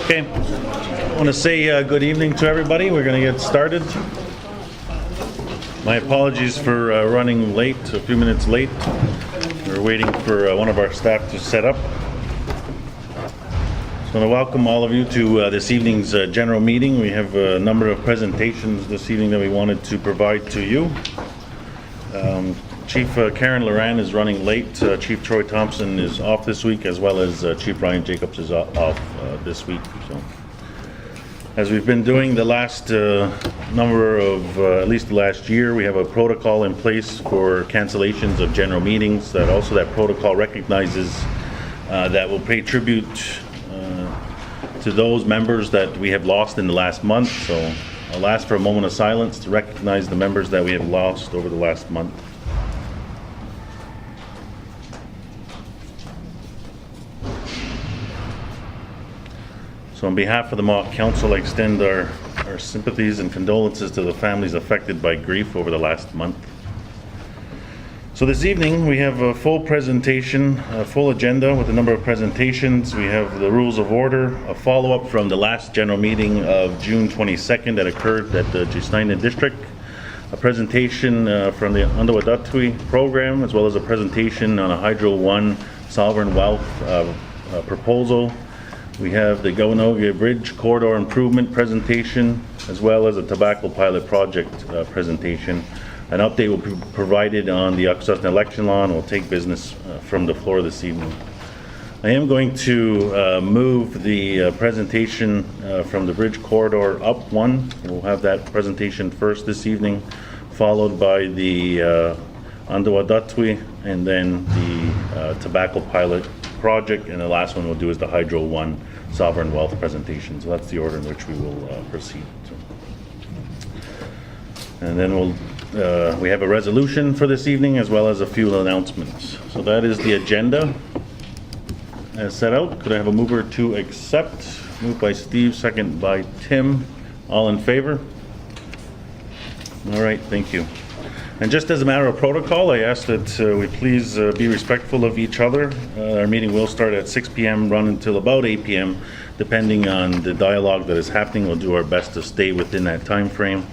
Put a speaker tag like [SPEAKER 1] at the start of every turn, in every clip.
[SPEAKER 1] Okay, I want to say good evening to everybody. We're going to get started. My apologies for running late, a few minutes late. We're waiting for one of our staff to set up. I want to welcome all of you to this evening's general meeting. We have a number of presentations this evening that we wanted to provide to you. Chief Karen Loran is running late. Chief Troy Thompson is off this week, as well as Chief Ryan Jacobs is off this week. So, as we've been doing the last number of, at least the last year, we have a protocol in place for cancellations of general meetings. That protocol recognizes that will pay tribute to those members that we have lost in the last month. So I'll ask for a moment of silence to recognize the members that we have lost over the last month. So on behalf of the Mohawk Council, I extend our sympathies and condolences to the families affected by grief over the last month. So this evening we have a full presentation, a full agenda with a number of presentations. We have the rules of order, a follow-up from the last general meeting of June 22nd that occurred at the Gisnina District, a presentation from the Untitled program, as well as a presentation on a Hydro One sovereign wealth proposal. We have the Gawanoga Bridge Corridor Improvement presentation, as well as a tobacco pilot project presentation. An update will be provided on the Akwesasne election law, and we'll take business from the floor this evening. I am going to move the presentation from the Bridge Corridor up one. We'll have that presentation first this evening, followed by the Andawadatwi, and then the tobacco pilot project, and the last one we'll do is the Hydro One sovereign wealth presentation. So that's the order in which we will proceed. And then we have a resolution for this evening, as well as a few announcements. So that is the agenda as set out. Could I have a mover to accept? Moved by Steve, second by Tim. All in favor? All right, thank you. And just as a matter of protocol, I ask that we please be respectful of each other. Our meeting will start at 6 p.m., run until about 8 p.m., depending on the dialogue that is happening. We'll do our best to stay within that time frame.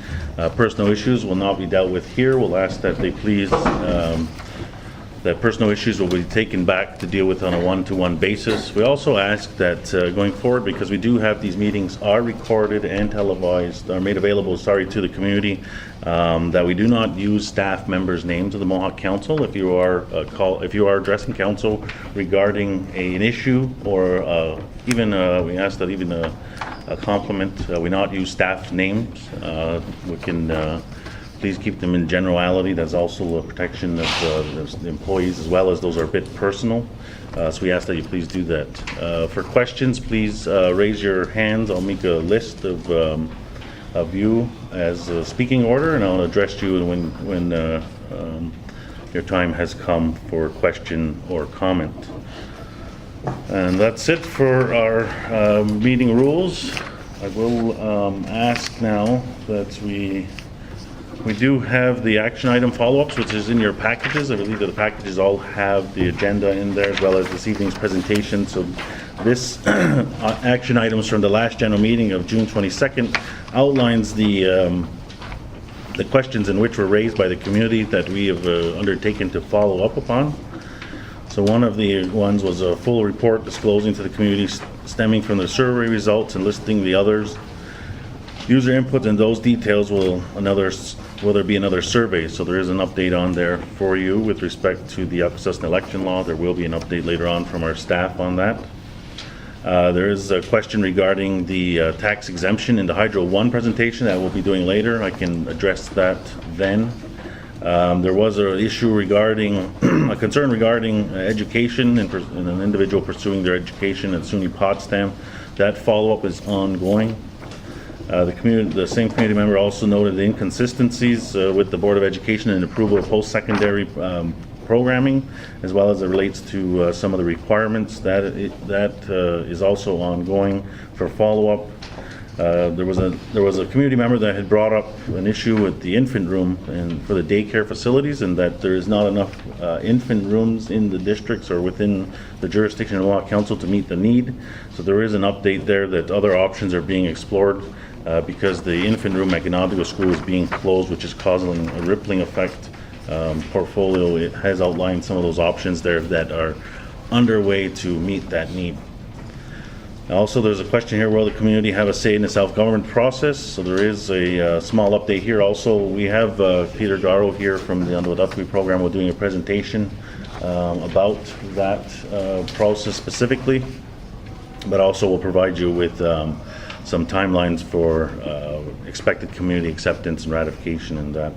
[SPEAKER 1] Personal issues will not be dealt with here. We'll ask that they please, that personal issues will be taken back to deal with on a one-to-one basis. We also ask that going forward, because we do have these meetings are recorded and televised, are made available, to the community, that we do not use staff members' names of the Mohawk Council. If you are addressing council regarding an issue, or even we ask that even a compliment, we not use staff names. We can please keep them in generality. That's also a protection of the employees, as well as those are a bit personal. So we ask that you please do that. For questions, please raise your hands. I'll make a list of you as a speaking order, and I'll address you when your time has come for question or comment. And that's it for our meeting rules. I will ask now that we do have the action item follow-ups, which is in your packages. I believe that the packages all have the agenda in there, as well as this evening's presentation. So this action items from the last general meeting of June 22nd outlines the questions in which were raised by the community that we have undertaken to follow up upon. So one of the ones was a full report disclosing to the community stemming from the survey results and listing the others. User input and those details will there be another survey. So there is an update on there for you with respect to the Akwesasne election law. There will be an update later on from our staff on that. There is a question regarding the tax exemption in the Hydro One presentation that we'll be doing later. I can address that then. There was an issue regarding a concern regarding education and an individual pursuing their education at SUNY Potsdam. That follow-up is ongoing. The same community member also noted the inconsistencies with the Board of Education and approval of post-secondary programming, as well as it relates to some of the requirements. That is also ongoing for follow-up. There was a community member that had brought up an issue with the infant room and for the daycare facilities, and that there is not enough infant rooms in the districts or within the jurisdiction of Ottawa Council to meet the need. So there is an update there that other options are being explored because the infant room at Ganadigo School is being closed, which is causing a rippling effect. Portfolio, it has outlined some of those options there that are underway to meet that need. Also, there's a question here, will the community have a say in the self-government process? So there is a small update here. Also, we have Peter Garrow here from the Untitled program. We're doing a presentation about that process specifically, but also we'll provide you with some timelines for expected community acceptance and ratification in that.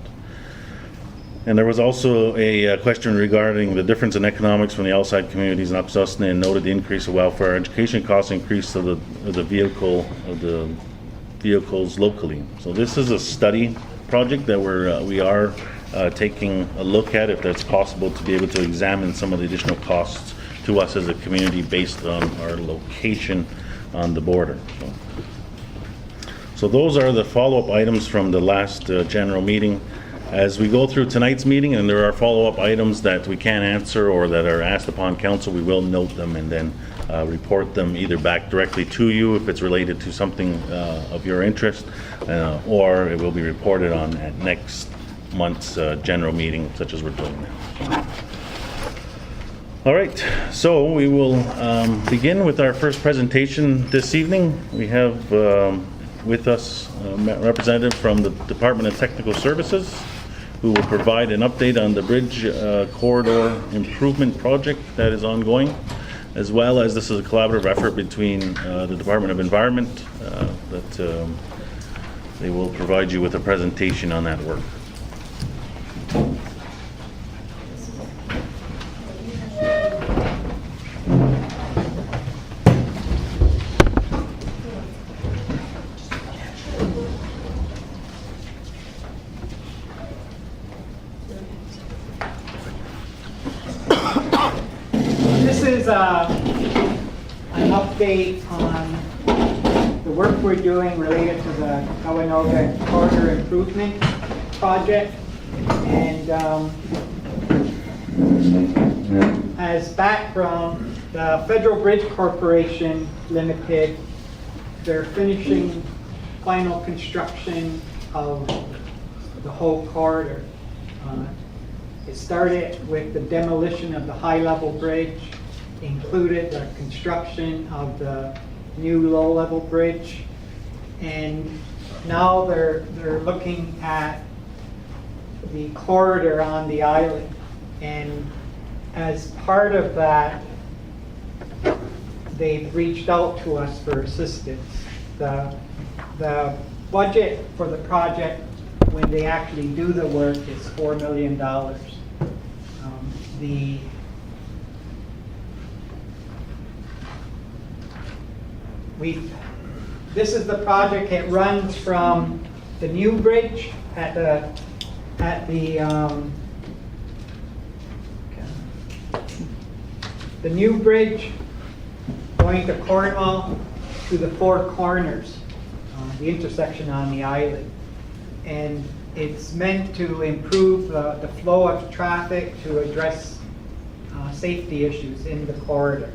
[SPEAKER 1] And there was also a question regarding the difference in economics from the outside communities in Upsustan, and noted the increase of welfare education costs increase of the vehicles locally. So this is a study project that we are taking a look at, if that's possible, to be able to examine some of the additional costs to us as a community based on our location on the border. So those are the follow-up items from the last general meeting. As we go through tonight's meeting and there are follow-up items that we can't answer or that are asked upon council, we will note them and then report them either back directly to you if it's related to something of your interest, or it will be reported on at next month's general meeting, such as we're doing now. All right, so we will begin with our first presentation this evening. We have with us a representative from the Department of Technical Services, who will provide an update on the bridge corridor improvement project that is ongoing, as well as this is a collaborative effort between the Department of Environment that they will provide you with a presentation on that work.
[SPEAKER 2] An update on the work we're doing related to the Kawanoga Corridor Improvement Project. And as background, the Federal Bridge Corporation Limited, they're finishing final construction of the whole corridor. It started with the demolition of the high-level bridge, included the construction of the new low-level bridge, and now they're looking at the corridor on the island. And as part of that, they've reached out to us for assistance. The budget for the project, when they actually do the work, is $4 million. This is the project. It runs from the new bridge at the new bridge going to Cornwall to the Four Corners, the intersection on the island. And it's meant to improve the flow of traffic to address safety issues in the corridor.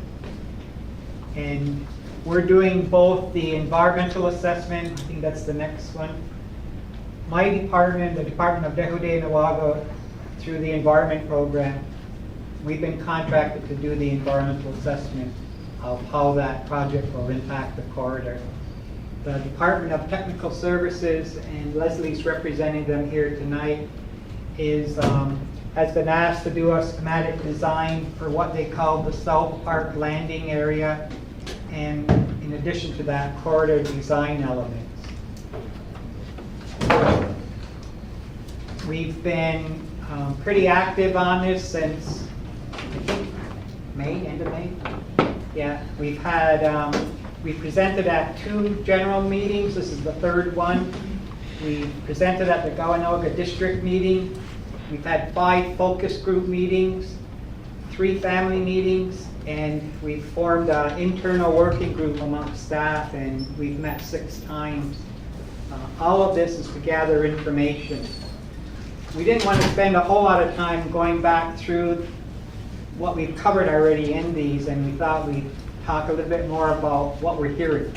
[SPEAKER 2] And we're doing both the environmental assessment, I think that's the next one. My department, the Department of Dehude Nawago, through the environment program, we've been contracted to do the environmental assessment of how that project will impact the corridor. The Department of Technical Services, and Leslie's representing them here tonight, has been asked to do a schematic design for what they call the South Park landing area, and in addition to that, corridor design elements. We've been pretty active on this since, I think, May, end of May? Yeah, we've had, we presented at 2 general meetings. This is the 3rd one. We presented at the Kawanoga District meeting. We've had 5 focus group meetings, 3 family meetings, And we've formed an internal working group amongst staff, and we've met 6 times. All of this is to gather information. We didn't want to spend a whole lot of time going back through what we've covered already in these, and we thought we'd talk a little bit more about what we're hearing.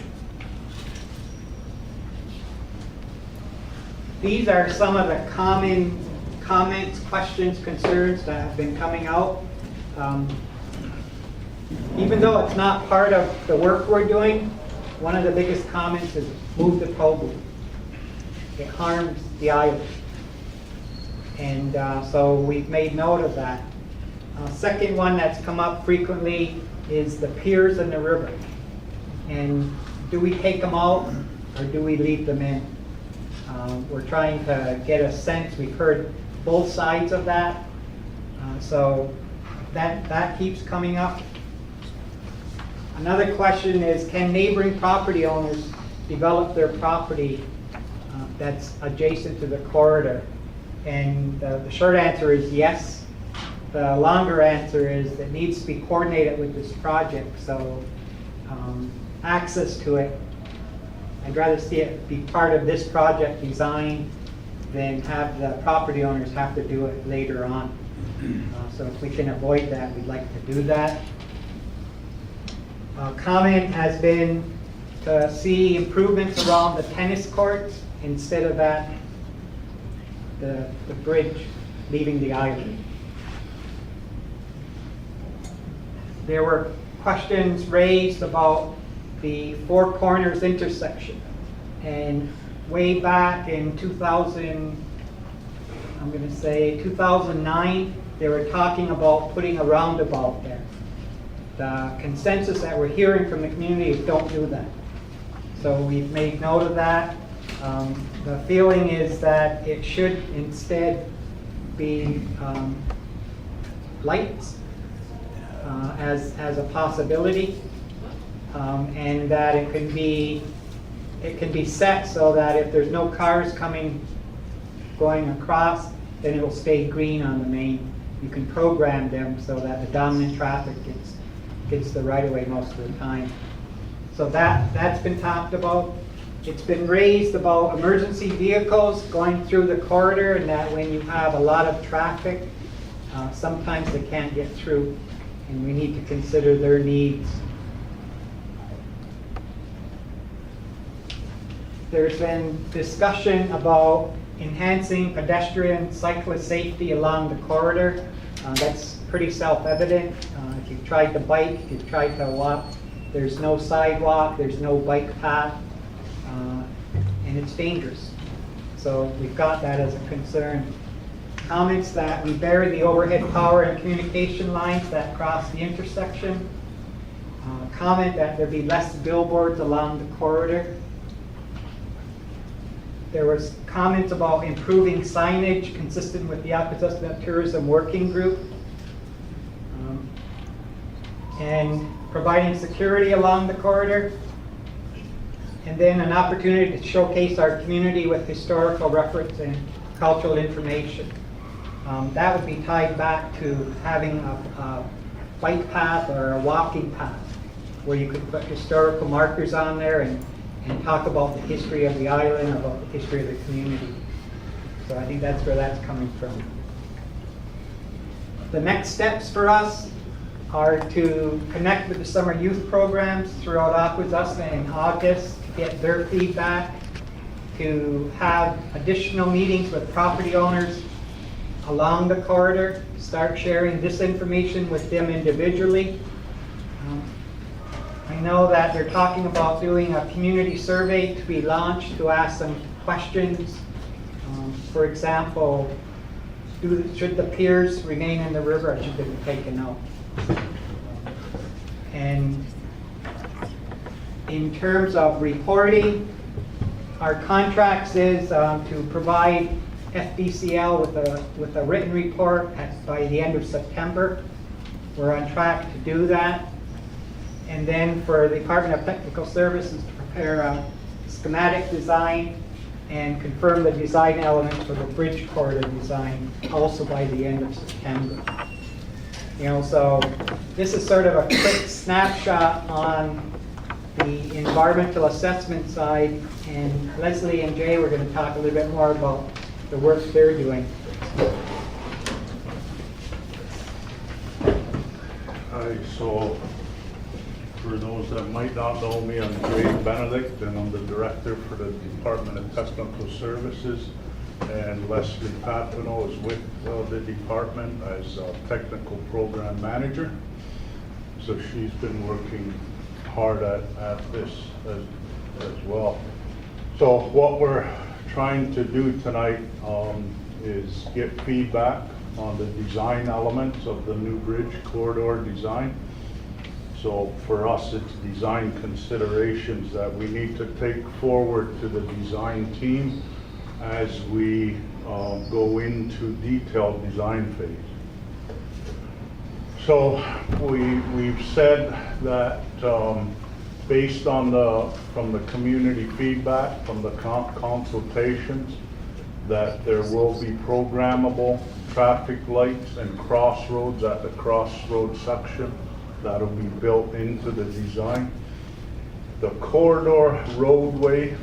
[SPEAKER 2] These are some of the common comments, questions, concerns that have been coming out. Even though it's not part of the work we're doing, one of the biggest comments is move the toll booth. It harms the island. And so we've made note of that. Second one that's come up frequently is the piers in the river. And do we take them out or do we leave them in? We're trying to get a sense. We've heard both sides of that. So that keeps coming up. Another question is, can neighboring property owners develop their property that's adjacent to the corridor? And the short answer is yes. The longer answer is it needs to be coordinated with this project. So access to it, I'd rather see it be part of this project design than have the property owners have to do it later on. So if we can avoid that, we'd like to do that. Comment has been to see improvements around the tennis courts instead of at the bridge leaving the island. There were questions raised about the Four Corners intersection. And way back in 2009, they were talking about putting a roundabout there. The consensus that we're hearing from the community is don't do that. So we've made note of that. The feeling is that it should instead be lights as a possibility, and that it can be set so that if there's no cars going across, then it'll stay green on the main. You can program them so that the dominant traffic gets the right of way most of the time. So that's been talked about. It's been raised about emergency vehicles going through the corridor, and that when you have a lot of traffic, sometimes they can't get through, and we need to consider their needs. There's been discussion about enhancing pedestrian cyclist safety along the corridor. That's pretty self-evident. If you've tried to bike, if you've tried to walk, there's no sidewalk, there's no bike path, and it's dangerous. So we've got that as a concern. Comments that we bury the overhead power and communication lines that cross the intersection. Comment that there be less billboards along the corridor. There was comments about improving signage consistent with the Acquisition Tourism Working Group, and providing security along the corridor, and then an opportunity to showcase our community with historical reference and cultural information. That would be tied back to having a bike path or a walking path where you could put historical markers on there and talk about the history of the island, about the history of the community. So I think that's where that's coming from. The next steps for us are to connect with the summer youth programs throughout Akwesasne in August, to get their feedback, to have additional meetings with property owners along the corridor, start sharing this information with them individually. I know that they're talking about doing a community survey to be launched to ask some questions. For example, should the piers remain in the river or should they be taken out? And in terms of reporting, our contract is to provide FDCL with a written report by the end of September. We're on track to do that. And then for the Department of Technical Services to prepare a schematic design and confirm the design elements for the bridge corridor design also by the end of September. So this is sort of a quick snapshot on the environmental assessment side, and Leslie and Jay were going to talk a little bit more about the work they're doing.
[SPEAKER 3] Hi, so for those that might not know me, I'm Jay Benedict, and I'm the director for the Department of Technical Services. And Leslie Papineau is with the department as a technical program manager. So she's been working hard at this as well. So what we're trying to do tonight is get feedback on the design elements of the new bridge corridor design. So for us, it's design considerations that we need to take forward to the design team as we go into detailed design phase. So we've said that based on from the community feedback, from the consultations, that there will be programmable traffic lights and crossroads at the crossroad section that'll be built into the design. The corridor roadway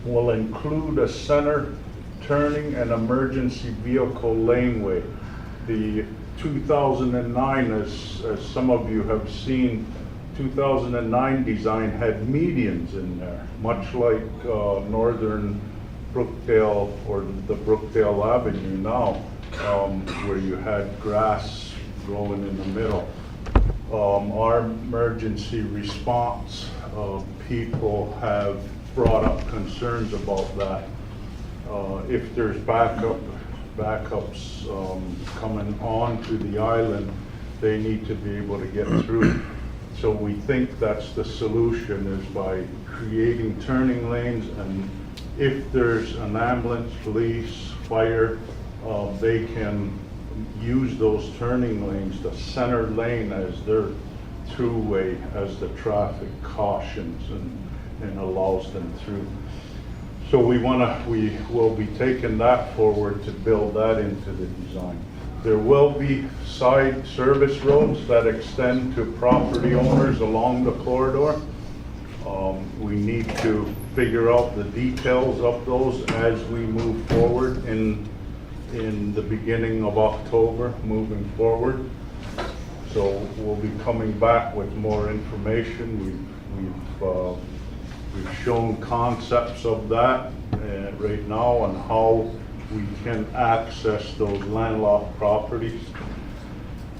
[SPEAKER 3] will include a center turning and emergency vehicle laneway. The 2009, as some of you have seen, 2009 design had medians in there, much like northern Brookdale or the Brookdale Avenue now, where you had grass growing in the middle. Our emergency response people have brought up concerns about that. If there's backups coming onto the island, they need to be able to get through. So we think that's the solution, is by creating turning lanes, and if there's an ambulance, police, fire, they can use those turning lanes, the center lane, as their throughway as the traffic cautions and allows them through. So we will be taking that forward to build that into the design. There will be side service roads that extend to property owners along the corridor. We need to figure out the details of those as we move forward in the beginning of October, moving forward. So we'll be coming back with more information. We've shown concepts of that right now on how we can access those landlocked properties.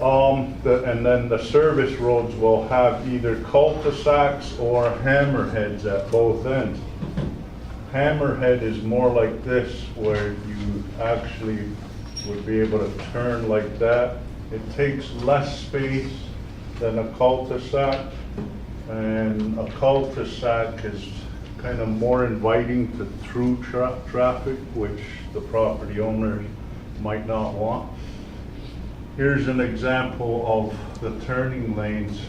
[SPEAKER 3] And then the service roads will have either cul-de-sacs or hammerheads at both ends. Hammerhead is more like this, where you actually would be able to turn like that. It takes less space than a cul-de-sac, and a cul-de-sac is kind of more inviting to through traffic, which the property owners might not want. Here's an example of the turning lanes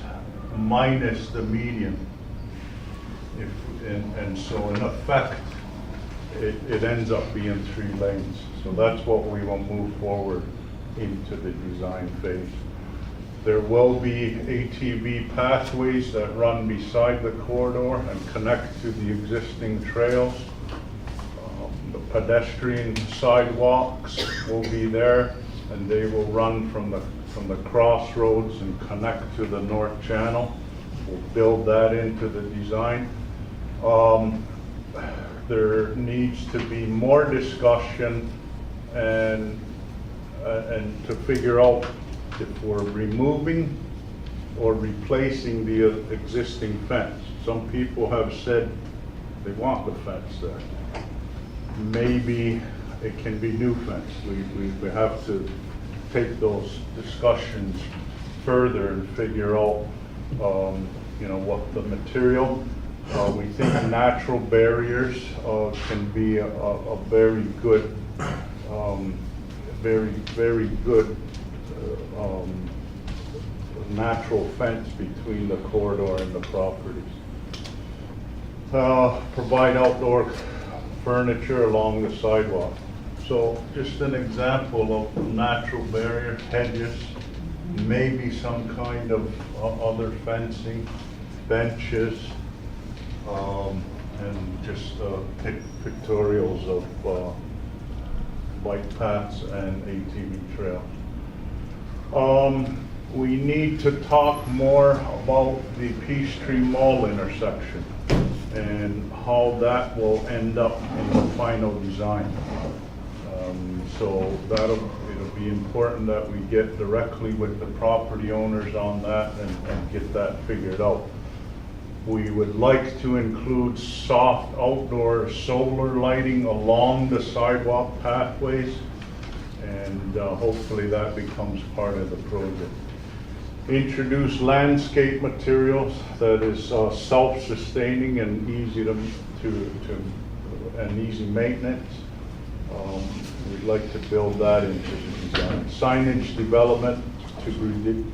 [SPEAKER 3] minus the median. And so in effect, it ends up being 3 lanes. So that's what we will move forward into the design phase. There will be ATV pathways that run beside the corridor and connect to the existing trails. The pedestrian sidewalks will be there, and they will run from the crossroads and connect to the north channel. We'll build that into the design. There needs to be more discussion and to figure out if we're removing or replacing the existing fence. Some people have said they want the fence there. Maybe it can be new fence. We have to take those discussions further and figure out what the material. We think natural barriers can be a very good, very good natural fence between the corridor and the properties. Provide outdoor furniture along the sidewalk. So just an example of natural barrier hedges maybe some kind of other fencing, benches, and just pictorials of bike paths and ATV trails. We need to talk more about the Peachtree Mall intersection and how that will end up in the final design. So it'll be important that we get directly with the property owners on that and get that figured out. We would like to include soft outdoor solar lighting along the sidewalk pathways, and hopefully that becomes part of the project. Introduce landscape materials that is self-sustaining and easy and easy maintenance. We'd like to build that into the design. Signage development to be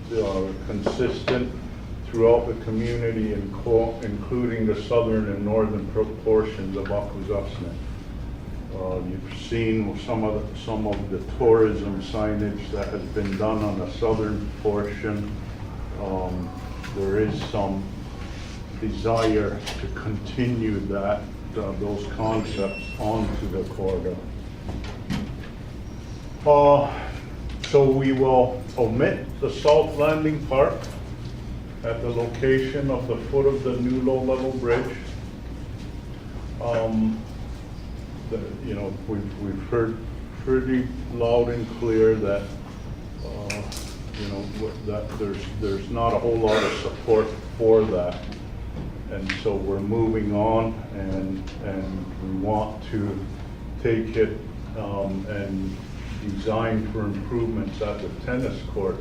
[SPEAKER 3] consistent throughout the community, including the southern and northern portions of Akwesasne. You've seen some of the tourism signage that has been done on the southern portion. There is some desire to continue those concepts onto the corridor. So we will omit the South Landing Park at the location of the foot of the new low-level bridge. We've heard pretty loud and clear that that there's not a whole lot of support for that, and so we're moving on, and we want to take it and design for improvements at the tennis court,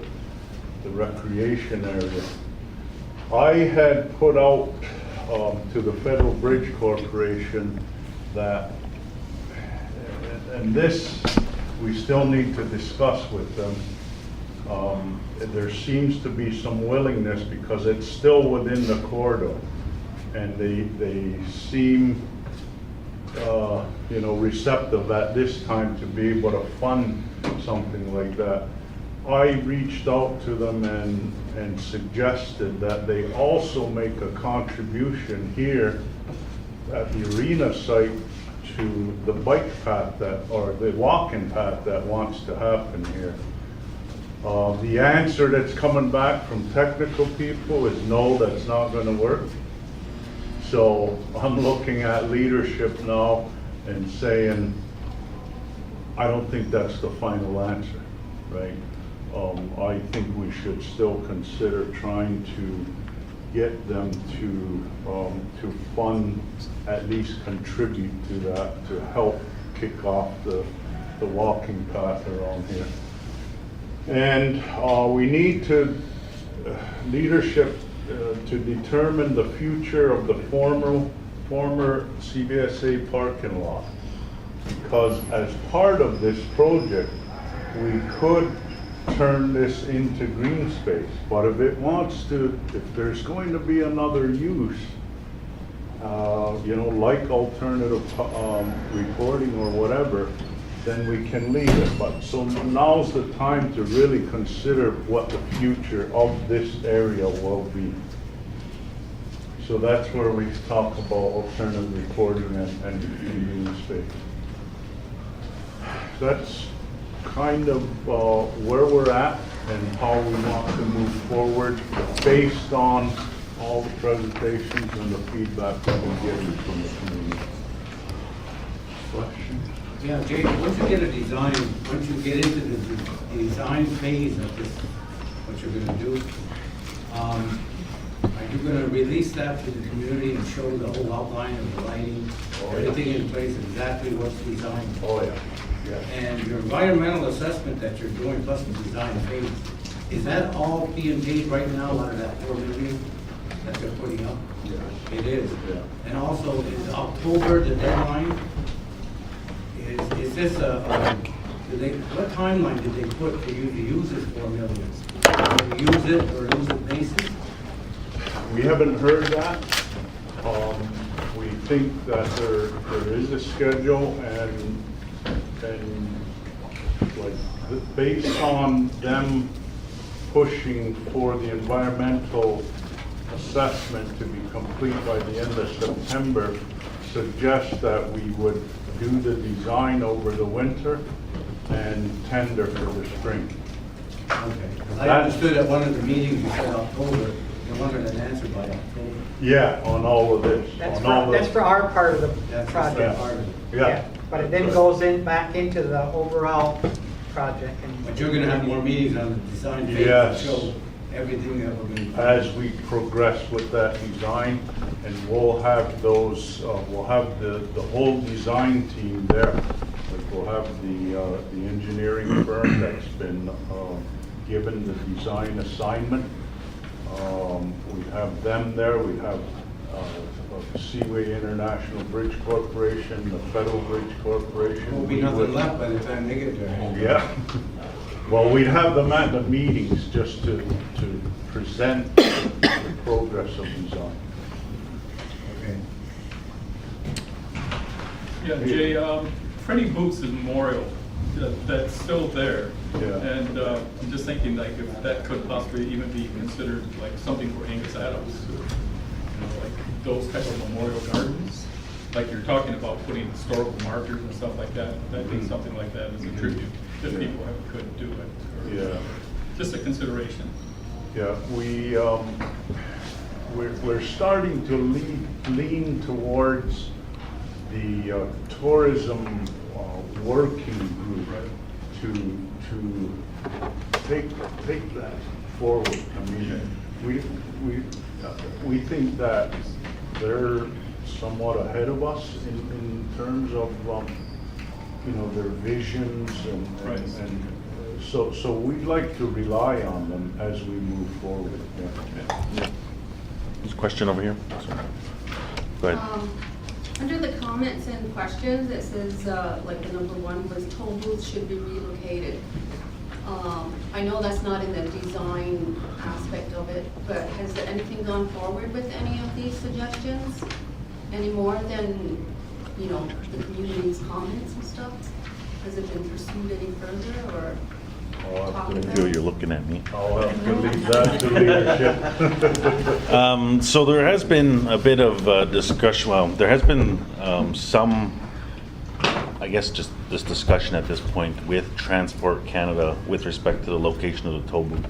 [SPEAKER 3] the recreation area. I had put out to the Federal Bridge Corporation that, and this we still need to discuss with them. There seems to be some willingness because it's still within the corridor, and they seem receptive at this time to be able to fund something like that. I reached out to them and suggested that they also make a contribution here at the arena site to the bike path or the walking path that wants to happen here. The answer that's coming back from technical people is no, that's not going to work. So I'm looking at leadership now and saying, I don't think that's the final answer, right? I think we should still consider trying to get them to fund, at least contribute to that, to help kick off the walking path around here. And we need leadership to determine the future of the former CBSA parking lot. Because as part of this project, we could turn this into green space. But if there's going to be another use, like alternative recording or whatever, then we can leave it. But so now's the time to really consider what the future of this area will be. So that's where we talk about alternative recording and green space. That's kind of where we're at and how we want to move forward based on all the presentations and the feedback that we're getting from the community. Questions?
[SPEAKER 4] Yeah, Jay, once you get into the design phase of this, what you're going to do, are you going to release that to the community and show the whole outline of the lighting, everything in place, exactly what's designed?
[SPEAKER 3] Oh, yeah. Yeah.
[SPEAKER 4] And your environmental assessment that you're doing plus the design phase, is that all being paid right now out of that $4 million that they're putting up?
[SPEAKER 3] Yeah.
[SPEAKER 4] It is.
[SPEAKER 3] Yeah.
[SPEAKER 4] And also, is October the deadline? Is this what timeline did they put for you to use this $4 million? Will you use it or lose it basis?
[SPEAKER 3] We haven't heard that. We think that there is a schedule and like based on them pushing for the environmental assessment to be complete by the end of September, suggests that we would do the design over the winter and tender for the spring.
[SPEAKER 4] Okay. I understood at one of the meetings you said October, you wanted an answer by October.
[SPEAKER 3] Yeah, on all of this.
[SPEAKER 2] That's
[SPEAKER 3] on all
[SPEAKER 2] that's
[SPEAKER 3] the-
[SPEAKER 2] for our part of the
[SPEAKER 4] That's
[SPEAKER 2] project.
[SPEAKER 4] part of it.
[SPEAKER 3] Yeah.
[SPEAKER 2] But it then goes in, back into the overall project.
[SPEAKER 4] But you're gonna have more meetings on the design phase to
[SPEAKER 3] Yes.
[SPEAKER 4] show everything that we're gonna do.
[SPEAKER 3] As we progress with that design, and we'll have those, we'll have the whole design team there. Like we'll have the engineering firm that's been given the design assignment. We have them there, we have Seaway International Bridge Corporation, the Federal Bridge Corporation.
[SPEAKER 4] There'll be nothing left by the time they get there.
[SPEAKER 3] Yeah. Well, we'd have them at the meetings just to present the progress of design.
[SPEAKER 4] Okay.
[SPEAKER 5] Yeah, Jay, Freddie Booth's memorial, that's still there.
[SPEAKER 3] Yeah.
[SPEAKER 5] And I'm just thinking like if that could possibly even be considered like something for Angus Adams. You know, like those type of memorial gardens. Like you're talking about putting historical markers and stuff like that. I think something like that is a tribute if people could do it. Or
[SPEAKER 3] Yeah.
[SPEAKER 5] Just a consideration.
[SPEAKER 3] Yeah, we're starting to lean towards the tourism working group to take that forward. I mean, we think that they're somewhat ahead of us in terms of you know, their visions and so we'd like to rely on them as we move forward. Yeah.
[SPEAKER 1] There's a question over here. Sorry. Go ahead.
[SPEAKER 6] Under the comments and questions, it says, like the number one was toll booths should be relocated. I know that's not in the design aspect of it, but has there anything gone forward with any of these suggestions? Any more than, you know, the community's comments and stuff? Has it been pursued any further or talked about?
[SPEAKER 1] Joe, you're looking at me.
[SPEAKER 3] I'll have to leave that to leadership.
[SPEAKER 1] So there has been a bit of discussion, well, there has been some, I guess, just this discussion at this point with Transport Canada with respect to the location of the toll booth.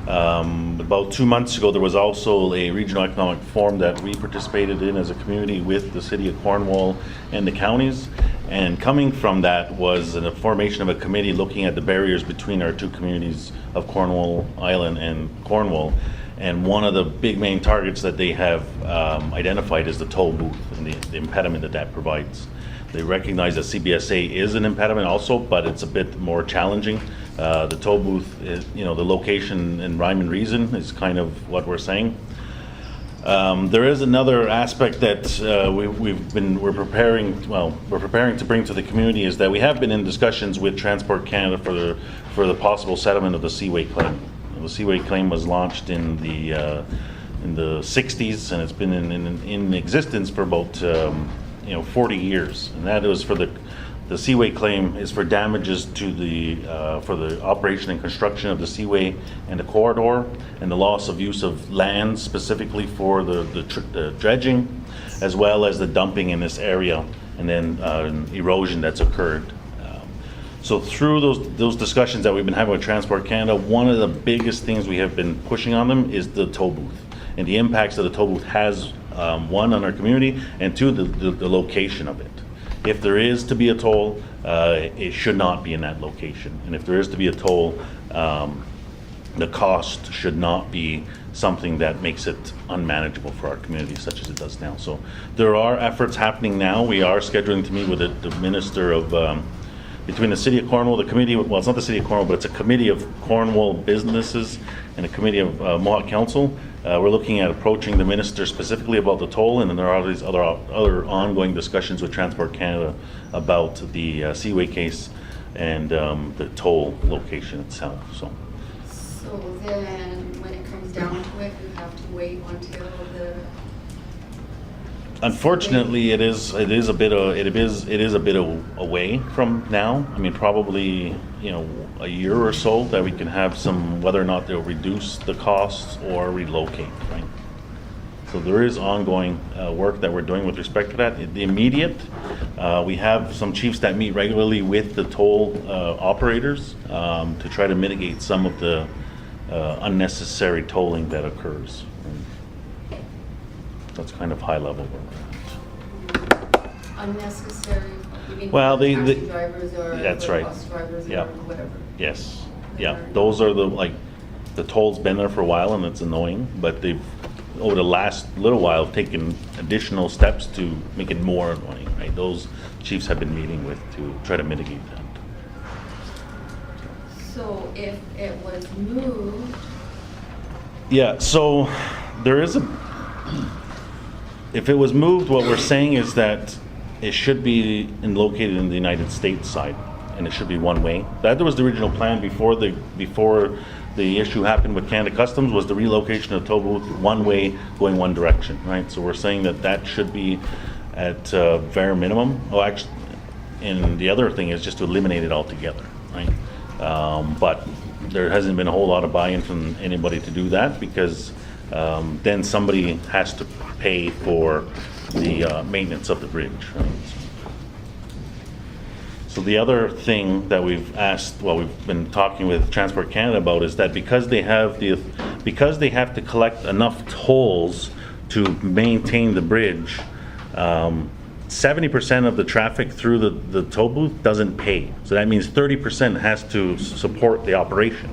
[SPEAKER 1] About 2 months ago, there was also a regional economic forum that we participated in as a community with the city of Cornwall and the counties. And coming from that was the formation of a committee looking at the barriers between our two communities of Cornwall Island and Cornwall. And one of the big main targets that they have identified is the toll booth and the impediment that provides. They recognize that CBSA is an impediment also, but it's a bit more challenging. The toll booth, is, you know, the location in rhyme and reason is kind of what we're saying. There is another aspect that we're preparing to bring to the community, is that we have been in discussions with Transport Canada for the possible settlement of the Seaway Claim. The Seaway Claim was launched in the 60s, and it's been in existence for about 40 years, and that was for the Seaway Claim is for damages to for the operation and construction of the seaway and the corridor, and the loss of use of land specifically for the dredging, as well as the dumping in this area, and then erosion that's occurred. So through those discussions that we've been having with Transport Canada, one of the biggest things we have been pushing on them is the toll booth and the impacts that the toll booth has, one, on our community, and two, the location of it. If there is to be a toll, it should not be in that location. And if there is to be a toll, the cost should not be something that makes it unmanageable for our community, such as it does now. So there are efforts happening now. We are scheduling to meet with the Minister of, between the City of Cornwall, the committee, well, it's not the City of Cornwall, but it's a committee of Cornwall businesses and a committee of Mohawk Council. We're looking at approaching the minister specifically about the toll, and then there are these other ongoing discussions with Transport Canada about the Seaway case and the toll location itself. So
[SPEAKER 6] then when it comes down to it, you have to wait until the
[SPEAKER 1] Unfortunately, it is a bit away from now. I mean, probably, a year or so that we can have some, whether or not they'll reduce the costs or relocate, right? So there is ongoing work that we're doing with respect to that. The immediate, we have some chiefs that meet regularly with the toll operators to try to mitigate some of the unnecessary tolling that occurs. That's kind of high level where we're at.
[SPEAKER 6] Unnecessary, you mean
[SPEAKER 1] Well,
[SPEAKER 6] taxi drivers or
[SPEAKER 1] that's
[SPEAKER 6] or
[SPEAKER 1] right.
[SPEAKER 6] bus drivers
[SPEAKER 1] Yeah.
[SPEAKER 6] or whatever?
[SPEAKER 1] Yes, yeah, those are the toll's been there for a while and it's annoying, but they've, over the last little while, taken additional steps to make it more annoying, right? Those chiefs have been meeting with to try to mitigate that.
[SPEAKER 6] So if it was moved,
[SPEAKER 1] Yeah, so there is if it was moved, what we're saying is that it should be located in the United States side, and it should be one way. That was the original plan before the issue happened with Canada Customs, was the relocation of toll booth one way going one direction, right? So we're saying that should be at bare minimum. Oh, actually, and the other thing is just to eliminate it altogether, right? But there hasn't been a whole lot of buy-in from anybody to do that, because then somebody has to pay for the maintenance of the bridge, right? So the other thing that we've been talking with Transport Canada about is that because they have to collect enough tolls to maintain the bridge, 70% of the traffic through the toll booth doesn't pay. So that means 30% has to support the operation.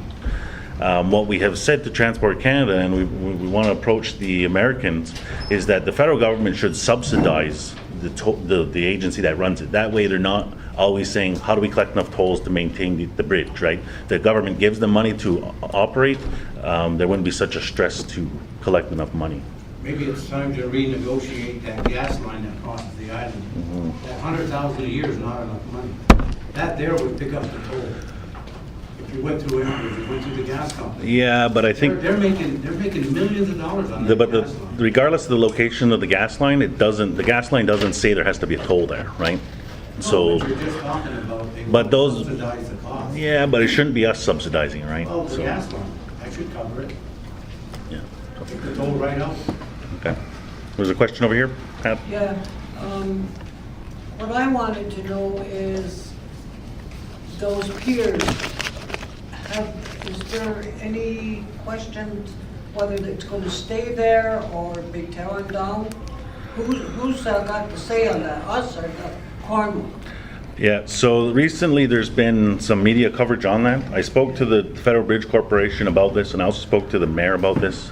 [SPEAKER 1] What we have said to Transport Canada, and we want to approach the Americans, is that the federal government should subsidize the agency that runs it. That way they're not always saying, how do we collect enough tolls to maintain the bridge, right? The government gives them money to operate. There wouldn't be such a stress to collect enough money.
[SPEAKER 4] Maybe it's time to renegotiate that gas line that crosses the island. That 100,000 a year is not enough money. That there would pick up the toll. If you went through the gas company.
[SPEAKER 1] Yeah, but I think
[SPEAKER 4] They're making millions of dollars on that gas line.
[SPEAKER 1] regardless of the location of the gas line, the gas line doesn't say there has to be a toll there, right? So,
[SPEAKER 4] But you're just talking about they
[SPEAKER 1] but those-
[SPEAKER 4] subsidize the cost.
[SPEAKER 1] yeah, but it shouldn't be us subsidizing, right?
[SPEAKER 4] Oh, the
[SPEAKER 1] So,
[SPEAKER 4] gas line, I should cover it.
[SPEAKER 1] yeah.
[SPEAKER 4] Take the toll right out.
[SPEAKER 1] Okay. There's a question over here, Pat?
[SPEAKER 7] Yeah, what I wanted to know is those piers, is there any questions whether it's gonna stay there or be torn down? Who's got the say on that, us or the Cornwall?
[SPEAKER 1] Yeah, so recently there's been some media coverage on that. I spoke to the Federal Bridge Corporation about this, and I also spoke to the mayor about this.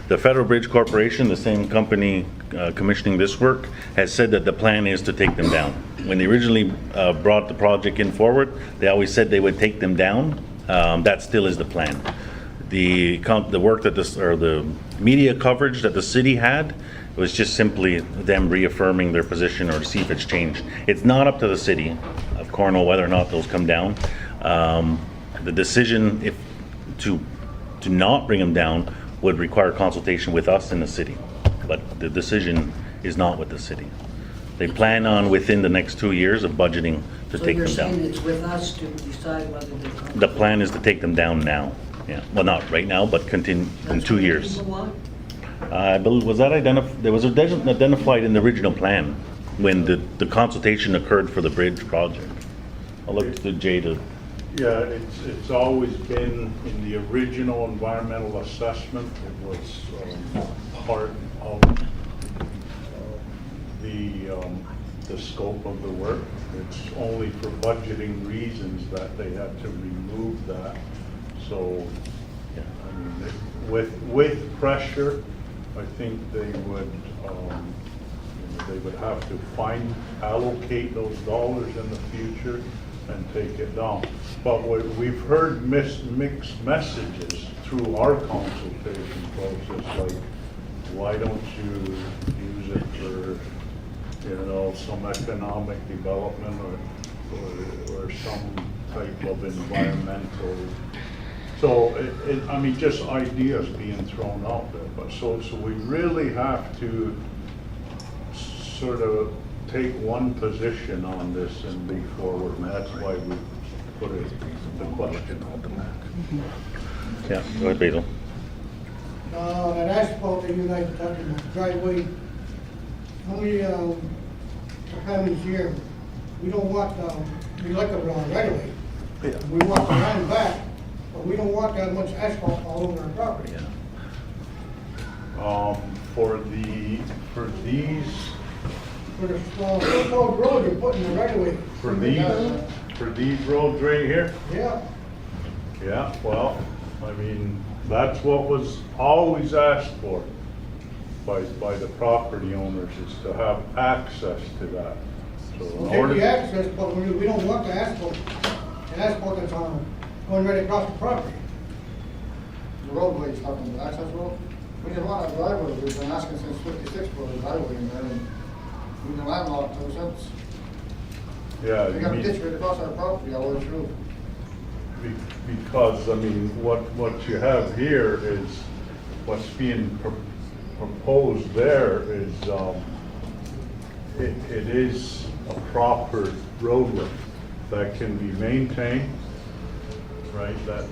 [SPEAKER 1] The Federal Bridge Corporation, the same company commissioning this work, has said that the plan is to take them down. When they originally brought the project in forward, they always said they would take them down. That still is the plan. The work that the media coverage that the city had was just simply them reaffirming their position or to see if it's changed. It's not up to the city of Cornwall whether or not those come down. The decision to not bring them down would require consultation with us in the city, but the decision is not with the city. They plan on within the next 2 years of budgeting to
[SPEAKER 7] So
[SPEAKER 1] take
[SPEAKER 7] you're
[SPEAKER 1] them
[SPEAKER 7] saying
[SPEAKER 1] down.
[SPEAKER 7] it's with us to decide whether they come?
[SPEAKER 1] The plan is to take them down now. Yeah, well, not right now, but continue in
[SPEAKER 7] That's
[SPEAKER 1] 2
[SPEAKER 7] what
[SPEAKER 1] years.
[SPEAKER 7] people want?
[SPEAKER 1] I believe, was that identified, there was identified in the original plan when the consultation occurred for the bridge project. I'll look to Jay to,
[SPEAKER 3] Yeah, it's always been in the original environmental assessment. It was part of the scope of the work. It's only for budgeting reasons that they had to remove that. So,
[SPEAKER 1] yeah.
[SPEAKER 3] I mean, with pressure, I think they would have to allocate those dollars in the future and take it down. But we've heard mixed messages through our consultation process, like, why don't you use it for, some economic development or some type of environmental. So, I mean, just ideas being thrown out there. But so we really have to sort of take one position on this and be forward, and that's why we put it, the question on the back.
[SPEAKER 1] Yeah, go ahead, Basil.
[SPEAKER 8] That asphalt that you guys are talking about, driveway, how many, times a year, we don't walk, we like a right of way. We walk around and back, but we don't walk that much asphalt all over our property.
[SPEAKER 3] For these,
[SPEAKER 8] For the, so-called road you're putting the right of way.
[SPEAKER 3] for these roads right here,
[SPEAKER 8] Yeah,
[SPEAKER 3] yeah, well, I mean, that's what was always asked for by the property owners, is to have access to that. So in
[SPEAKER 8] we'll take
[SPEAKER 3] order,
[SPEAKER 8] the access, but we don't want the asphalt that's on, going right across the property.
[SPEAKER 9] The roadway is talking about access road. We didn't want a driveway, we've been asking since '56 for a driveway in there, and we've been landlocked ever since.
[SPEAKER 3] yeah,
[SPEAKER 9] We
[SPEAKER 3] you
[SPEAKER 9] got a
[SPEAKER 3] mean-
[SPEAKER 9] ditch right across our property all the way through.
[SPEAKER 3] Because, I mean, what you have here is, what's being proposed there is, it is a proper roadway that can be maintained, right, that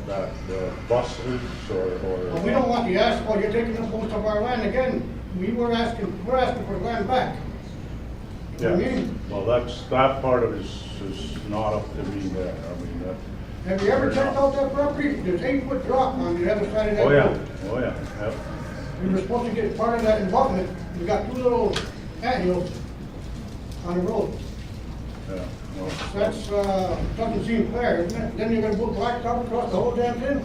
[SPEAKER 3] buses
[SPEAKER 8] But we don't want the asphalt, you're taking up most of our land again. We're asking for the land back. You know what I mean?
[SPEAKER 3] Well, that part of it is not up to me there, I mean, that.
[SPEAKER 8] Have you ever checked out that property? There's 8-foot drop on the other side of that
[SPEAKER 3] Oh, yeah,
[SPEAKER 8] road.
[SPEAKER 3] oh, yeah, yep.
[SPEAKER 8] We were supposed to get part of that involvement. We got 2 little anthills on the road.
[SPEAKER 3] Yeah, well,
[SPEAKER 8] That's, doesn't seem fair, isn't it? Then you're gonna put blacktop across the whole damn thing?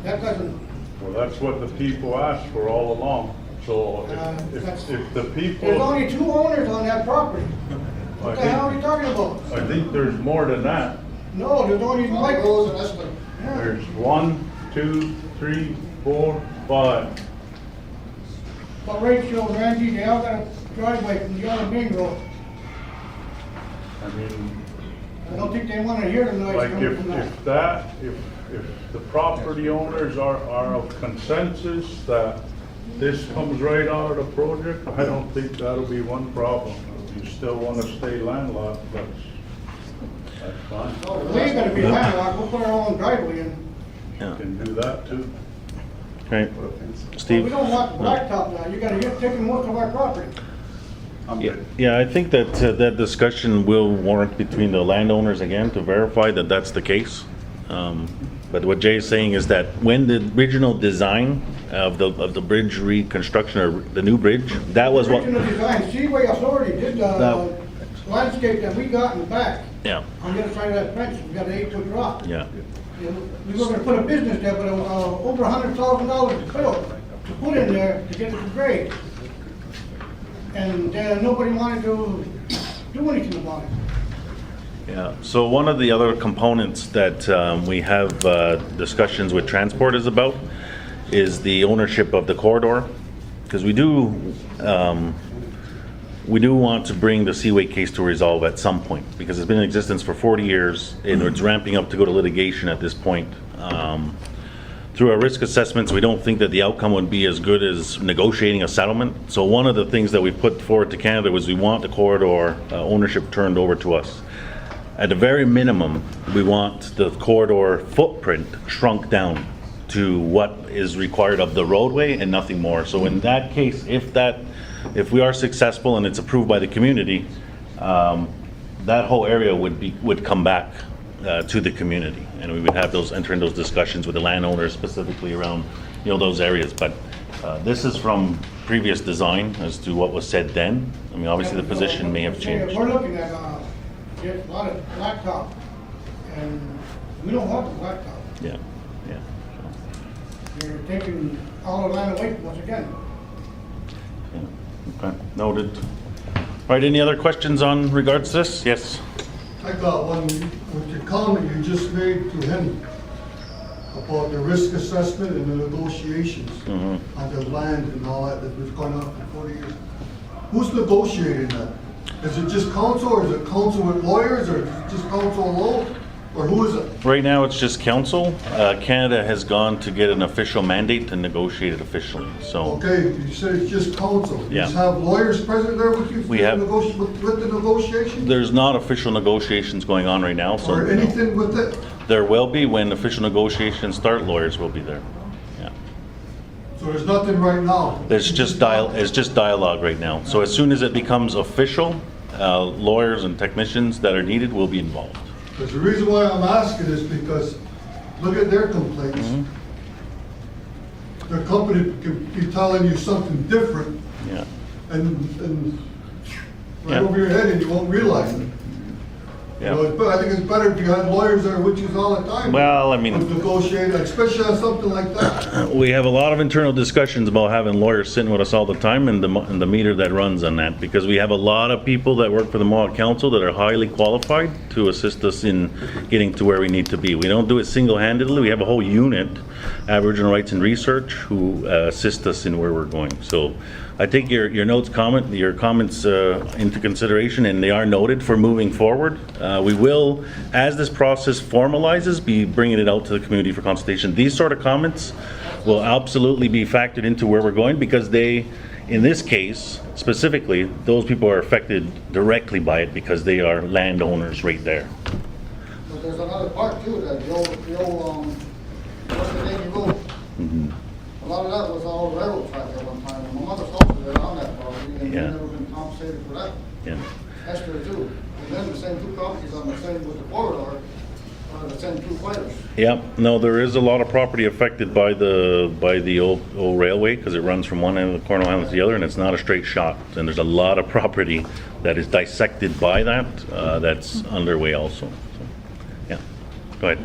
[SPEAKER 8] That doesn't,
[SPEAKER 3] well, that's what the people asked for all along, so if the people.
[SPEAKER 8] there's only 2 owners on that property. What the hell are you talking about?
[SPEAKER 3] I think there's more than that.
[SPEAKER 8] No, there's only
[SPEAKER 9] All
[SPEAKER 8] like,
[SPEAKER 9] roads and Esmond.
[SPEAKER 8] yeah.
[SPEAKER 3] There's 1, 2, 3, 4, 5.
[SPEAKER 8] But Rachel, Randy, they all got a driveway from the other main road.
[SPEAKER 3] I mean,
[SPEAKER 8] I don't think they wanna hear the noise
[SPEAKER 3] like
[SPEAKER 8] coming from that.
[SPEAKER 3] if the property owners are of consensus that this comes right out of the project, I don't think that'll be one problem. If you still wanna stay landlocked, that's fine.
[SPEAKER 8] We ain't gonna be landlocked, we'll put our own driveway in.
[SPEAKER 1] Yeah.
[SPEAKER 3] You can do that too.
[SPEAKER 1] Right.
[SPEAKER 8] But
[SPEAKER 1] Steve?
[SPEAKER 8] we don't want blacktop now, you gotta get taking most of our property.
[SPEAKER 1] Yeah, I think that that discussion will warrant between the landowners again to verify that that's the case. But what Jay is saying is that when the original design of the bridge reconstruction, or the new bridge, that was what.
[SPEAKER 8] Original design, Seaway Authority did the
[SPEAKER 1] That-
[SPEAKER 8] landscape that we got in the back.
[SPEAKER 1] Yeah,
[SPEAKER 8] On the other side of that fence, we got an 8-foot drop.
[SPEAKER 1] yeah.
[SPEAKER 8] We were gonna put a business there, but over $100,000 to fill, to put in there to get it to grade. And nobody wanted to do anything about it.
[SPEAKER 1] Yeah, so one of the other components that we have discussions with transport is about is the ownership of the corridor. Because we do want to bring the Seaway case to resolve at some point, because it's been in existence for 40 years and it's ramping up to go to litigation at this point. Through our risk assessments, we don't think that the outcome would be as good as negotiating a settlement. So one of the things that we put forward to Canada was we want the corridor ownership turned over to us. At the very minimum, we want the corridor footprint shrunk down to what is required of the roadway and nothing more. So in that case, if we are successful and it's approved by the community, that whole area would come back to the community, and we would have enter in those discussions with the landowners specifically around, those areas. But this is from previous design as to what was said then. I mean, obviously the position may have changed.
[SPEAKER 8] We're looking at, just a lot of blacktop, and we don't want the blacktop.
[SPEAKER 1] Yeah, yeah.
[SPEAKER 8] You're taking all the land away from us again.
[SPEAKER 1] Yeah. Okay, noted. All right, any other questions on regards to this? Yes?
[SPEAKER 10] I got one with your comment you just made to him about the risk assessment and the negotiations on the land and all that was going on for 40 years. Who's negotiating that? Is it just council, or is it council with lawyers, or is it just council alone? Or who is it?
[SPEAKER 1] Right now, it's just council. Canada has gone to get an official mandate to negotiate it officially, so.
[SPEAKER 10] Okay, you said it's just council. You
[SPEAKER 1] Yeah.
[SPEAKER 10] just have lawyers present there with you?
[SPEAKER 1] We have-
[SPEAKER 10] With the negotiation?
[SPEAKER 1] There's not official negotiations going on right now, so.
[SPEAKER 10] Or anything with it?
[SPEAKER 1] There will be when official negotiations start, lawyers will be there. Yeah.
[SPEAKER 10] So there's nothing right now?
[SPEAKER 1] It's just dialogue right now. So as soon as it becomes official, lawyers and technicians that are needed will be involved.
[SPEAKER 10] Because the reason why I'm asking is because, look at their complaints.
[SPEAKER 1] Mm-hmm.
[SPEAKER 10] Their company could be telling you something different
[SPEAKER 1] Yeah.
[SPEAKER 10] and right
[SPEAKER 1] Yeah.
[SPEAKER 10] over your head and you won't realize it. You know,
[SPEAKER 1] Yeah.
[SPEAKER 10] but I think it's better if you had lawyers there with you all the time.
[SPEAKER 1] Well, I mean-
[SPEAKER 10] To negotiate, especially on something like that.
[SPEAKER 1] We have a lot of internal discussions about having lawyers sitting with us all the time and the meter that runs on that, because we have a lot of people that work for the Mohawk Council that are highly qualified to assist us in getting to where we need to be. We don't do it single-handedly. We have a whole unit, Aboriginal Rights and Research, who assist us in where we're going. So I take your comments into consideration, and they are noted for moving forward. We will, as this process formalizes, be bringing it out to the community for consultation. These sort of comments will absolutely be factored into where we're going, because they, in this case specifically, those people are affected directly by it because they are landowners right there.
[SPEAKER 9] But there's another part too, that the old, what's the name you go? A lot of that was all railroad track at one time, and my mother's house was on that property, and
[SPEAKER 1] Yeah.
[SPEAKER 9] we've never been compensated for that.
[SPEAKER 1] Yeah.
[SPEAKER 9] Esther too. And then the same two properties on the same with the corridor, the same two fighters.
[SPEAKER 1] Yeah, no, there is a lot of property affected by the old railway, because it runs from one end of the Cornwall Island to the other, and it's not a straight shot. And there's a lot of property that is dissected by that, that's underway also. So, yeah, go ahead.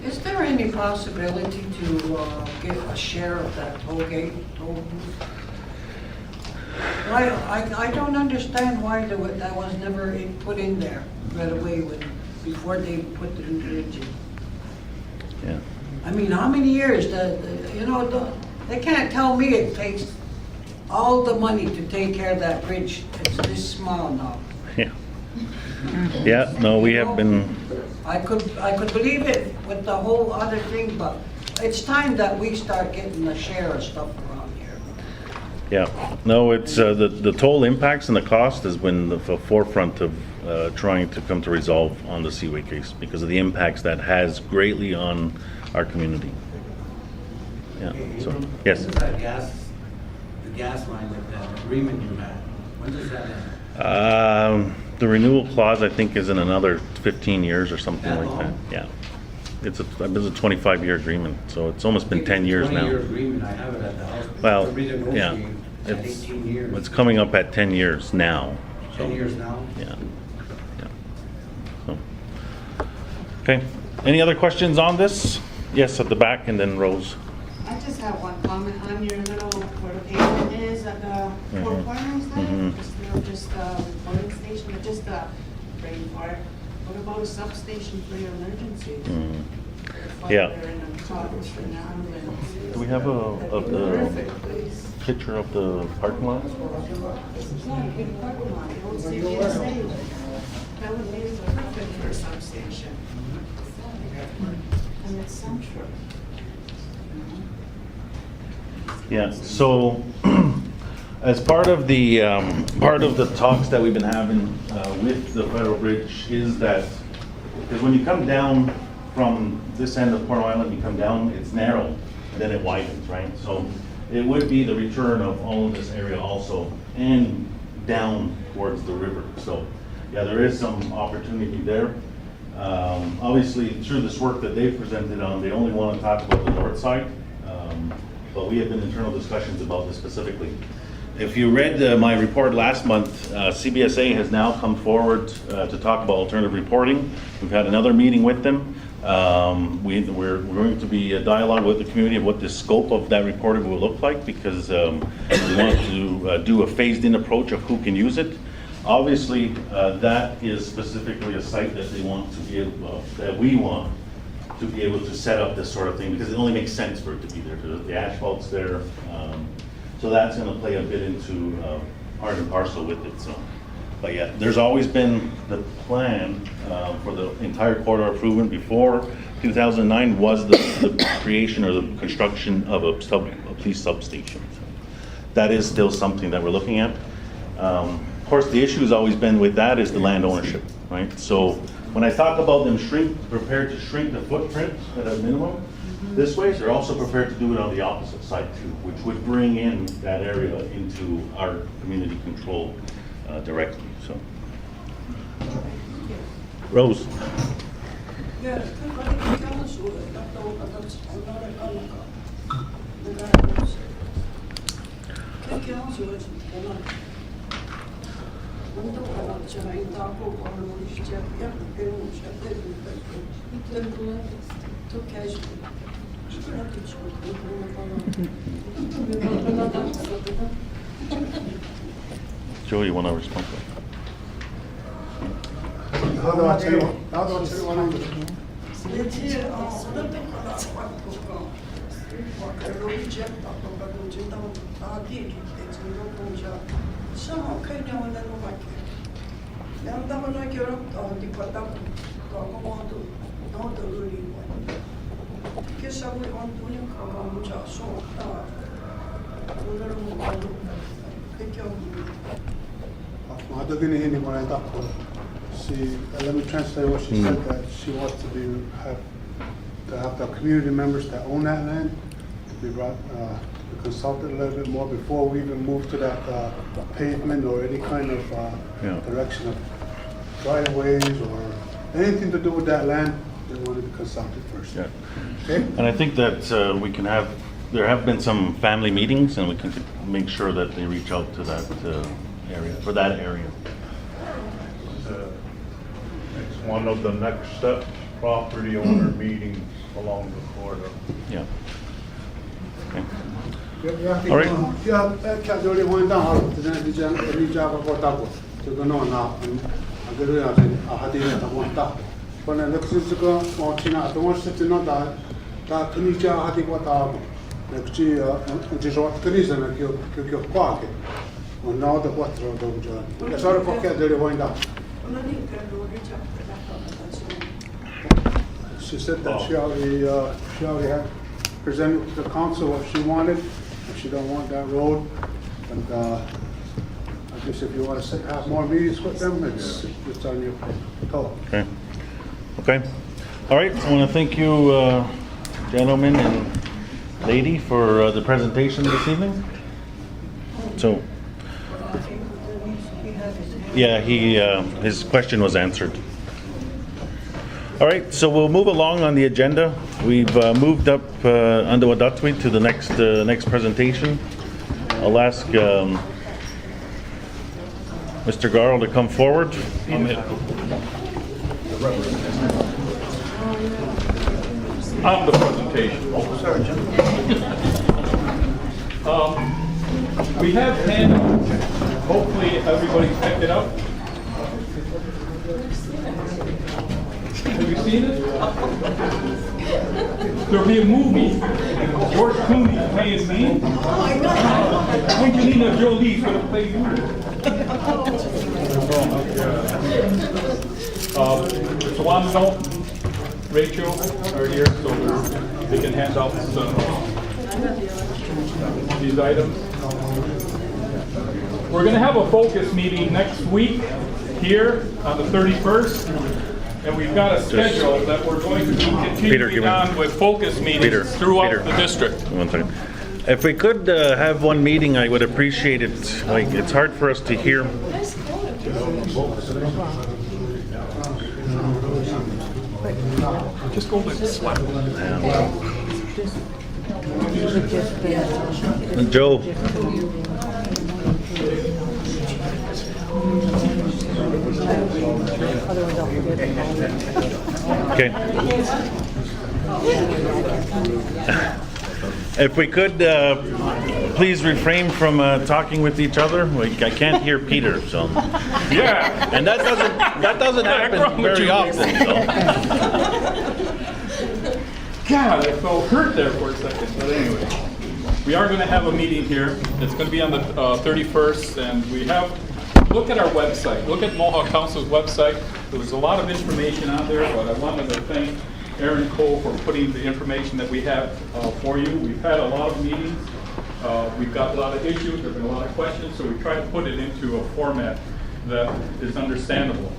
[SPEAKER 7] Is there any possibility to get a share of that toll booth? I don't understand why that was never put in there right away before they put the new bridge in.
[SPEAKER 1] Yeah.
[SPEAKER 7] I mean, how many years, they can't tell me it takes all the money to take care of that bridge. It's this small now.
[SPEAKER 1] Yeah. Yeah, no, we have been,
[SPEAKER 7] I could believe it with the whole other thing, but it's time that we start getting a share of stuff around here.
[SPEAKER 1] yeah. No, it's, the toll impacts and the cost has been the forefront of trying to come to resolve on the Seaway case, because of the impacts that has greatly on our community. Yeah, so, yes.
[SPEAKER 4] When does that the gas line, that agreement you had, when does that end?
[SPEAKER 1] The renewal clause, I think, is in another 15 years or something
[SPEAKER 4] That
[SPEAKER 1] like that.
[SPEAKER 4] long?
[SPEAKER 1] Yeah. It's a 25-year agreement, so it's almost been 10 years now.
[SPEAKER 4] 20-year agreement, I have it at the house.
[SPEAKER 1] Well,
[SPEAKER 4] To renegotiate,
[SPEAKER 1] yeah.
[SPEAKER 4] at
[SPEAKER 1] It's
[SPEAKER 4] 18 years.
[SPEAKER 1] It's coming up at 10 years now. so,
[SPEAKER 4] 10 years now?
[SPEAKER 1] Yeah. Yeah. So, okay. Any other questions on this? Yes, at the back, and then Rose.
[SPEAKER 11] I just have one comment on your little, where the pavement is at the four
[SPEAKER 1] Mhm.
[SPEAKER 11] corners there.
[SPEAKER 1] Mhm.
[SPEAKER 11] Just a voting station, but just a rainwater. What about a substation for your emergencies?
[SPEAKER 1] Mm.
[SPEAKER 11] The
[SPEAKER 1] Yeah.
[SPEAKER 11] fire and the cops and the ambulance.
[SPEAKER 1] Do we have
[SPEAKER 11] That'd be
[SPEAKER 1] a
[SPEAKER 11] perfect, please.
[SPEAKER 1] picture of the parking lot?
[SPEAKER 11] Yeah, a big parking lot, the old CBSA. That would be perfect for a substation. And it's central.
[SPEAKER 1] Yeah, so as part of the talks that we've been having with the Federal Bridge is that, because when you come down from this end of Cornwall Island, you come down, it's narrow, and then it widens, right? So it would be the return of all of this area also, and down towards the river. So, yeah, there is some opportunity there. Obviously, through this work that they've presented on, they only want to talk about the north side. But we have been internal discussions about this specifically. If you read my report last month, CBSA has now come forward to talk about alternative reporting. We've had another meeting with them. We're going to be a dialogue with the community of what the scope of that reporting will look like, because we want to do a phased-in approach of who can use it. Obviously, that is specifically a site that they want to be able, that we want to be able to set up this sort of thing, because it only makes sense for it to be there, because the asphalt's there. So that's going to play a bit into part and parcel with it. So But yeah, there's always been the plan for the entire corridor improvement before 2009 was the creation or the construction of a police substation. So that is still something that we're looking at. Of course, the issue has always been with that is the land ownership, right? So when I talk about them prepared to shrink the footprint at a minimum this way, they're also prepared to do it on the opposite side too, which would bring in that area into our community control directly. So, Rose.
[SPEAKER 7] Yeah,
[SPEAKER 1] Joe, you want to respond to that?
[SPEAKER 12] Let me translate what she said, that she wants to have the community members that own that land to be brought, to consult it a little bit more before we even move to that pavement or any kind of direction of driveways or anything to do with that land. They want to be consulted first.
[SPEAKER 1] Yeah.
[SPEAKER 12] Okay?
[SPEAKER 1] And I think that there have been some family meetings, and we can make sure that they reach out to that area, for that area.
[SPEAKER 3] It's one of the next step property owner meetings along the corridor.
[SPEAKER 1] Yeah. Okay.
[SPEAKER 12] All right. She said that she already had presented to the council what she wanted, and she don't want that road. And I guess if you want to have more meetings with them, it's on your toe.
[SPEAKER 1] Okay. Okay. All right. I want to thank you, gentlemen and lady, for the presentation this evening. So, yeah, his question was answered. All right, so we'll move along on the agenda. We've moved up under Wadatwi to the next presentation. I'll ask Mr. Garl to come forward.
[SPEAKER 5] On the presentation. We have handouts. Hopefully everybody's picked it up. Have you seen it? There'll be a movie. George Clooney playing me. Angelina Jolie's gonna play you. Sawano, Rachel are here, so they can hand out these items. We're gonna have a focus meeting next week here on the 31st. And we've got a schedule that we're going to be continuing on with focus meetings throughout the district.
[SPEAKER 1] 1 second. If we could have one meeting, I would appreciate it. Like, it's hard for us to hear.
[SPEAKER 5] Just go with slap.
[SPEAKER 1] Joe. Okay. If we could please refrain from talking with each other. Like, I can't hear Peter, so.
[SPEAKER 5] Yeah.
[SPEAKER 1] And that doesn't happen very often. So.
[SPEAKER 5] God, I felt hurt there for a second. But anyway, we are going to have a meeting here. It's going to be on the 31st, and we have look at our website, look at Mohawk Council's website. There's a lot of information on there, but I wanted to thank Aaron Cole for putting the information that we have for you. We've had a lot of meetings. We've got a lot of issues, there've been a lot of questions, so we try to put it into a format that is understandable.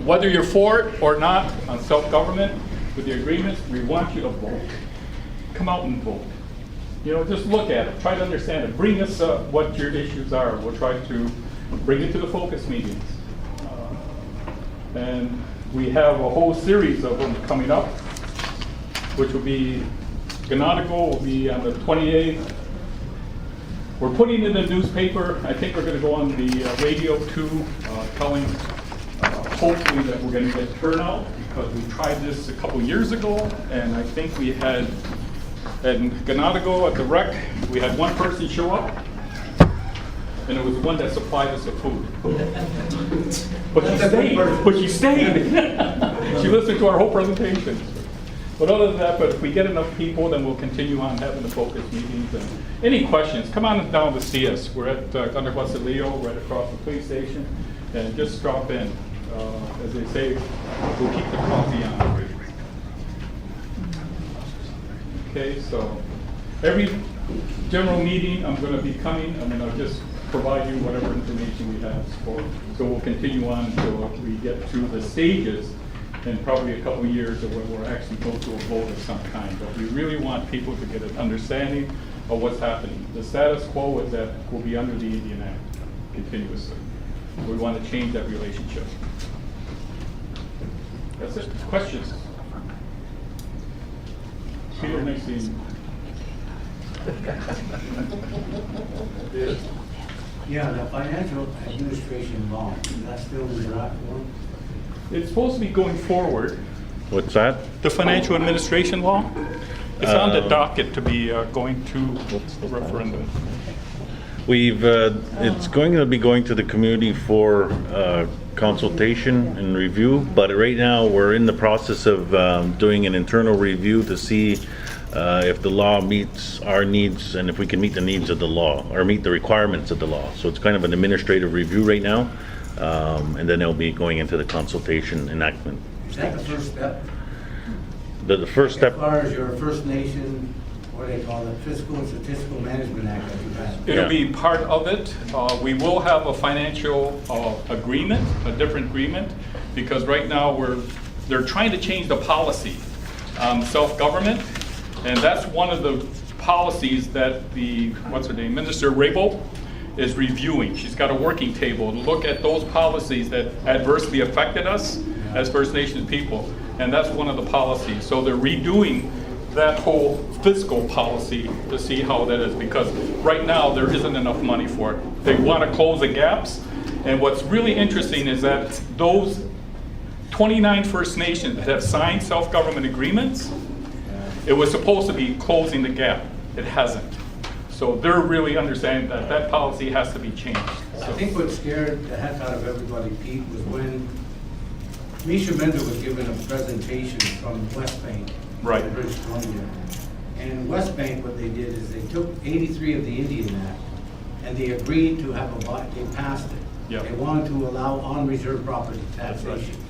[SPEAKER 5] Whether you're for it or not on self-government with the agreements, we want you to vote. Come out and vote. You know, just look at it, try to understand it. Bring us what your issues are. We'll try to bring it to the focus meetings. And we have a whole series of them coming up, which will be, Ganonigo will be on the 28th. We're putting it in the newspaper. I think we're going to go on the radio too, telling hopefully that we're going to get turnout, because we tried this a couple years ago, and I think we had, at Ganonigo at the rec, we had one person show up, and it was the one that supplied us with food. But she stayed. But she stayed. She listened to our whole presentation. But other than that, but if we get enough people, then we'll continue on having the focus meetings. And any questions, come on down to see us. We're at Under Wasilio, right across the police station, and just drop in. As they say, we'll keep the coffee on. Okay, so every general meeting, I'm going to be coming. I'm going to just provide you whatever information we have for. So we'll continue on until we get to the stages, and probably a couple of years of when we're actually going to a vote of some kind. But we really want people to get an understanding of what's happening. The status quo is that we'll be under the Indian Act continuously. We want to change that relationship. That's it. Questions? Peter, next thing.
[SPEAKER 4] Yeah, the financial administration law, that's still in draft form?
[SPEAKER 5] It's supposed to be going forward.
[SPEAKER 1] What's that?
[SPEAKER 5] The financial administration law? It's on the docket to be going to referendum.
[SPEAKER 1] It's going to be going to the community for consultation and review, but right now we're in the process of doing an internal review to see if the law meets our needs and if we can meet the needs of the law or meet the requirements of the law. So it's kind of an administrative review right now, and then it'll be going into the consultation enactment.
[SPEAKER 4] Is that the first step?
[SPEAKER 1] The first step.
[SPEAKER 4] As far as your First Nation, what do they call it, Fiscal and Statistical Management Act that you have?
[SPEAKER 5] It'll be part of it. We will have a financial agreement, a different agreement, because right now they're trying to change the policy on self-government, and that's one of the policies that Minister Rabel is reviewing. She's got a working table to look at those policies that adversely affected us as First Nations people, and that's one of the policies. So they're redoing that whole fiscal policy to see how that is, because right now there isn't enough money for it. They want to close the gaps, and what's really interesting is that those 29 First Nations that have signed self-government agreements, it was supposed to be closing the gap. It hasn't. So they're really understanding that that policy has to be changed.
[SPEAKER 4] I think what scared the heck out of everybody, Pete, was when Misha Mender was given a presentation from West Bank,
[SPEAKER 5] Right.
[SPEAKER 4] in British Columbia. And in West Bank, what they did is they took 83 of the Indian Act and they agreed to have they passed it.
[SPEAKER 5] Yep.
[SPEAKER 4] They wanted to allow on-reserve property
[SPEAKER 5] That's right.
[SPEAKER 4] taxation.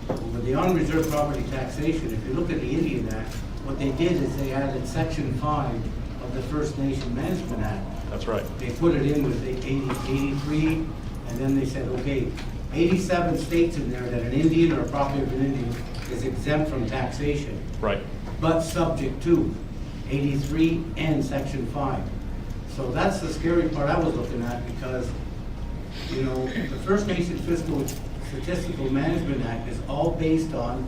[SPEAKER 4] With the on-reserve property taxation, if you look at the Indian Act, what they did is they added Section 5 of the First Nation Management Act.
[SPEAKER 5] That's right.
[SPEAKER 4] They put it in with the 83, and then they said, okay, 87 states in there that an Indian or a property of an Indian is exempt from taxation,
[SPEAKER 5] Right.
[SPEAKER 4] but subject to 83 and Section 5. So that's the scary part I was looking at, because, you know, the First Nation Fiscal Statistical Management Act is all based on,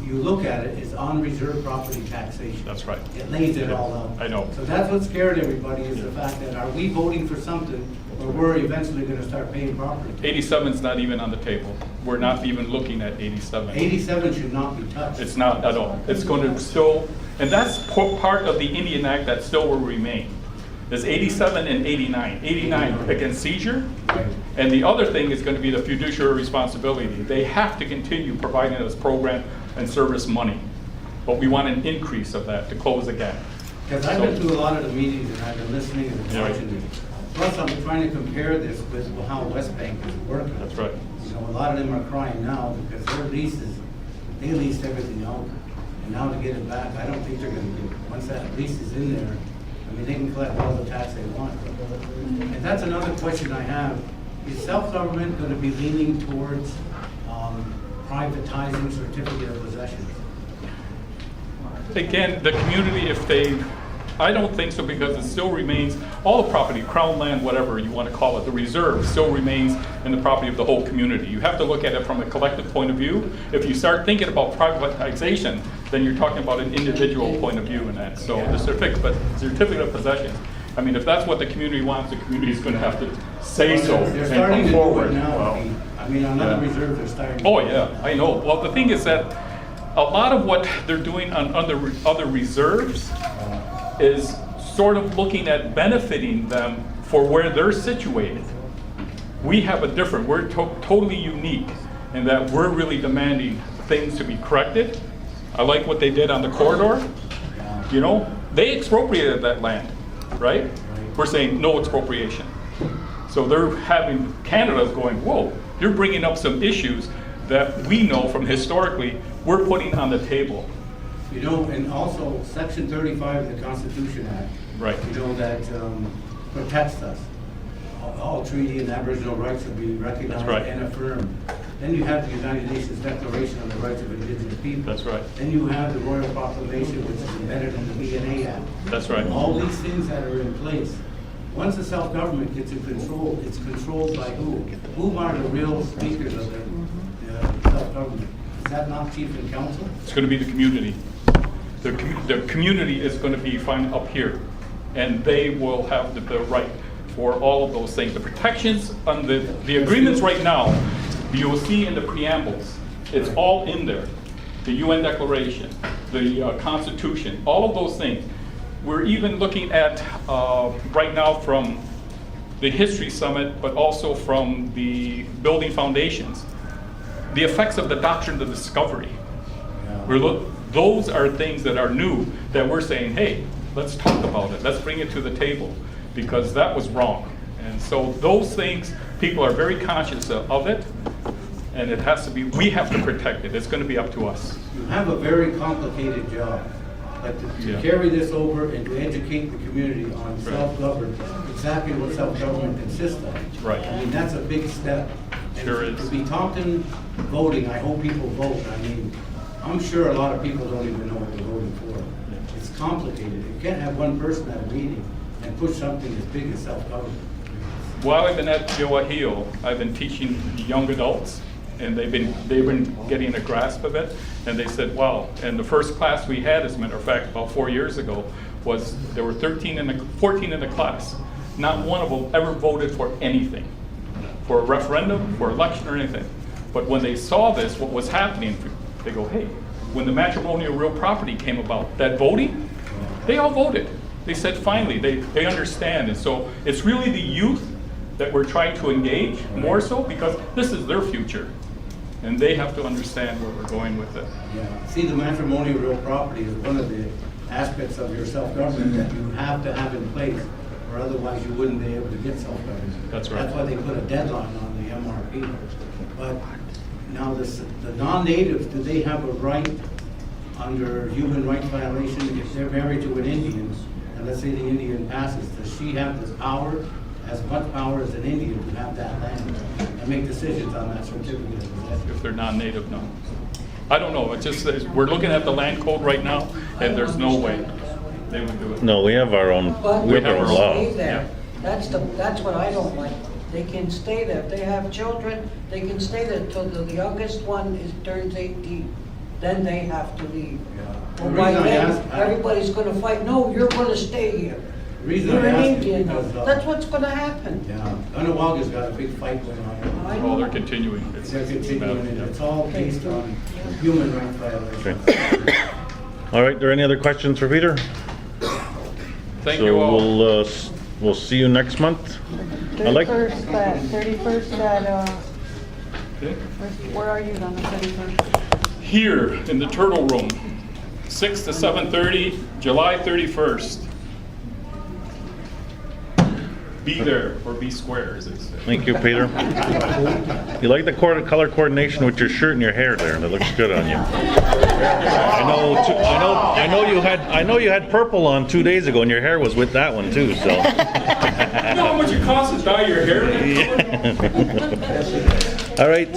[SPEAKER 4] you look at it, it's on reserve property taxation.
[SPEAKER 5] That's right.
[SPEAKER 4] It lays it all out.
[SPEAKER 5] I know.
[SPEAKER 4] So that's what scared everybody, is the fact that are we voting for something where we're eventually gonna start paying property tax?
[SPEAKER 5] 87 is not even on the table. We're not even looking at 87.
[SPEAKER 4] 87 should not be touched.
[SPEAKER 5] It's not at all. It's going to still, and that's part of the Indian Act that still will remain. There's 87 and 89. 89 against seizure, and the other thing is going to be the fiduciary responsibility. They have to continue providing us program and service money, but we want an increase of that to close the gap.
[SPEAKER 4] Because I've been to a lot of the meetings and I've been listening and watching these. Plus, I'm trying to compare this with how West Bank is working.
[SPEAKER 1] That's right.
[SPEAKER 4] You know, a lot of them are crying now because their leases, they leased everything out. And now to get it back, I don't think they're gonna get it. Once that lease is in there, I mean, they can collect all the tax they want. And that's another question I have. Is self-government gonna be leaning towards privatizing certificate of possession?
[SPEAKER 5] Again, the community, if they, I don't think so, because it still remains, all the property, crown land, whatever you want to call it, the reserve still remains in the property of the whole community. You have to look at it from a collective point of view. If you start thinking about privatization, then you're talking about an individual point of view in that. So the certificate of possession, I mean, if that's what the community wants, the community is going to have to say so
[SPEAKER 4] They're
[SPEAKER 5] and
[SPEAKER 4] starting
[SPEAKER 5] come
[SPEAKER 4] to do
[SPEAKER 5] forward.
[SPEAKER 4] it now.
[SPEAKER 5] Well,
[SPEAKER 4] I mean, on other
[SPEAKER 5] yeah.
[SPEAKER 4] reserves, they're starting.
[SPEAKER 5] Oh, yeah, I know. Well, the thing is that a lot of what they're doing on other reserves is sort of looking at benefiting them for where they're situated. We have a different, we're totally unique in that we're really demanding things to be corrected. I like what they did on the corridor. You know, they expropriated that land, right? We're saying no expropriation. So they're having, Canada's going, whoa, you're bringing up some issues that we know from historically we're putting on the table.
[SPEAKER 4] You know, and also Section 35 of the Constitution Act.
[SPEAKER 5] Right.
[SPEAKER 4] You know, that protects us. All treaty and Aboriginal rights will be recognized
[SPEAKER 5] That's right.
[SPEAKER 4] and affirmed. Then you have the United Nations Declaration on the Rights of Indigenous People.
[SPEAKER 5] That's right.
[SPEAKER 4] Then you have the Royal Proclamation, which is embedded in the BNA Act.
[SPEAKER 5] That's right.
[SPEAKER 4] All these things that are in place. Once the self-government gets in control, it's controlled by who? Who are the real speakers of the self-government? Is that not chief and council?
[SPEAKER 5] It's going to be the community. The community is going to be fine up here, and they will have the right for all of those things. The protections on the agreements right now, you'll see in the preambles, it's all in there. The UN Declaration, the Constitution, all of those things. We're even looking at, right now from the History Summit, but also from the Building Foundations, the effects of the Doctrine of Discovery. Those are things that are new that we're saying, hey, let's talk about it. Let's bring it to the table because that was wrong. And so those things, people are very conscious of it, and it has to be, we have to protect it. It's going to be up to us.
[SPEAKER 4] You have a very complicated job, but to
[SPEAKER 5] Yeah.
[SPEAKER 4] carry this over and to educate the community on
[SPEAKER 5] Right.
[SPEAKER 4] self-government, exactly what self-government consists of.
[SPEAKER 5] Right.
[SPEAKER 4] I mean, that's a big step. And
[SPEAKER 5] Sure is.
[SPEAKER 4] To be talking voting, I hope people vote. I mean, I'm sure a lot of people don't even know what they're voting for. It's complicated. You can't have one person at a meeting and push something as big as self-government.
[SPEAKER 5] While I've been at Joahio, I've been teaching young adults, and they've been getting a grasp of it. And they said, wow. And the first class we had, as a matter of fact, about 4 years ago, was there were 14 in the class. Not one of them ever voted for anything, for a referendum, for election, or anything. But when they saw this, what was happening, they go, hey, when the matrimonial real property came about, that voting, they all voted. They said, finally, they understand. And so it's really the youth that we're trying to engage more so because this is their future. And they have to understand where we're going with it.
[SPEAKER 4] Yeah. See, the matrimonial real property is one of the aspects of your self-government that you have to have in place, or otherwise you wouldn't be able to get self-government.
[SPEAKER 5] That's right.
[SPEAKER 4] That's why they put a deadline on the MRP. But now the non-natives, do they have a right under human rights violation if they're married to an Indian, and let's say the Indian passes, does she have this power, as much power as an Indian to have that land and make decisions on that certificate of possession?
[SPEAKER 5] If they're non-native, no. I don't know, it just says, we're looking at the land code right now, and there's no way they would do it.
[SPEAKER 1] No, we have our own,
[SPEAKER 7] But
[SPEAKER 1] we have
[SPEAKER 7] they
[SPEAKER 1] our
[SPEAKER 7] can
[SPEAKER 1] own law.
[SPEAKER 7] stay there.
[SPEAKER 5] Yeah.
[SPEAKER 7] That's what I don't like. They can stay there. If they have children, they can stay there till the youngest one turns 18. Then they have to leave.
[SPEAKER 4] The
[SPEAKER 7] Well, by
[SPEAKER 4] reason I
[SPEAKER 7] then,
[SPEAKER 4] ask-
[SPEAKER 7] everybody's gonna fight, no, you're gonna stay here.
[SPEAKER 4] The reason
[SPEAKER 7] You're
[SPEAKER 4] I
[SPEAKER 7] an
[SPEAKER 4] ask is
[SPEAKER 7] Indian.
[SPEAKER 4] because,
[SPEAKER 7] That's what's gonna happen.
[SPEAKER 4] yeah, Unawaga's got a big fight going on.
[SPEAKER 7] I
[SPEAKER 5] Well,
[SPEAKER 7] know.
[SPEAKER 5] they're continuing.
[SPEAKER 4] They're continuing, and it's all based on human rights violations.
[SPEAKER 1] Okay. All right, there any other questions for Peter?
[SPEAKER 5] Thank you all.
[SPEAKER 1] So we'll see you next month. I like,
[SPEAKER 11] 31st at,
[SPEAKER 5] Okay.
[SPEAKER 11] where are you on the 31st?
[SPEAKER 5] Here in the Turtle Room, 6 to 7:30, July 31st. Be there or be square, as they say.
[SPEAKER 1] Thank you, Peter. You like the color coordination with your shirt and your hair there. That looks good on you. I know you had purple on 2 days ago, and your hair was with that one too. So.
[SPEAKER 5] You know how much it costs to dye your hair?
[SPEAKER 1] All right.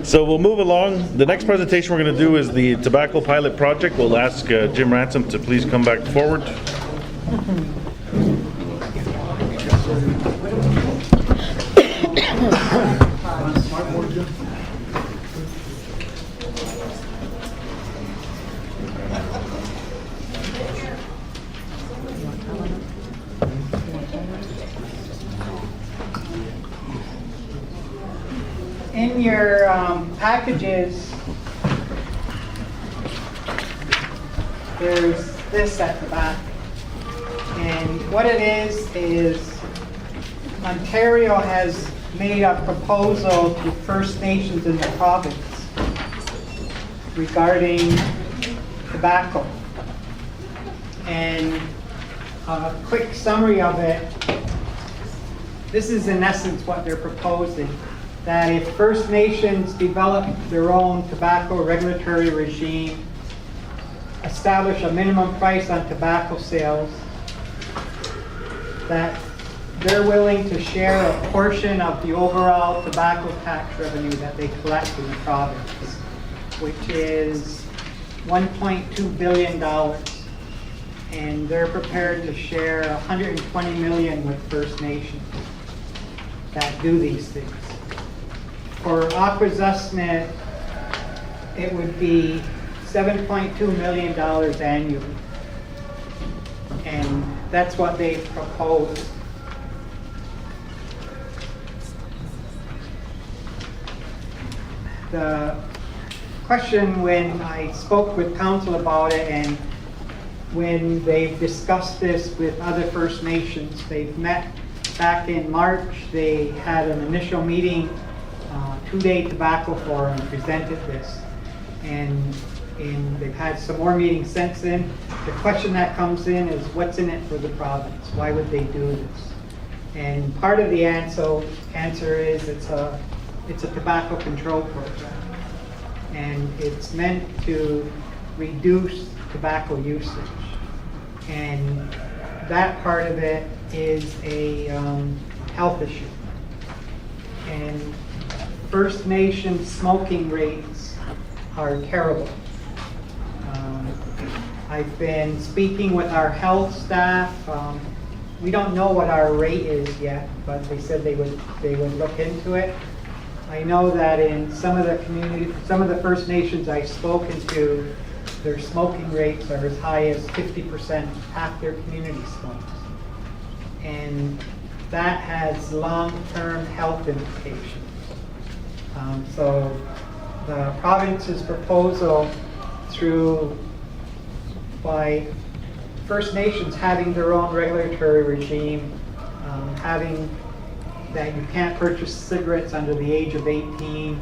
[SPEAKER 1] So we'll move along. The next presentation we're going to do is the tobacco pilot project. We'll ask Jim Ransom to please come back forward.
[SPEAKER 2] In your packages, there's this at the back. And what it is Ontario has made a proposal to First Nations in the province regarding tobacco. And a quick summary of it, this is in essence what they're proposing. That if First Nations develop their own tobacco regulatory regime, establish a minimum price on tobacco sales, that they're willing to share a portion of the overall tobacco tax revenue that they collect in the province, which is $1.2 billion. And they're prepared to share $120 million with First Nations that do these things. For Aqua's estimate, it would be $7.2 million annually. And that's what they've proposed. The question when I spoke with council about it, and when they've discussed this with other First Nations, they've met back in March. They had an initial meeting, 2-day tobacco forum, and presented this. And they've had some more meetings since then. The question that comes in is, what's in it for the province? Why would they do this? And part of the answer is it's a tobacco control program. And it's meant to reduce tobacco usage. And that part of it is a health issue. And First Nation smoking rates are terrible. I've been speaking with our health staff. We don't know what our rate is yet, but they said they would look into it. I know that in some of the First Nations I've spoken to, their smoking rates are as high as 50%, half their community smokes. And that has long-term health implications. So the province's proposal by First Nations having their own regulatory regime, having that you can't purchase cigarettes under the age of 18,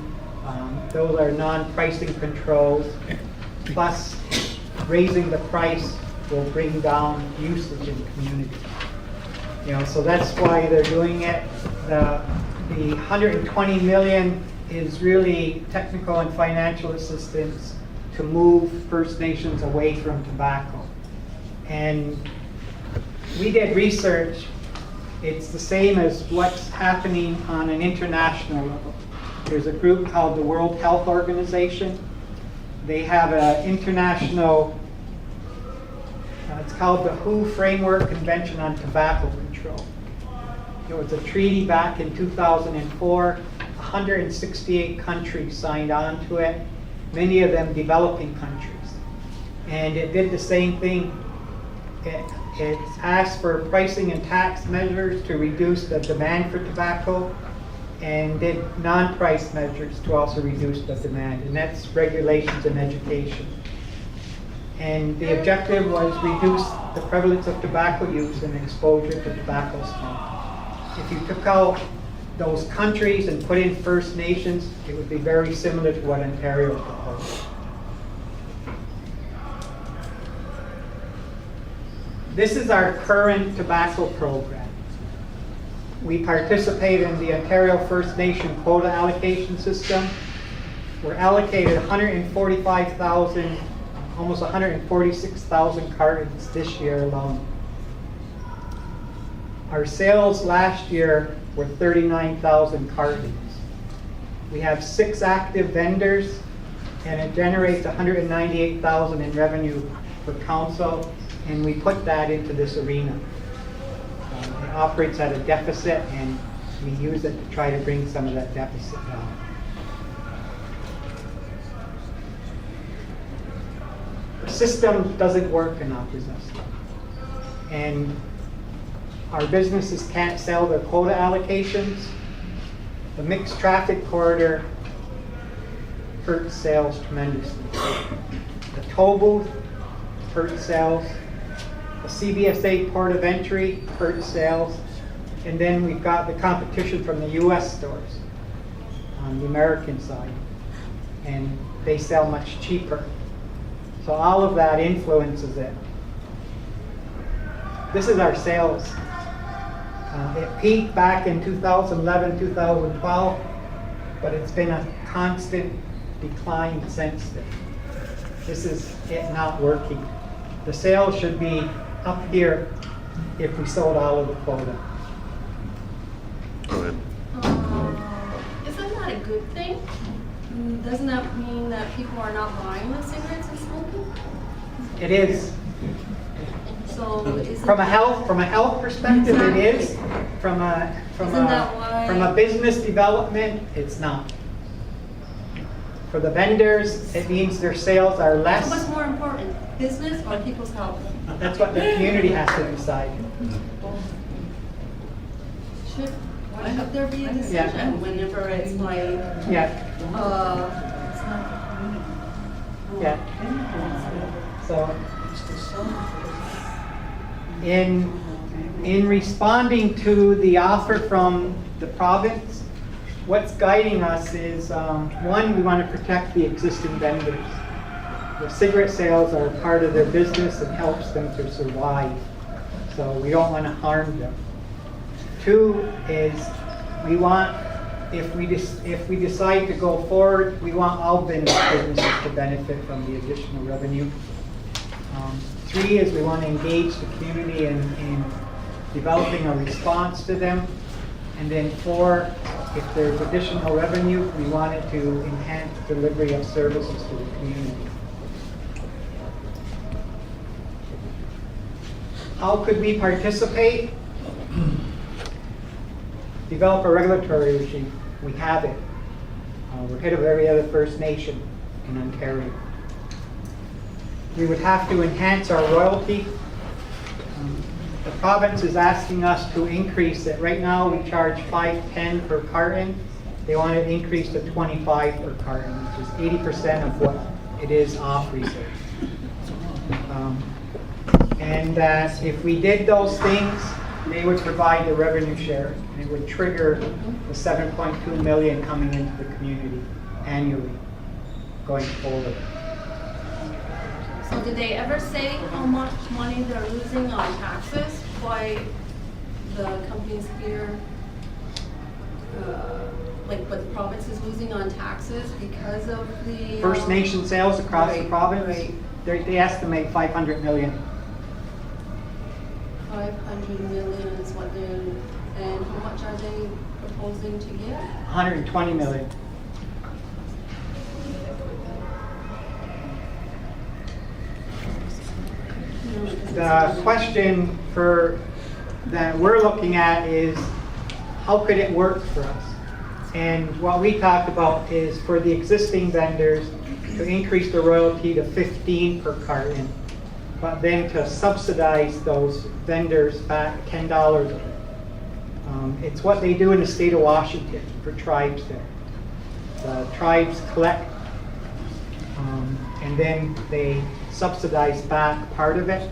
[SPEAKER 2] those are non-pricing controls, plus raising the price will bring down usage in the community. So that's why they're doing it. The $120 million is really technical and financial assistance to move First Nations away from tobacco. And we did research. It's the same as what's happening on an international level. There's a group called the World Health Organization. They have an international, it's called the WHO Framework Convention on Tobacco Control. It was a treaty back in 2004. 168 countries signed on to it, many of them developing countries. And it did the same thing. It asked for pricing and tax measures to reduce the demand for tobacco, and did non-price measures to also reduce the demand, and that's regulations and education. And the objective was reduce the prevalence of tobacco use and exposure to tobacco smoke. If you took out those countries and put in First Nations, it would be very similar to what Ontario proposed. This is our current tobacco program. We participate in the Ontario First Nation quota allocation system. We're allocated 145,000, almost 146,000 cartons this year alone. Our sales last year were 39,000 cartons. We have 6 active vendors, and it generates 198,000 in revenue for council, and we put that into this arena. It operates at a deficit, and we use it to try to bring some of that deficit down. The system doesn't work in Augusta, and our businesses can't sell their quota allocations. The mixed traffic corridor hurts sales tremendously. The toll booth hurts sales. The CBSA port of entry hurts sales. And then we've got the competition from the US stores on the American side. And they sell much cheaper. So all of that influences it. This is our sales. It peaked back in 2011, 2012, but it's been a constant decline since then. This is it not working. The sales should be up here if we sold all of the quota.
[SPEAKER 1] Go ahead.
[SPEAKER 6] Isn't that a good thing? Doesn't that mean that people are not buying the cigarettes and smoking?
[SPEAKER 2] It is.
[SPEAKER 6] So is
[SPEAKER 2] From a health perspective, it is. From
[SPEAKER 6] Isn't that why-
[SPEAKER 2] a business development, it's not. For the vendors, it means their sales are
[SPEAKER 6] What's
[SPEAKER 2] less.
[SPEAKER 6] more important, business or people's health?
[SPEAKER 2] That's what the community has to decide.
[SPEAKER 6] Why should there be a decision whenever it's like,
[SPEAKER 2] Yeah, yeah. So, in responding to the offer from the province, what's guiding us is, one, we want to protect the existing vendors. The cigarette sales are part of their business and helps them to survive. So we don't want to harm them. Two is we want, if we decide to go forward, we want all businesses to benefit from the additional revenue. Three is we want to engage the community in developing a response to them. And then four, if there's additional revenue, we want it to enhance delivery of services to the community. How could we participate? Develop a regulatory regime. We have it. We're ahead of every other First Nation in Ontario. We would have to enhance our royalty. The province is asking us to increase it. Right now we charge $5.10 per carton. They want it increased to $25 per carton, which is 80% of what it is off retail. And that if we did those things, they would provide the revenue share, and it would trigger the $7.2 million coming into the community annually going forward.
[SPEAKER 6] so did they ever say how much money they're losing on taxes? Why the companies here, like what the province is losing on taxes because of the...
[SPEAKER 2] First Nation sales across the
[SPEAKER 6] Right,
[SPEAKER 2] province,
[SPEAKER 6] right.
[SPEAKER 2] they estimate $500 million.
[SPEAKER 6] 500 million is what they're, and how much are they proposing to get?
[SPEAKER 2] 120 million. The question that we're looking at is, how could it work for us? And what we talked about is for the existing vendors to increase the royalty to 15 per carton, but then to subsidize those vendors back $10. It's what they do in the state of Washington for tribes there. The tribes collect, and then they subsidize back part of it.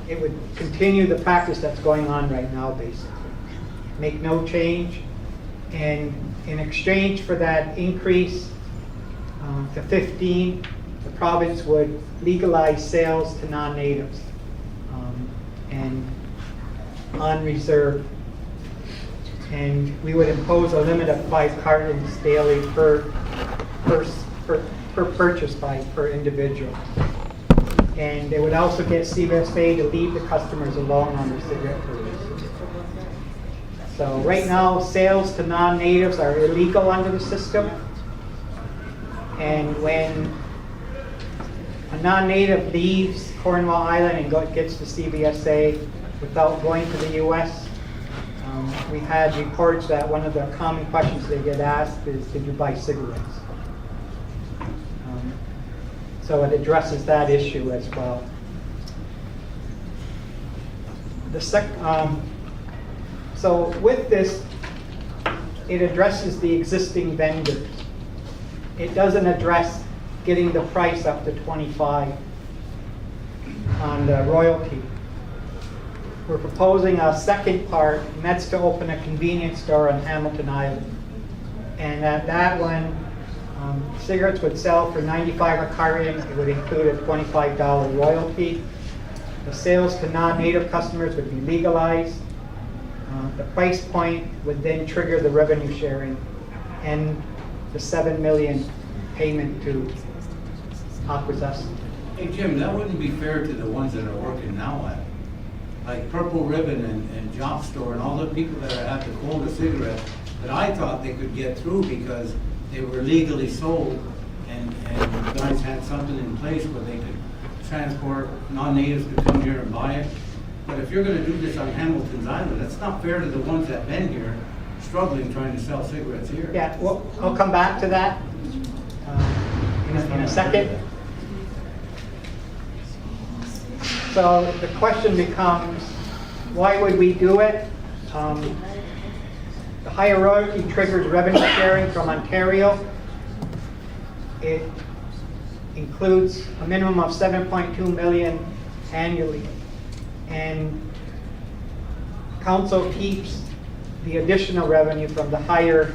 [SPEAKER 2] It would continue the practice that's going on right now, basically. Make no change, and in exchange for that increase to 15, the province would legalize sales to non-natives. and on reserve. And we would impose a limit of 5 cartons daily per purchase per individual. And they would also get CVSA to leave the customers alone on their cigarette purchase. So right now, sales to non-natives are illegal under the system. And when a non-native leaves Cornwall Island and gets to CVSA without going to the U.S., we've had reports that one of the common questions they get asked is, did you buy cigarettes? So it addresses that issue as well. So with this, it addresses the existing vendors. It doesn't address getting the price up to 25 on the royalty. We're proposing a second part, and that's to open a convenience store on Hamilton Island. And at that one, cigarettes would sell for $95 a carton. It would include a $25 royalty. The sales to non-native customers would be legalized. The price point would then trigger the revenue sharing and the $7 million payment to Aquas.
[SPEAKER 4] Hey, Jim, that wouldn't be fair to the ones that are working now at, like Purple Ribbon and Job Store and all the people that have to hold a cigarette that I thought they could get through because they were legally sold and the guys had something in place where they could transport, non-natives could come here and buy it. But if you're gonna do this on Hamilton's Island, that's not fair to the ones that been here struggling trying to sell cigarettes here.
[SPEAKER 2] Yeah, well, I'll come back to that in a second. So the question becomes, why would we do it? The higher royalty triggers revenue sharing from Ontario. It includes a minimum of $7.2 million annually. And council keeps the additional revenue from the higher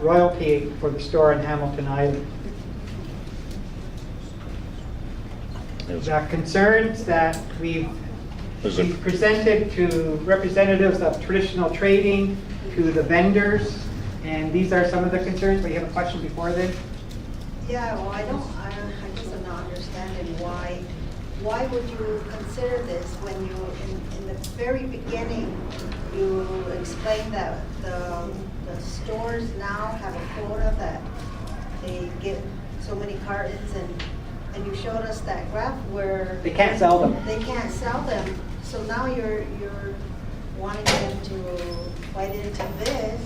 [SPEAKER 2] royalty for the store in Hamilton Island. The concerns that we've presented to representatives of traditional trading, to the vendors, and these are some of the concerns. We have a question before then.
[SPEAKER 11] Yeah, well, I guess I'm not understanding why would you consider this when you, in the very beginning, you explained that the stores now have a quota that they get so many cartons and you showed us that graph where
[SPEAKER 2] They can't sell them.
[SPEAKER 11] They can't sell them. So now you're wanting them to fight into this.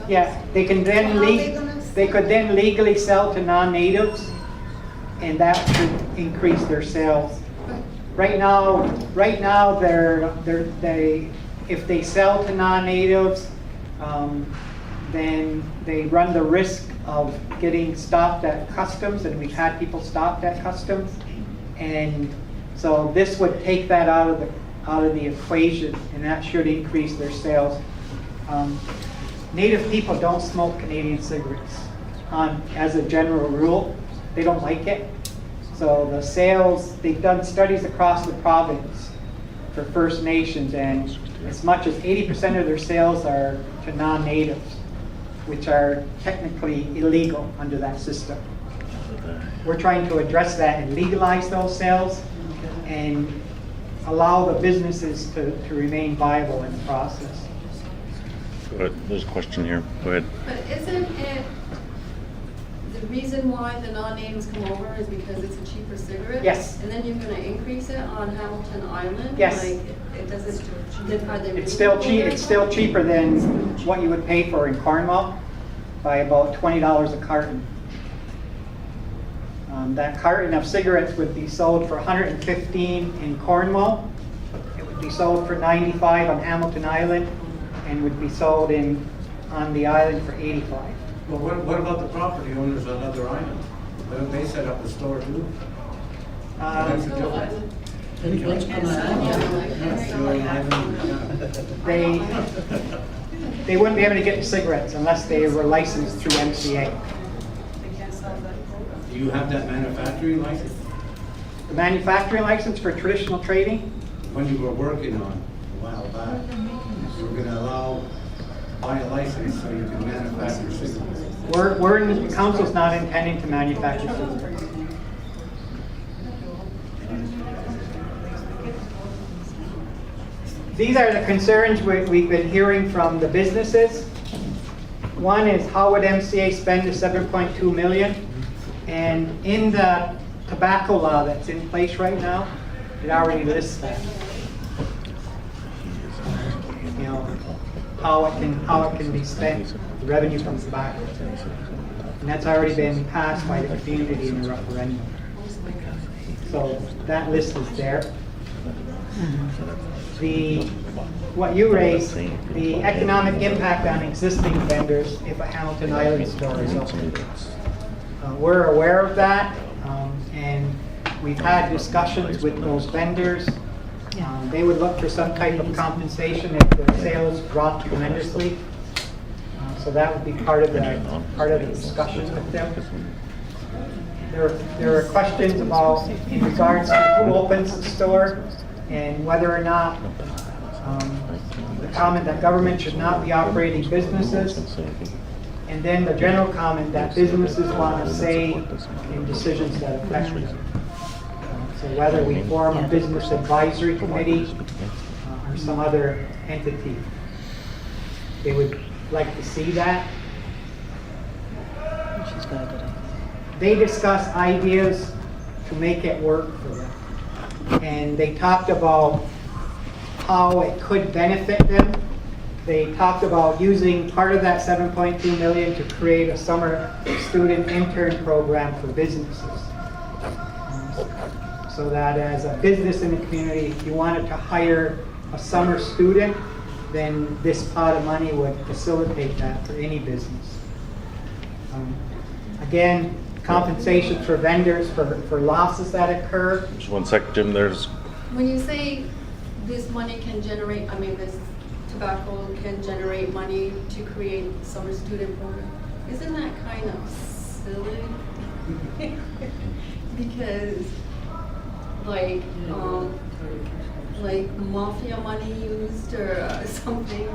[SPEAKER 2] Yeah, they can then
[SPEAKER 11] How are they gonna
[SPEAKER 2] they
[SPEAKER 11] sell
[SPEAKER 2] could then legally sell to non-natives, and that should increase their sales. Right now, if they sell to non-natives, then they run the risk of getting stopped at customs, and we've had people stopped at customs, and so this would take that out of the equation, and that should increase their sales. Native people don't smoke Canadian cigarettes as a general rule. They don't like it. So the sales, they've done studies across the province for First Nations, and as much as 80% of their sales are to non-natives, which are technically illegal under that system. We're trying to address that and legalize those sales and allow the businesses to remain viable in the process.
[SPEAKER 1] Go ahead. There's a question here. Go ahead.
[SPEAKER 6] But isn't it, the reason why the non-natives come over is because it's a cheaper cigarette?
[SPEAKER 2] Yes.
[SPEAKER 6] And then you're gonna increase it on Hamilton Island?
[SPEAKER 2] Yes.
[SPEAKER 6] Like, it doesn't, are they
[SPEAKER 2] It's still
[SPEAKER 6] reasonable there?
[SPEAKER 2] It's still cheaper than what you would pay for in Cornwall by about $20 a carton. That carton of cigarettes would be sold for $115 in Cornwall. It would be sold for $95 on Hamilton Island, and would be sold on the island for $85.
[SPEAKER 4] Well, what about the property owners on other islands? Don't they set up a store too? That's a difference.
[SPEAKER 7] What's gonna happen?
[SPEAKER 2] They wouldn't be able to get the cigarettes unless they were licensed through MCA.
[SPEAKER 4] Do you have that manufacturing license?
[SPEAKER 2] The manufacturing license for traditional trading?
[SPEAKER 4] When you were working on a while back, you were gonna buy a license so you can manufacture cigarettes.
[SPEAKER 2] The council's not intending to manufacture cigarettes. These are the concerns we've been hearing from the businesses. One is, how would MCA spend the 7.2 million? And in the tobacco law that's in place right now, it already lists that. You know, how it can be spent, the revenue from tobacco. And that's already been passed by the community in a referendum. So that list is there. What you raised, the economic impact on existing vendors if a Hamilton Island store is open. We're aware of that, and we've had discussions with those vendors. They would look for some type of compensation if the sales dropped tremendously. So that would be part of the discussion with them. There are questions about, in regards to who opens the store and whether or not the comment that government should not be operating businesses, and then the general comment that businesses want to say in decisions that affect them. So whether we form a business advisory committee or some other entity, they would like to see that. They discuss ideas to make it work for them. And they talked about how it could benefit them. They talked about using part of that 7.2 million to create a summer student intern program for businesses. So that as a business in the community, if you wanted to hire a summer student, then this pot of money would facilitate that for any business. Again, compensation for vendors for losses that occur.
[SPEAKER 1] Just one sec, Jim, there's,
[SPEAKER 6] When you say this money can generate, I mean, this tobacco can generate money to create summer student program, isn't that kind of silly? Because like mafia money used or something.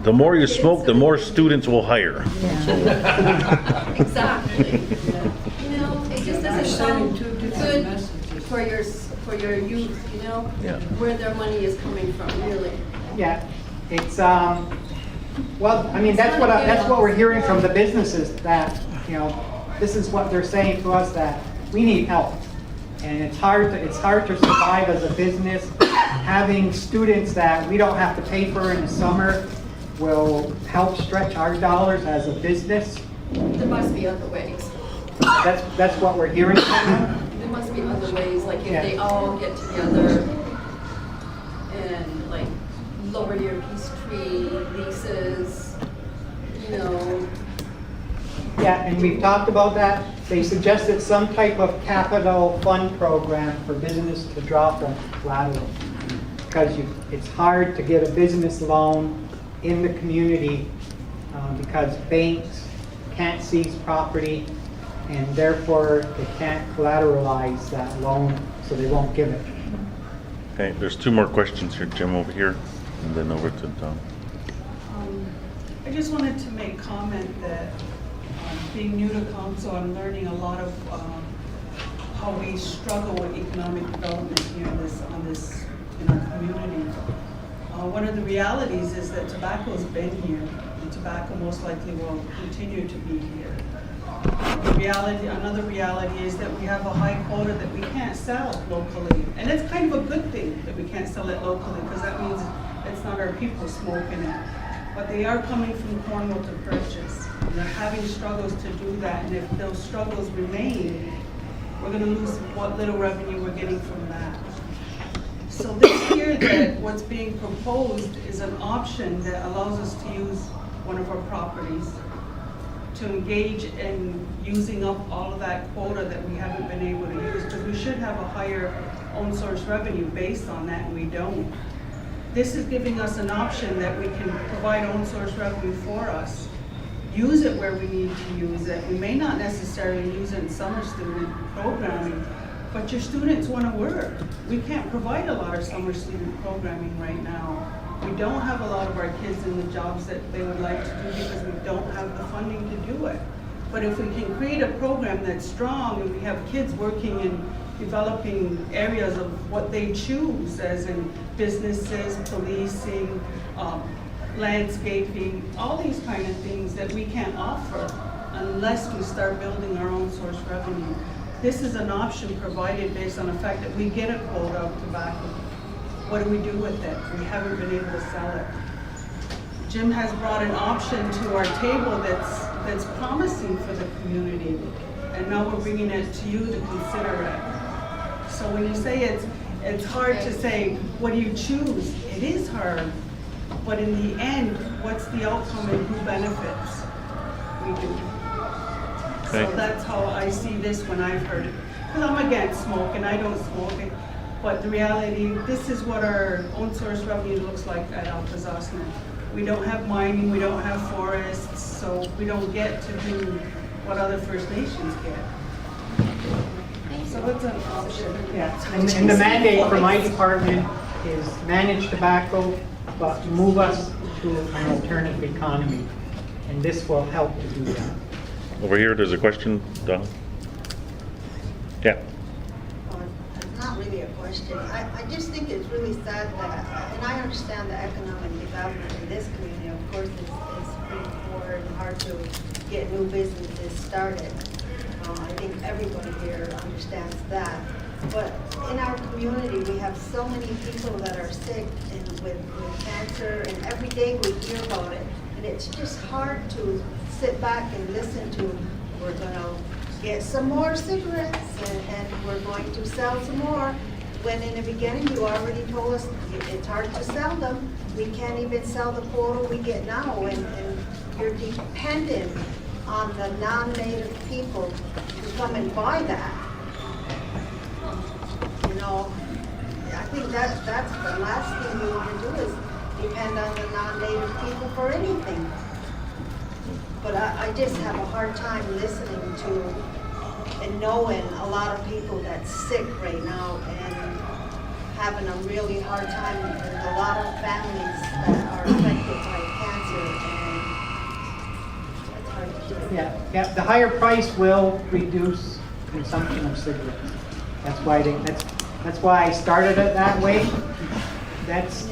[SPEAKER 1] the more you smoke, the more students will hire.
[SPEAKER 6] Exactly. You know, it just doesn't sound good for your youth, you know?
[SPEAKER 1] Yeah.
[SPEAKER 6] Where their money is coming from, really.
[SPEAKER 2] Yeah, it's, well, I mean, that's what we're hearing from the businesses, that, you know, this is what they're saying to us, that we need help. And it's hard to survive as a business. Having students that we don't have to pay for in the summer will help stretch our dollars as a business.
[SPEAKER 6] There must be other ways.
[SPEAKER 2] That's what we're hearing from them.
[SPEAKER 6] There must be other ways, like if
[SPEAKER 2] Yeah.
[SPEAKER 6] they all get together and like lower your peace tree leases, you know.
[SPEAKER 2] Yeah, and we've talked about that. They suggested some type of capital fund program for business to draw from collateral. Because it's hard to get a business loan in the community because banks can't seize property, and therefore they can't collateralize that loan, so they won't give it.
[SPEAKER 1] Okay, there's two more questions here, Jim, over here, and then over to Tom.
[SPEAKER 13] I just wanted to make comment that being new to council, I'm learning a lot of how we struggle with economic development here in our community. One of the realities is that tobacco's been here, and tobacco most likely will continue to be here. Another reality is that we have a high quota that we can't sell locally. And it's kind of a good thing that we can't sell it locally, because that means it's not our people smoking it. But they are coming from Cornwall to purchase. And they're having struggles to do that. And if those struggles remain, we're going to lose what little revenue we're getting from that. So this year, that what's being proposed is an option that allows us to use one of our properties to engage in using up all of that quota that we haven't been able to use, because we should have a higher own source revenue based on that, and we don't. This is giving us an option that we can provide own source revenue for us, use it where we need to use it. We may not necessarily use it in summer student programming, but your students want to work. We can't provide a lot of summer student programming right now. We don't have a lot of our kids in the jobs that they would like to do because we don't have the funding to do it. But if we can create a program that's strong and we have kids working in developing areas of what they choose, as in businesses, policing, landscaping, all these kind of things that we can't offer unless we start building our own source revenue. This is an option provided based on the fact that we get a quota of tobacco. What do we do with it? We haven't been able to sell it. Jim has brought an option to our table that's promising for the community, and now we're bringing it to you to consider it. So when you say it's hard to say, what do you choose? It is hard, but in the end, what's the outcome and who benefits? We do.
[SPEAKER 1] Okay.
[SPEAKER 13] So that's how I see this when I've heard it. Because I'm against smoke and I don't smoke it, but the reality, this is what our own source revenue looks like at Alcazasna. We don't have mining, we don't have forests, so we don't get to do what other First Nations get. So it's an option, yeah.
[SPEAKER 2] And the mandate for my department is manage tobacco, but move us to an alternative economy. And this will help to do that.
[SPEAKER 1] Over here, there's a question, Don. Yeah.
[SPEAKER 11] It's not really a question. I just think it's really sad that, and I understand the economic development in this community, of course, it's pretty poor and hard to get new businesses started. I think everybody here understands that. But in our community, we have so many people that are sick and with cancer, and every day we hear about it. And it's just hard to sit back and listen to, we're going to get some more cigarettes and we're going to sell some more. When in the beginning you already told us it's hard to sell them. We can't even sell the quota we get now, and you're dependent on the non-native people to come and buy that. You know, I think that's the last thing we want to do is depend on the non-native people for anything. But I just have a hard time listening to and knowing a lot of people that's sick right now and having a really hard time, and a lot of families that are affected by cancer, and it's hard to do.
[SPEAKER 2] Yeah, the higher price will reduce consumption of cigarettes. That's why I started it that way. That's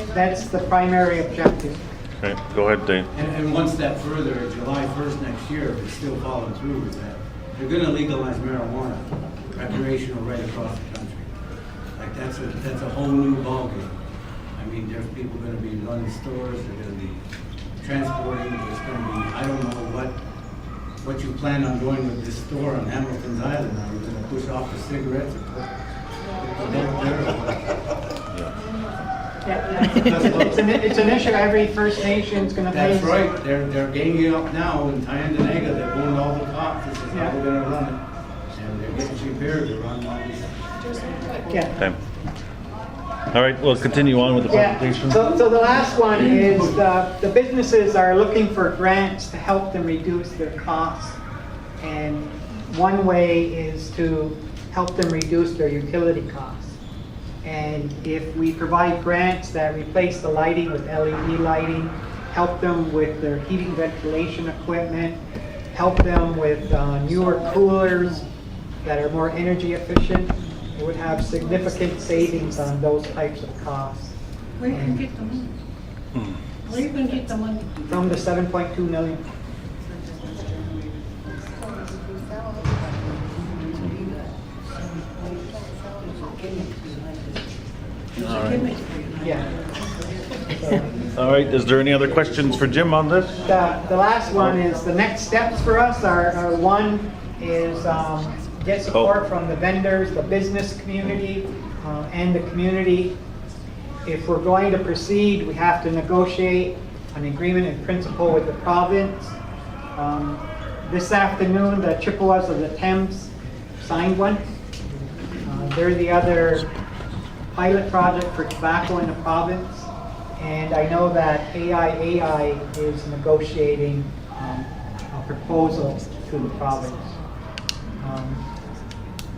[SPEAKER 2] the primary objective.
[SPEAKER 1] Okay, go ahead, Dave.
[SPEAKER 4] And one step further, July 1st next year, if it's still following through with that, they're gonna legalize marijuana, recreational right across the country. Like that's a whole new ballgame. I mean, there's people gonna be running stores, they're gonna be transporting, there's gonna be, I don't know what you plan on doing with this store on Hamilton's Island. Are you gonna push off the cigarettes or put dope there or what?
[SPEAKER 2] It's an issue every First Nation's going to face.
[SPEAKER 4] That's right. They're ganging up now in Tyendinaga. They're going to all the cops. This is how we're going to run it. And they're getting cheap beer to run all these.
[SPEAKER 2] Yeah.
[SPEAKER 1] Okay. All right, we'll continue on with the
[SPEAKER 2] Yeah.
[SPEAKER 1] presentation.
[SPEAKER 2] So the last one is the businesses are looking for grants to help them reduce their costs. And one way is to help them reduce their utility costs. And if we provide grants that replace the lighting with LED lighting, help them with their heating ventilation equipment, help them with newer coolers that are more energy efficient, it would have significant savings on those types of costs.
[SPEAKER 7] Where you can get the money? Where you can get the money?
[SPEAKER 2] From the 7.2 million.
[SPEAKER 1] All right.
[SPEAKER 2] Yeah.
[SPEAKER 1] All right, is there any other questions for Jim on this?
[SPEAKER 2] The last one is, the next steps for us are one is get support from the vendors, the business community, and the community. If we're going to proceed, we have to negotiate an agreement in principle with the province. This afternoon, the Chippewas of the Thames signed one. They're the other pilot project for tobacco in the province. And I know that AIAI is negotiating a proposal to the province.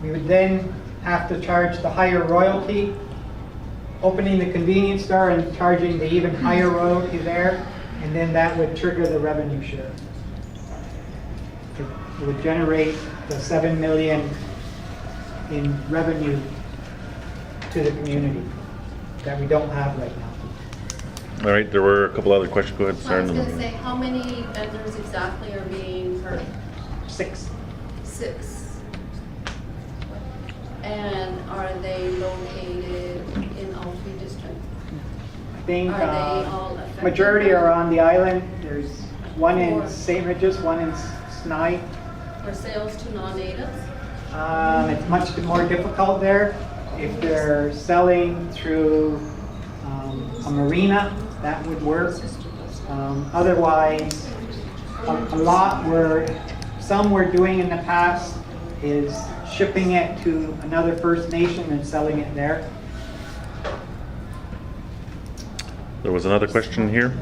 [SPEAKER 2] We would then have to charge the higher royalty, opening the convenience store and charging the even higher royalty there, and then that would trigger the revenue share. It would generate the 7 million in revenue to the community that we don't have right now.
[SPEAKER 1] All right, there were a couple other questions. Go ahead,
[SPEAKER 6] I
[SPEAKER 1] Sarah.
[SPEAKER 6] was gonna say, how many vendors exactly are being hurt?
[SPEAKER 2] 6.
[SPEAKER 6] 6. And are they located in all 3 districts?
[SPEAKER 2] I think
[SPEAKER 6] Are they all affected?
[SPEAKER 2] majority are on the island. There's one in St. Regis, one in Snide.
[SPEAKER 6] For sales to non-natives?
[SPEAKER 2] It's much more difficult there. If they're selling through a marina, that would work. Otherwise, a lot some were doing in the past is shipping it to another First Nation and selling it there.
[SPEAKER 1] There was another question here.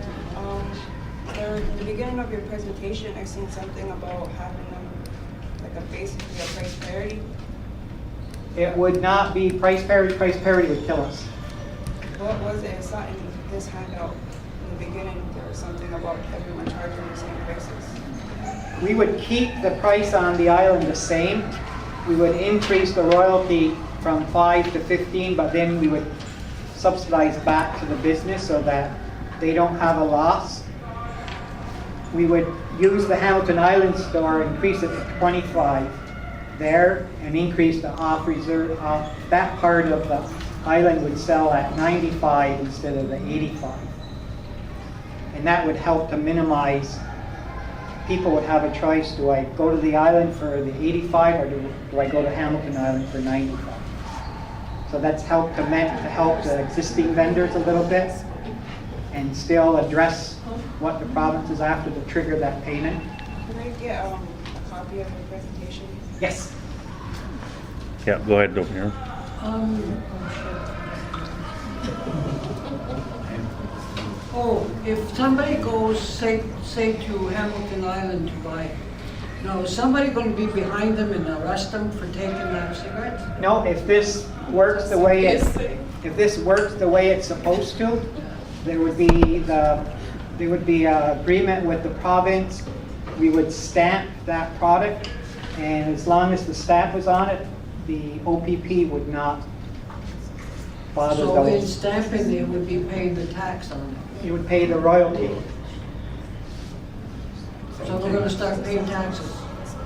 [SPEAKER 14] In the beginning of your presentation, I seen something about having them like basically a price parity.
[SPEAKER 2] It would not be price parity. Price parity would kill us.
[SPEAKER 14] What was it? I saw in this handout in the beginning there was something about everyone charging the same prices.
[SPEAKER 2] We would keep the price on the island the same. We would increase the royalty from 5 to 15, but then we would subsidize back to the business so that they don't have a loss. We would use the Hamilton Island store, increase it to 25 there, and increase the off-reserve. That part of the island would sell at 95 instead of the 85. And that would help to minimize. People would have a choice: do I go to the island for the 85, or do I go to Hamilton Island for 95? So that's helped to help the existing vendors a little bit, and still address what the province is after to trigger that payment.
[SPEAKER 14] Can I get a copy of your presentation?
[SPEAKER 2] Yes.
[SPEAKER 1] Yeah, go ahead, over here.
[SPEAKER 7] If somebody goes, say to Hamilton Island to buy, now is somebody going to be behind them and arrest them for taking that cigarette?
[SPEAKER 2] No, if this works the way it's supposed to, there would be an agreement with the province. We would stamp that product, and as long as the stamp was on it, the OPP would not bother
[SPEAKER 7] So in
[SPEAKER 2] those.
[SPEAKER 7] stamping, they would be paying the tax on it.
[SPEAKER 2] You would pay the royalty.
[SPEAKER 7] So we're going to start paying taxes.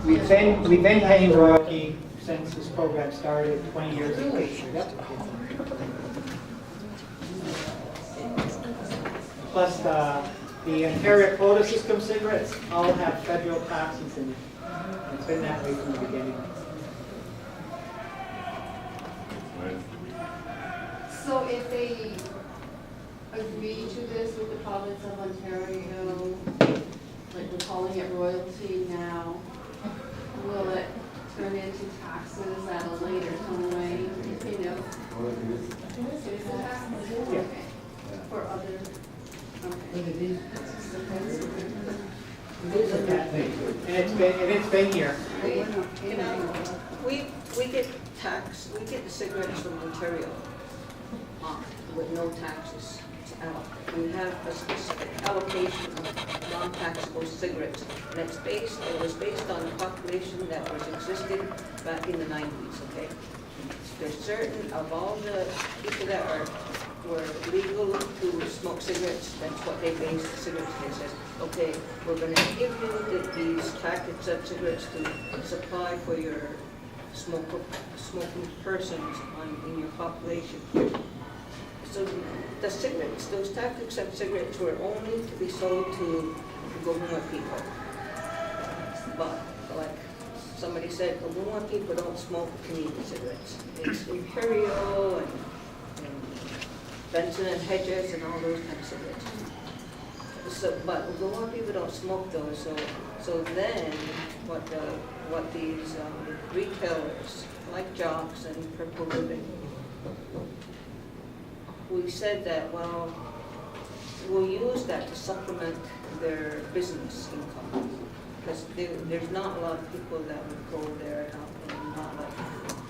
[SPEAKER 2] We've been paying royalty since this program started 20 years ago. Plus the Ontario quota system cigarettes all have federal taxes in it. It's been that way from the beginning.
[SPEAKER 6] So if they agree to this with the province of Ontario, like we're calling it royalty now, will it turn into taxes at a later time, you know?
[SPEAKER 2] Yeah.
[SPEAKER 6] For other, okay.
[SPEAKER 2] And it's been here.
[SPEAKER 11] You know, we get the cigarettes from Ontario with no taxes. We have a specific allocation of non-taxable cigarettes, and it was based on the population that was existing back in the 90s, okay? There's certain of all the people that were legal to smoke cigarettes, that's what they based the cigarettes. They said, okay, we're going to give you these packets of cigarettes to supply for your smoking persons in your population. So the cigarettes, those tax-exempt cigarettes were only to be sold to Gomoa people. But like somebody said, Gomoa people don't smoke Canadian cigarettes. It's Imperial and Benson and Hedges and all those kind of cigarettes. So, but Gomoa people don't smoke those. So then what these retailers like Jocks and Purple Ribbon, we said that, well, we'll use that to supplement their business income. Because there's not a lot of people that would go there and not like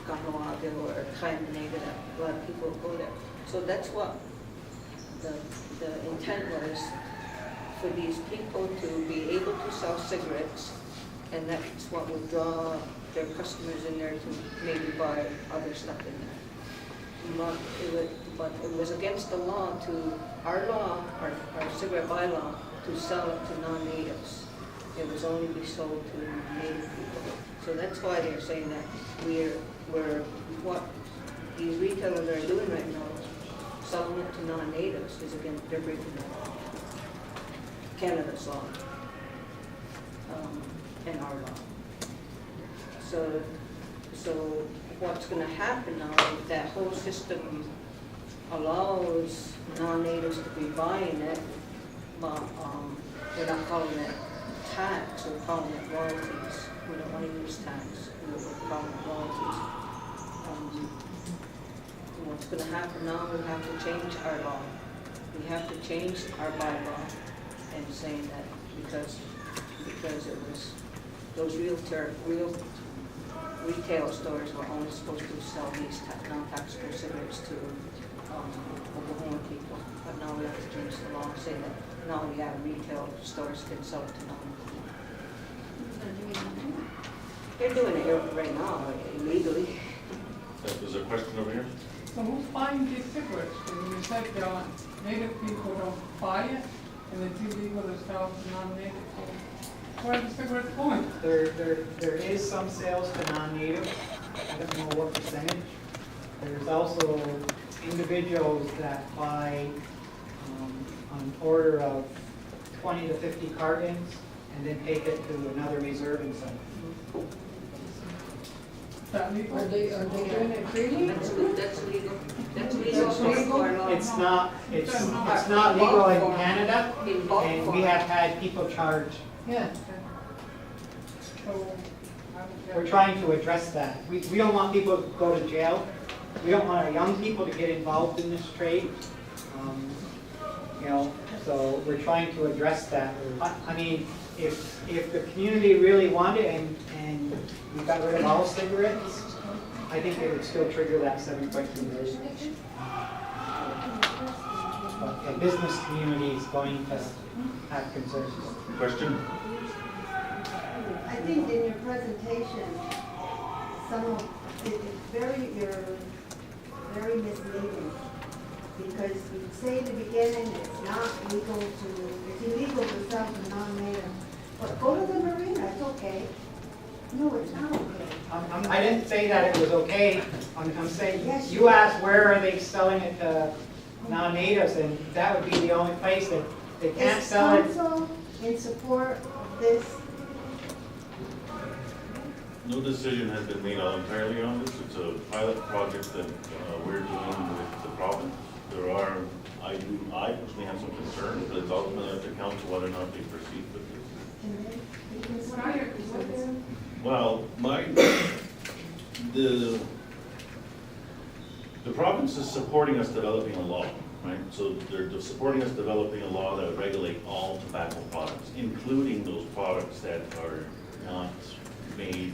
[SPEAKER 11] Kahnawake or Kainanega, that a lot of people go there. So that's what the intent was, for these people to be able to sell cigarettes, and that's what would draw their customers in there to maybe buy other stuff in there. But it was against the law our cigarette bylaw, to sell it to non-natives. It was only be sold to native people. So that's why they're saying that what these retailers are doing right now, selling it to non-natives, is against, they're breaking the law. Canada's law, and our law. So what's going to happen now is that whole system allows non-natives to be buying it, but we're not calling it tax, we're calling it royalties. We don't want to use tax, we're calling it royalties. What's going to happen now, we have to change our law. We have to change our bylaw and saying that because it was those real retail stores were only supposed to sell these non-taxable cigarettes to Oklahoma people. But now we have to change the law and say that now retail stores can sell it to non-Oklahoma. They're doing it right now illegally.
[SPEAKER 1] There's a question over here.
[SPEAKER 15] So who's buying these cigarettes? Because you said native people don't buy it, and it's illegal to sell to non-native people. Where are the cigarettes going?
[SPEAKER 2] There is some sales to non-native. I don't know what percentage. There's also individuals that buy on order of 20 to 50 cartons and then take it to another reserving center.
[SPEAKER 15] Is that legal?
[SPEAKER 7] Are they doing it freely?
[SPEAKER 11] That's legal. That's legal.
[SPEAKER 2] It's not legal in Canada, and we have had people charged.
[SPEAKER 7] Yeah.
[SPEAKER 15] So,
[SPEAKER 2] We're trying to address that. We don't want people to go to jail. We don't want our young people to get involved in this trade. So we're trying to address that. I mean, if the community really wanted and we got rid of all cigarettes, I think it would still trigger that 7.2 million. But the business community is going to have concerns.
[SPEAKER 1] Question?
[SPEAKER 11] I think in your presentation, you're very misleading, because you say in the beginning it's illegal to sell to non-native. But go to the marina, it's okay. No, it's not okay.
[SPEAKER 2] I didn't say that it was okay. I'm saying,
[SPEAKER 11] Yes,
[SPEAKER 2] you asked where are they selling it to non-natives, and that would be the only place that they can't
[SPEAKER 11] Is
[SPEAKER 2] sell it.
[SPEAKER 11] council in support of this?
[SPEAKER 1] No decision has been made entirely on this. It's a pilot project that we're doing with the province. I personally have some concerns, but it's ultimately up to council whether or not they proceed with this.
[SPEAKER 15] what are your concerns?
[SPEAKER 1] Well, the province is supporting us developing a law, right? So they're supporting us developing a law that would regulate all tobacco products, including those products that are not made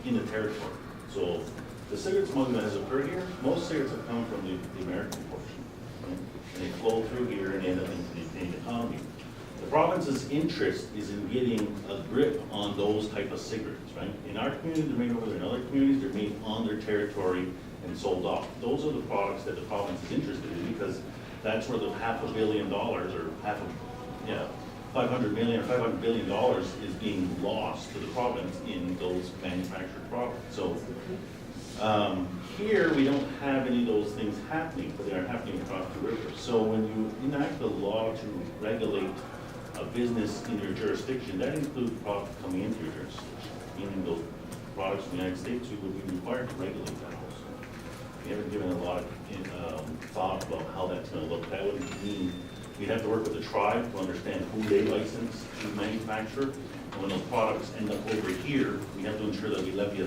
[SPEAKER 1] in the territory. So the cigarette smuggling that has occurred here, most cigarettes have come from the American portion, right? And they flow through here and end up into the Canadian economy. The province's interest is in getting a grip on those type of cigarettes, right? In our community, they're made over there. In other communities, they're made on their territory and sold off. Those are the products that the province is interested in, because that's where the $500 million or $500 million or $500 billion is being lost to the province in those manufactured products. So here we don't have any of those things happening, but they are happening across the river. So when you enact a law to regulate a business in your jurisdiction, that includes products coming into your jurisdiction. Meaning those products in the United States, we would be required to regulate that also. We haven't given a lot of thought about how that's going to look. That would mean we'd have to work with the tribe to understand who they license to manufacture. And when those products end up over here, we have to ensure that we levy a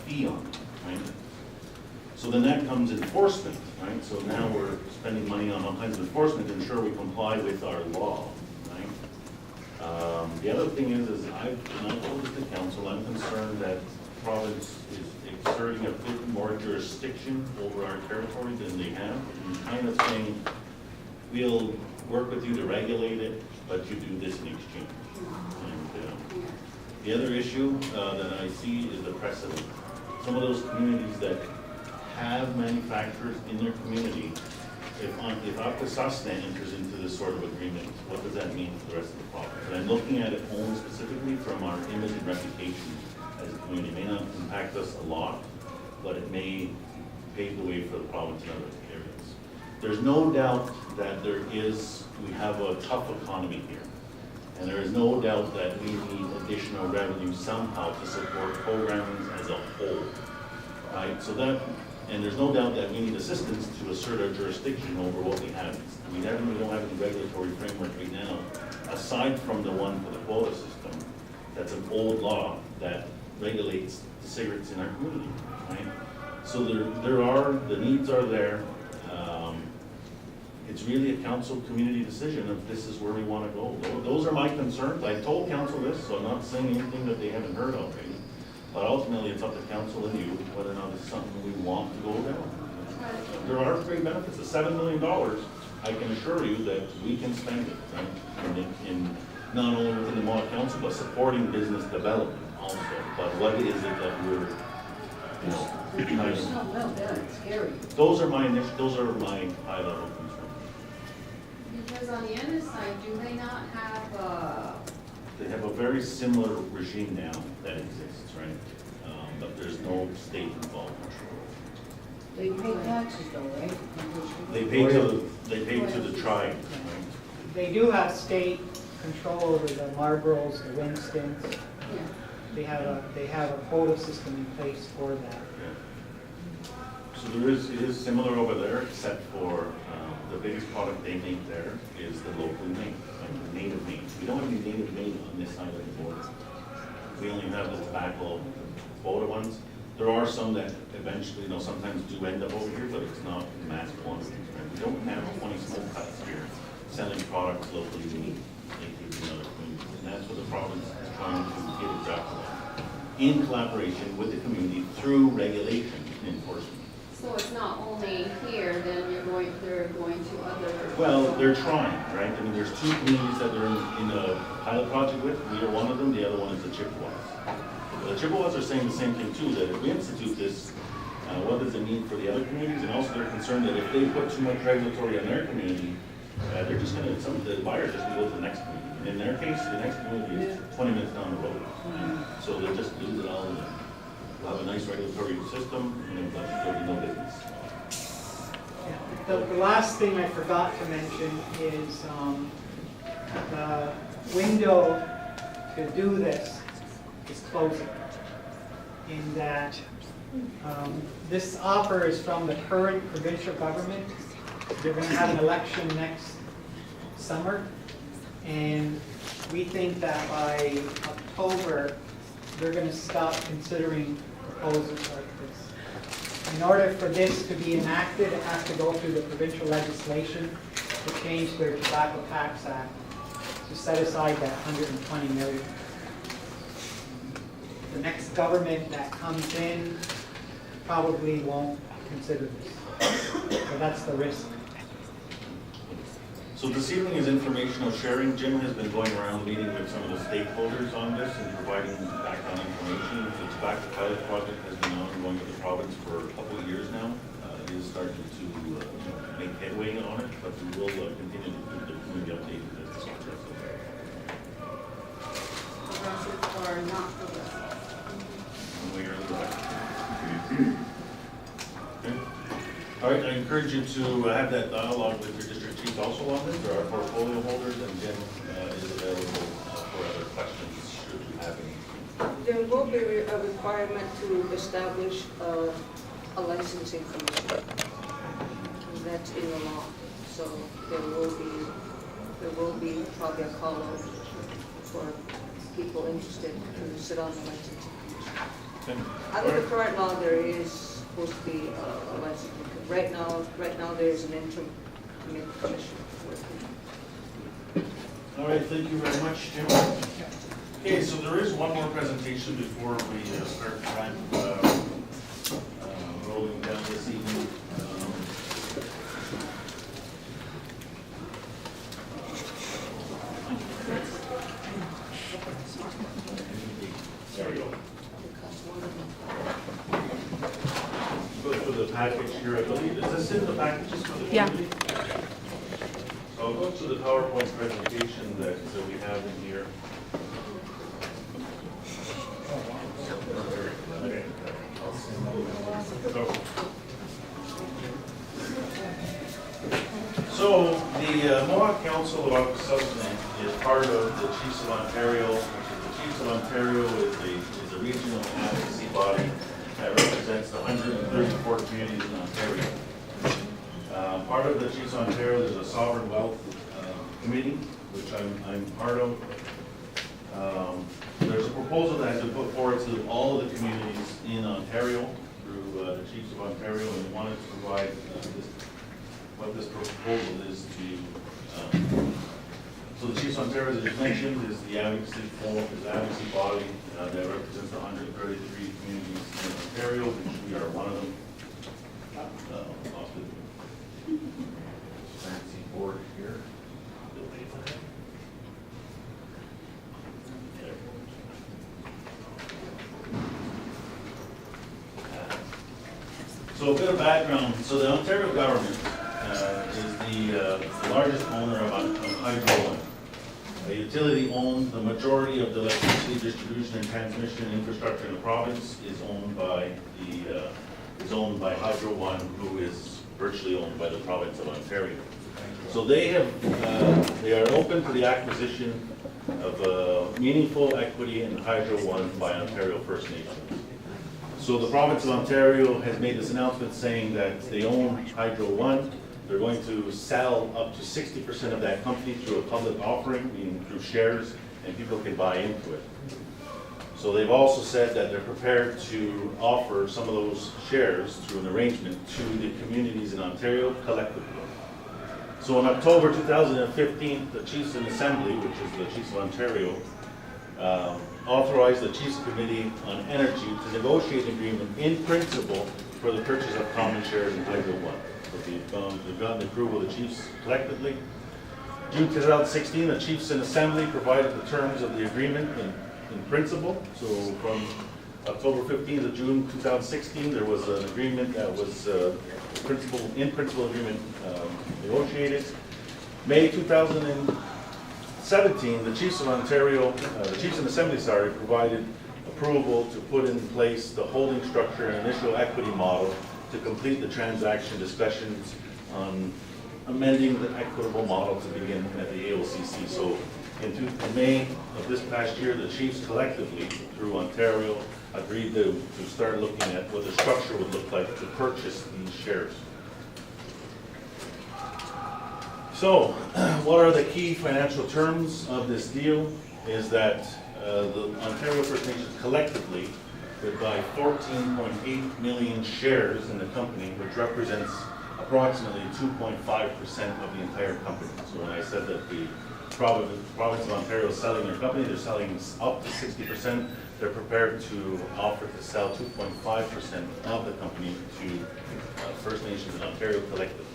[SPEAKER 1] fee on them, right? So then that comes enforcement, right? So now we're spending money on all kinds of enforcement to ensure we comply with our law, right? The other thing is I've told this to council, I'm concerned that province is exerting a bit more jurisdiction over our territory than they have. And kind of saying, we'll work with you to regulate it, but you do this in exchange. And the other issue that I see is the precedent. Some of those communities that have manufacturers in their community, if Akwesasne enters into this sort of agreement, what does that mean for the rest of the province? And I'm looking at it only specifically from our image and reputation as a community. It may not impact us a lot, but it may pave the way for the province in other areas. There's no doubt that we have a tough economy here. And there is no doubt that we need additional revenue somehow to support programming as a whole, right? And there's no doubt that we need assistance to assert our jurisdiction over what we have. We don't have any regulatory framework right now, aside from the one for the quota system. That's an old law that regulates the cigarettes in our community, right? So the needs are there. It's really a council community decision if this is where we want to go. Those are my concerns. I told council this, so I'm not saying anything that they haven't heard already. But ultimately, it's up to council and you whether or not it's something we want to go down. There are great benefits. The $7 million, I can assure you that we can spend it, right? In not only within the Mont Council, but supporting business development also. But what is it that we're,
[SPEAKER 7] There's something out there, it's scary.
[SPEAKER 1] those are my high level concerns.
[SPEAKER 6] Because on the other side, do they not have,
[SPEAKER 1] They have a very similar regime now that exists, right? But there's no state involved.
[SPEAKER 7] They pay taxes though, right?
[SPEAKER 1] They pay to the tribe, right?
[SPEAKER 2] They do have state control over the Marlboros, the Winstons.
[SPEAKER 6] yeah.
[SPEAKER 2] They have a quota system in place for that.
[SPEAKER 1] So it is similar over there, except for the biggest product they make there is the locally made, like the native made. We don't have any native made on this side of the border. We only have the tobacco quota ones. There are some that eventually, sometimes do end up over here, but it's not in mass quantities. Right? We don't have 20 smoke cuts here selling products locally made in other communities. And that's what the province is trying to get exactly in collaboration with the community through regulation and enforcement.
[SPEAKER 6] So it's not only here, then they're going to other.
[SPEAKER 1] Well, they're trying, right? I mean, there's two communities that they're in a pilot project with. We are one of them. The other one is the Chippewas. The Chippewas are saying the same thing too, that if we institute this, what does it mean for the other communities? And also they're concerned that if they put too much regulatory on their community, they're just going to, some of the buyers just go to the next community. And in their case, the next community is 20 minutes down the road. So they'll just lose it all. We'll have a nice regulatory system, and there'll be no business.
[SPEAKER 2] The last thing I forgot to mention is the window to do this is closing. In that this offer is from the current provincial government. They're going to have an election next summer, and we think that by October they're going to stop considering proposals like this. In order for this to be enacted, it has to go through the provincial legislation to change their Tobacco Tax Act to set aside that $120 million. The next government that comes in probably won't consider this. So that's the risk.
[SPEAKER 1] So this evening is informational sharing. Jim has been going around meeting with some of the stakeholders on this and providing background information. The tobacco pilot project has been ongoing with the province for a couple of years now. It is starting to make headway on it, but we will continue to keep the community updated as this progresses.
[SPEAKER 6] Progressive or not progressive?
[SPEAKER 1] One way or the other. Okay. All right, I encourage you to have that dialogue with your district chiefs also on this. There are portfolio holders, and Jim is available for other questions should you have any.
[SPEAKER 14] There will be a requirement to establish a licensing commission. That's in the law. So there will be probably a call out for people interested to sit on the licensing commission.
[SPEAKER 1] Okay.
[SPEAKER 14] Under the current law, there is supposed to be a licensing commission. Right now there is an interim commission working.
[SPEAKER 1] All right, thank you very much, Jim. Okay, so there is one more presentation before we start rolling down this evening. There we go. Go through the package here, I believe. Is this in the packages for the community? So I'll go to the PowerPoint presentation that we have in here. Okay. So the Mohawk Council of Consultation is part of the Chiefs of Ontario. The Chiefs of Ontario is a regional advocacy body that represents the 134 communities in Ontario. Part of the Chiefs of Ontario is a sovereign wealth committee, which I'm part of. There's a proposal that has been put forward to all of the communities in Ontario through the Chiefs of Ontario, and we wanted to provide what this proposal is to. So the Chiefs of Ontario, as I just mentioned, is the advocacy body that represents the 133 communities in Ontario, which we are one of them. Off the fancy board here. So a bit of background. So the Ontario government is the largest owner of Hydro One. A utility owns the majority of the electricity distribution and transmission infrastructure in the province is owned by Hydro One, who is virtually owned by the province of Ontario. So they are open to the acquisition of meaningful equity in Hydro One by Ontario First Nations. So the province of Ontario has made this announcement saying that they own Hydro One. They're going to sell up to 60% of that company through a public offering, meaning through shares, and people can buy into it. So they've also said that they're prepared to offer some of those shares through an arrangement to the communities in Ontario collectively. So in October 2015, the Chiefs in Assembly, which is the Chiefs of Ontario, authorized the Chiefs Committee on Energy to negotiate an agreement in principle for the purchase of common shares in Hydro One. So they've gotten approval of the Chiefs collectively. June 2016, the Chiefs in Assembly provided the terms of the agreement in principle. So from October 15th to June 2016, there was an agreement that was in principle agreement negotiated. May 2017, the Chiefs of Ontario, the Chiefs in Assembly, provided approval to put in place the holding structure and initial equity model to complete the transaction discussions on amending the equitable model to begin at the AOCC. So in May of this past year, the Chiefs collectively, through Ontario, agreed to start looking at what the structure would look like to purchase these shares. So, what are the key financial terms of this deal? Is that the Ontario First Nations collectively would buy 14.8 million shares in the company, which represents approximately 2.5% of the entire company. So when I said that the province of Ontario is selling their company, they're selling up to 60%. They're prepared to offer to sell 2.5% of the company to First Nations in Ontario collectively.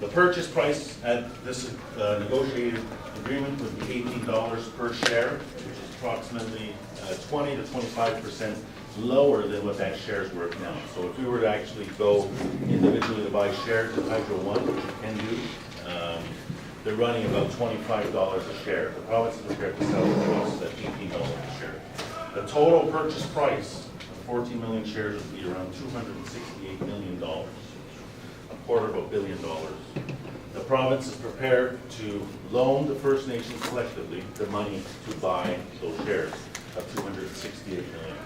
[SPEAKER 1] The purchase price at this negotiated agreement would be $18 per share, which is approximately 20 to 25% lower than what that share is worth now. So if we were to actually go individually to buy shares in Hydro One, which we can do, they're running about $25 a share. The province is prepared to sell to us at $18 a share. The total purchase price of 14 million shares would be around $268 million. $250 million. The province is prepared to loan the First Nations collectively the money to buy those shares of $268 million.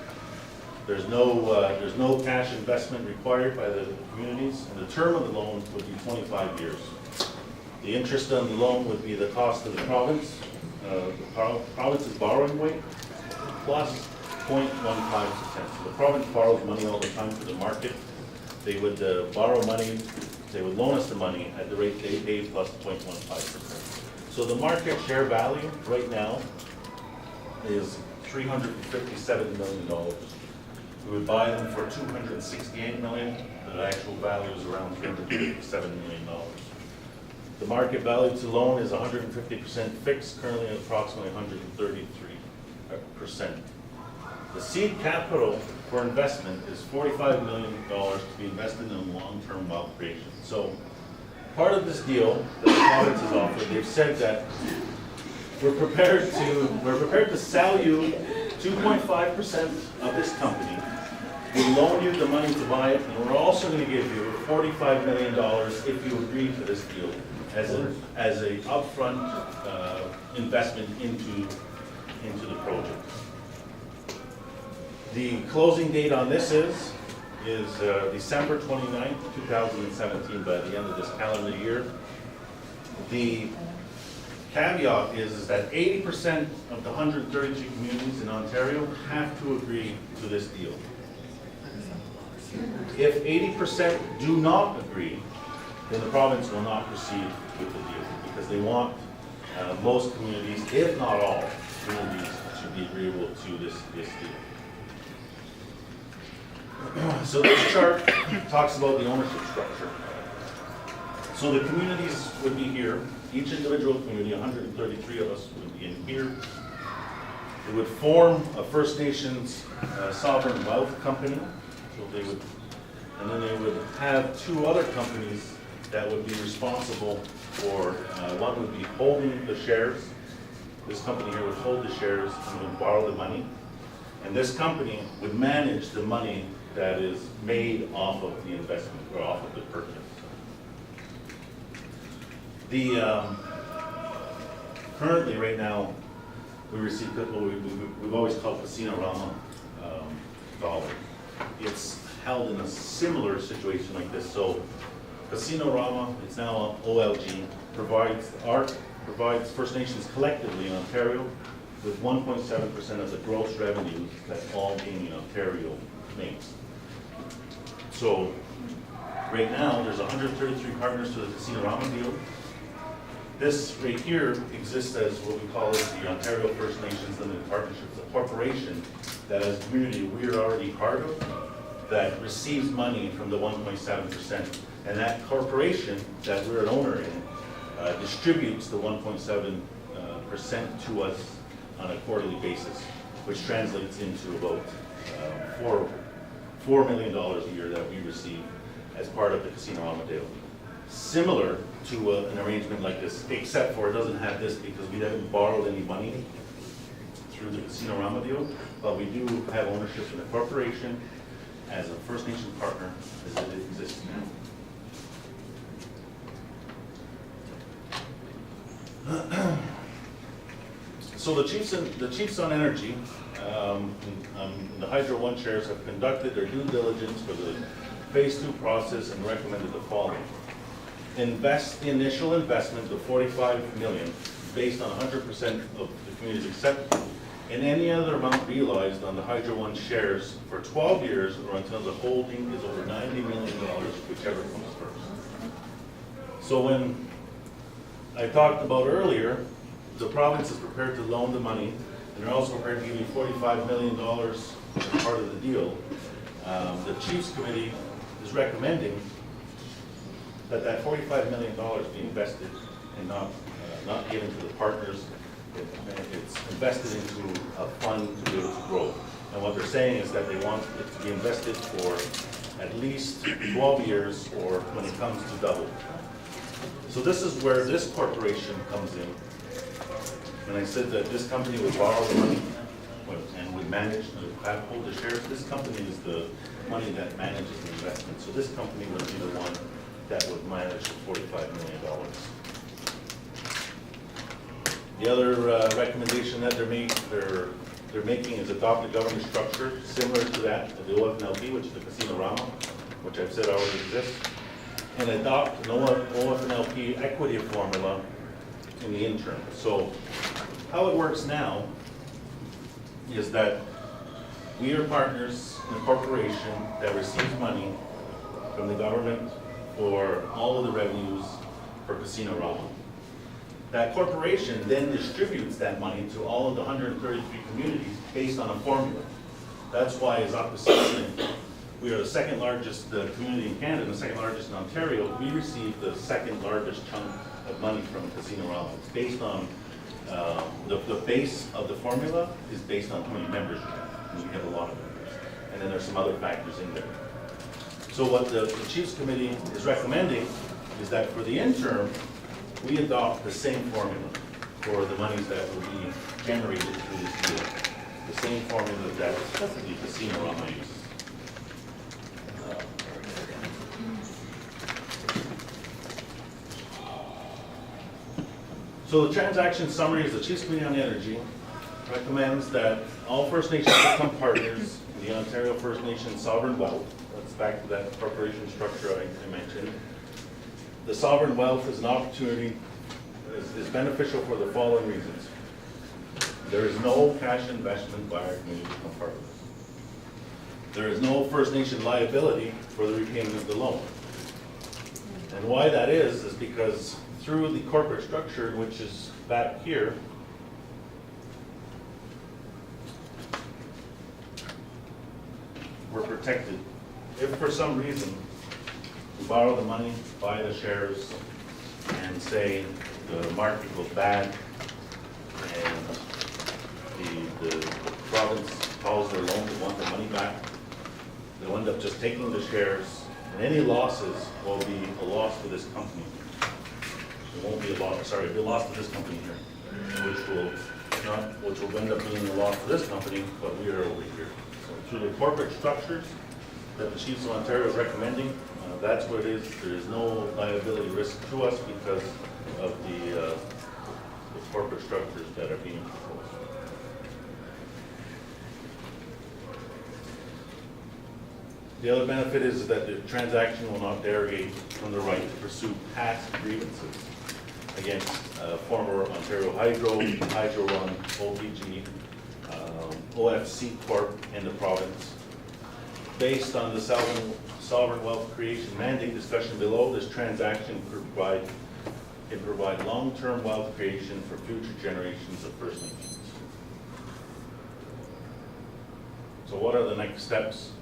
[SPEAKER 1] There's no cash investment required by the communities, and the term of the loan would be 25 years. The interest on the loan would be the cost of the province, the province's borrowing rate, plus 0.15%. So the province borrows money all the time for the market. They would borrow money, they would loan us the money at the rate they pay plus 0.15%. So the market share value right now is $357 million. We would buy them for $268 million. The actual value is around $357 million. The market value to loan is 150% fixed, currently at approximately 133%. The seed capital for investment is $45 million to be invested in long-term wealth creation. So part of this deal that the province has offered, they've said that we're prepared to sell you 2.5% of this company. We loan you the money to buy it, and we're also going to give you $45 million if you agree to this deal as a upfront investment into the project. The closing date on this is December 29th, 2017, by the end of this calendar year. The caveat is that 80% of the 132 communities in Ontario have to agree to this deal. If 80% do not agree, then the province will not proceed with the deal, because they want most communities, if not all communities, to be agreeable to this deal. So this chart talks about the ownership structure. So the communities would be here. Each individual community, 133 of us, would be in here. It would form a First Nations sovereign wealth company. So they would, and then they would have two other companies that would be responsible for, one would be holding the shares. This company here would hold the shares and would borrow the money. And this company would manage the money that is made off of the investment or off of the purchase. Currently, right now, we receive what we've always called Casino Rama dollars. It's held in a similar situation like this. So Casino Rama, it's now OLG, provides First Nations collectively in Ontario with 1.7% of the gross revenues that all Gaming Ontario makes. So right now, there's 133 partners to the Casino Rama deal. This right here exists as what we call the Ontario First Nations Limited Partnerships, a corporation that as a community we're already part of, that receives money from the 1.7%. And that corporation that we're an owner in distributes the 1.7% to us on a quarterly basis, which translates into about $4 million a year that we receive as part of the Casino Rama deal. Similar to an arrangement like this, except for it doesn't have this because we haven't borrowed any money through the Casino Rama deal, but we do have ownership in the corporation as a First Nation partner as it exists now. So the Chiefs on Energy, the Hydro One shares have conducted their due diligence for the Phase 2 process and recommended the following. Invest the initial investment of $45 million based on 100% of the community's acceptance and any other amount realized on the Hydro One shares for 12 years or until the holding is over $90 million, whichever comes first. So when I talked about earlier, the province is prepared to loan the money, and they're also prepared to give you $45 million as part of the deal. The Chiefs Committee is recommending that $45 million be invested and not given to the partners. It's invested into a fund to be able to grow. And what they're saying is that they want it to be invested for at least 12 years or when it comes to double. So this is where this corporation comes in. When I said that this company would borrow the money and would manage and hold the shares, this company is the money that manages the investment. So this company would be the one that would manage the $45 million. The other recommendation that they're making is adopt a governance structure similar to that of the OFNLP, which is the Casino Rama, which I've said already exists, and adopt an OFNLP equity formula in the interim. So how it works now is that we are partners in a corporation that receives money from the government for all of the revenues for Casino Rama. That corporation then distributes that money to all of the 133 communities based on a formula. That's why, as opposition, we are the second largest community in Canada, and the second largest in Ontario. We receive the second largest chunk of money from Casino-Rama. It's based on, the base of the formula is based on how many members you have. And we have a lot of members. And then there's some other factors in there. So what the Chiefs Committee is recommending is that for the interim, we adopt the same formula for the monies that will be generated through this deal. The same formula that the Casino-Rama uses. So the transaction summary is the Chiefs Committee on Energy recommends that all First Nations become partners in the Ontario First Nation Sovereign Wealth. That's back to that corporation structure I mentioned. The sovereign wealth is an opportunity, is beneficial for the following reasons. There is no cash investment by our community to become part of this. There is no First Nation liability for the repayment of the loan. And why that is because through the corporate structure, which is back here, we're protected. If for some reason we borrow the money, buy the shares, and say the market goes bad, and the province calls their loan, they want their money back, they'll end up just taking the shares, and any losses will be a loss to this company. It won't be a loss, sorry, it'll be a loss to this company here, which will end up being a loss to this company, but we are over here. So through the corporate structures that the Chiefs of Ontario is recommending, that's what it is. There is no liability risk to us because of the corporate structures that are being proposed. The other benefit is that the transaction will not derogate from the right to pursue past grievances against former Ontario Hydro, Hydro One, OPG, OFC Corp, and the province. Based on the sovereign wealth creation mandate discussion below, this transaction can provide long-term wealth creation for future generations of First Nations. So what are the next steps?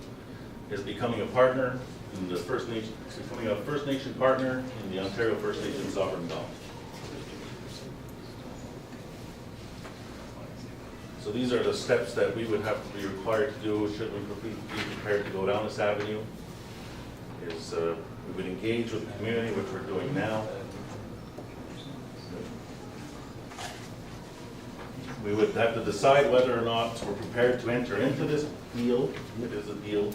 [SPEAKER 1] Is becoming a partner in the First Nation, becoming a First Nation partner in the Ontario First Nation Sovereign Wealth. So these are the steps that we would have to be required to do should we be prepared to go down this avenue. Is we would engage with the community, which we're doing now. We would have to decide whether or not we're prepared to enter into this deal. It is a deal.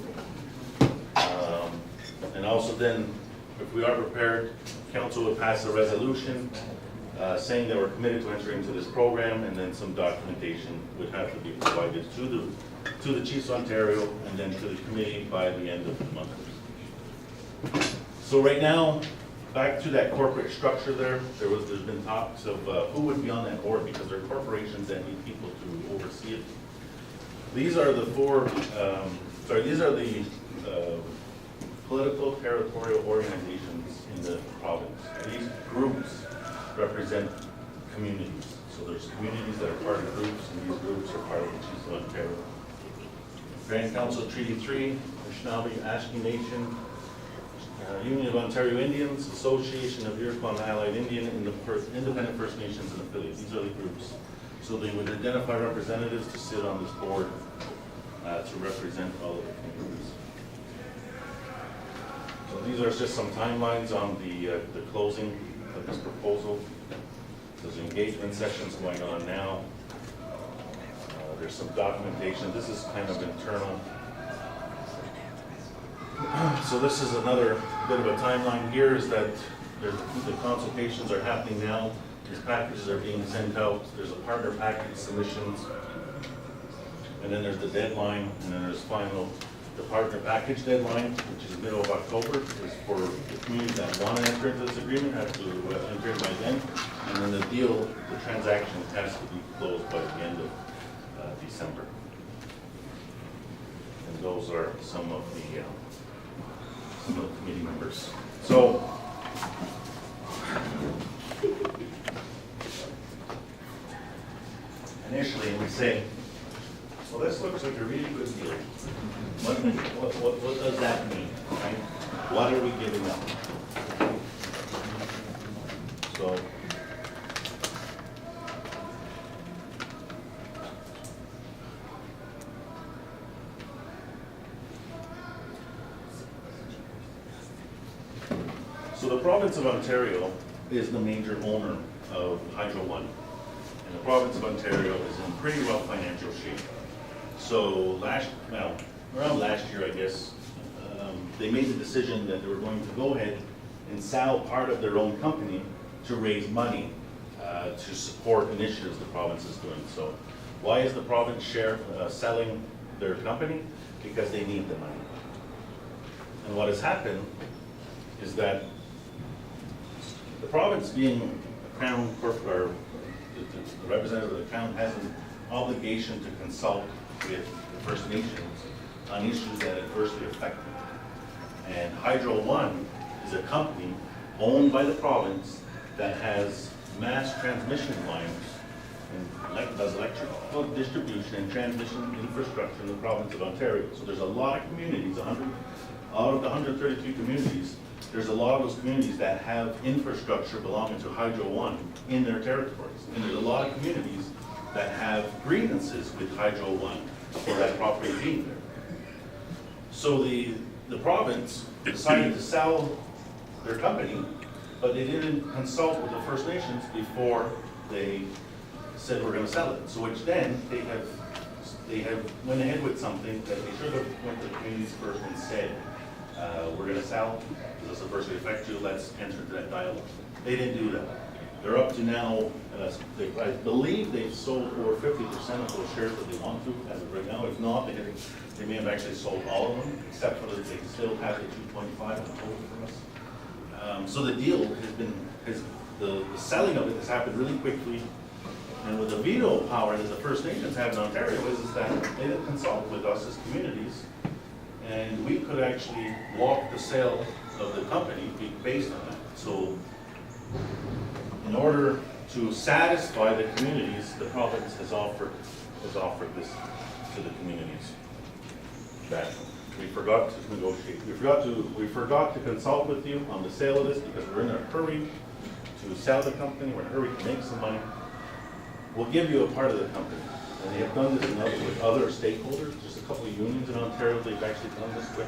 [SPEAKER 1] And also then, if we are prepared, council would pass a resolution saying that we're committed to enter into this program, and then some documentation would have to be provided to the Chiefs of Ontario and then to the committee by the end of the month. So right now, back to that corporate structure there's been talks of who would be on that board because there are corporations that need people to oversee it. These are the political territorial organizations in the province. These groups represent communities. So there's communities that are part of groups, and these groups are part of the Chiefs of Ontario. Grand Council Treaty 3, Anishinaabe, Aski Nation, Union of Ontario Indians, Association of Iroquois and Allied Indian, and the Independent First Nations and affiliates. These are the groups. So they would identify representatives to sit on this board to represent all of the communities. So these are just some timelines on the closing of this proposal. There's engagement sessions going on now. There's some documentation. This is kind of internal. So this is another bit of a timeline here is that the consultations are happening now. These packages are being sent out. There's a partner package submissions. And then there's the deadline, and then there's the partner package deadline, which is middle of October, is for the communities that want to enter into this agreement, have to enter it by then. And then the transaction has to be closed by the end of December. And those are some of the committee members. So say, well, this looks like a really good deal. What does that mean, right? What are we giving up? So, the province of Ontario is the major owner of Hydro One. And the province of Ontario is in pretty rough financial shape. So around last year, I guess, they made the decision that they were going to go ahead and sell part of their own company to raise money to support initiatives the province is doing. So why is the province selling their company? Because they need the money. And what has happened is that the province, being a crown corporate, or the representative of the crown, has an obligation to consult with the First Nations on issues that adversely affect them. And Hydro One is a company owned by the province that has mass transmission lines and does electrical distribution and transmission infrastructure in the province of Ontario. So there's a lot of communities, out of the 132 communities, there's a lot of those communities that have infrastructure belonging to Hydro One in their territories. And there's a lot of communities that have grievances with Hydro One for that property being there. So the province decided to sell their company, but they didn't consult with the First Nations before they said we're going to sell it. So which then they have went ahead with something that they should have went to the communities first and said, we're going to sell, does this adversely affect you, let's enter into that dialogue. They didn't do that. They're up to now, I believe they've sold over 50% of those shares that they want to as of right now. If not, they may have actually sold all of them, except for that they still have the 225 in total from us. So the deal the selling of it has happened really quickly. And with the veto power that the First Nations have in Ontario is that they didn't consult with us as communities. And we could actually block the sale of the company based on that. So in order to satisfy the communities, the province has offered this to the communities. That we forgot to negotiate. We forgot to consult with you on the sale of this because we're in a hurry to sell the company, we're in a hurry to make some money. We'll give you a part of the company. And they have done this with other stakeholders. There's a couple of unions in Ontario they've actually done this with.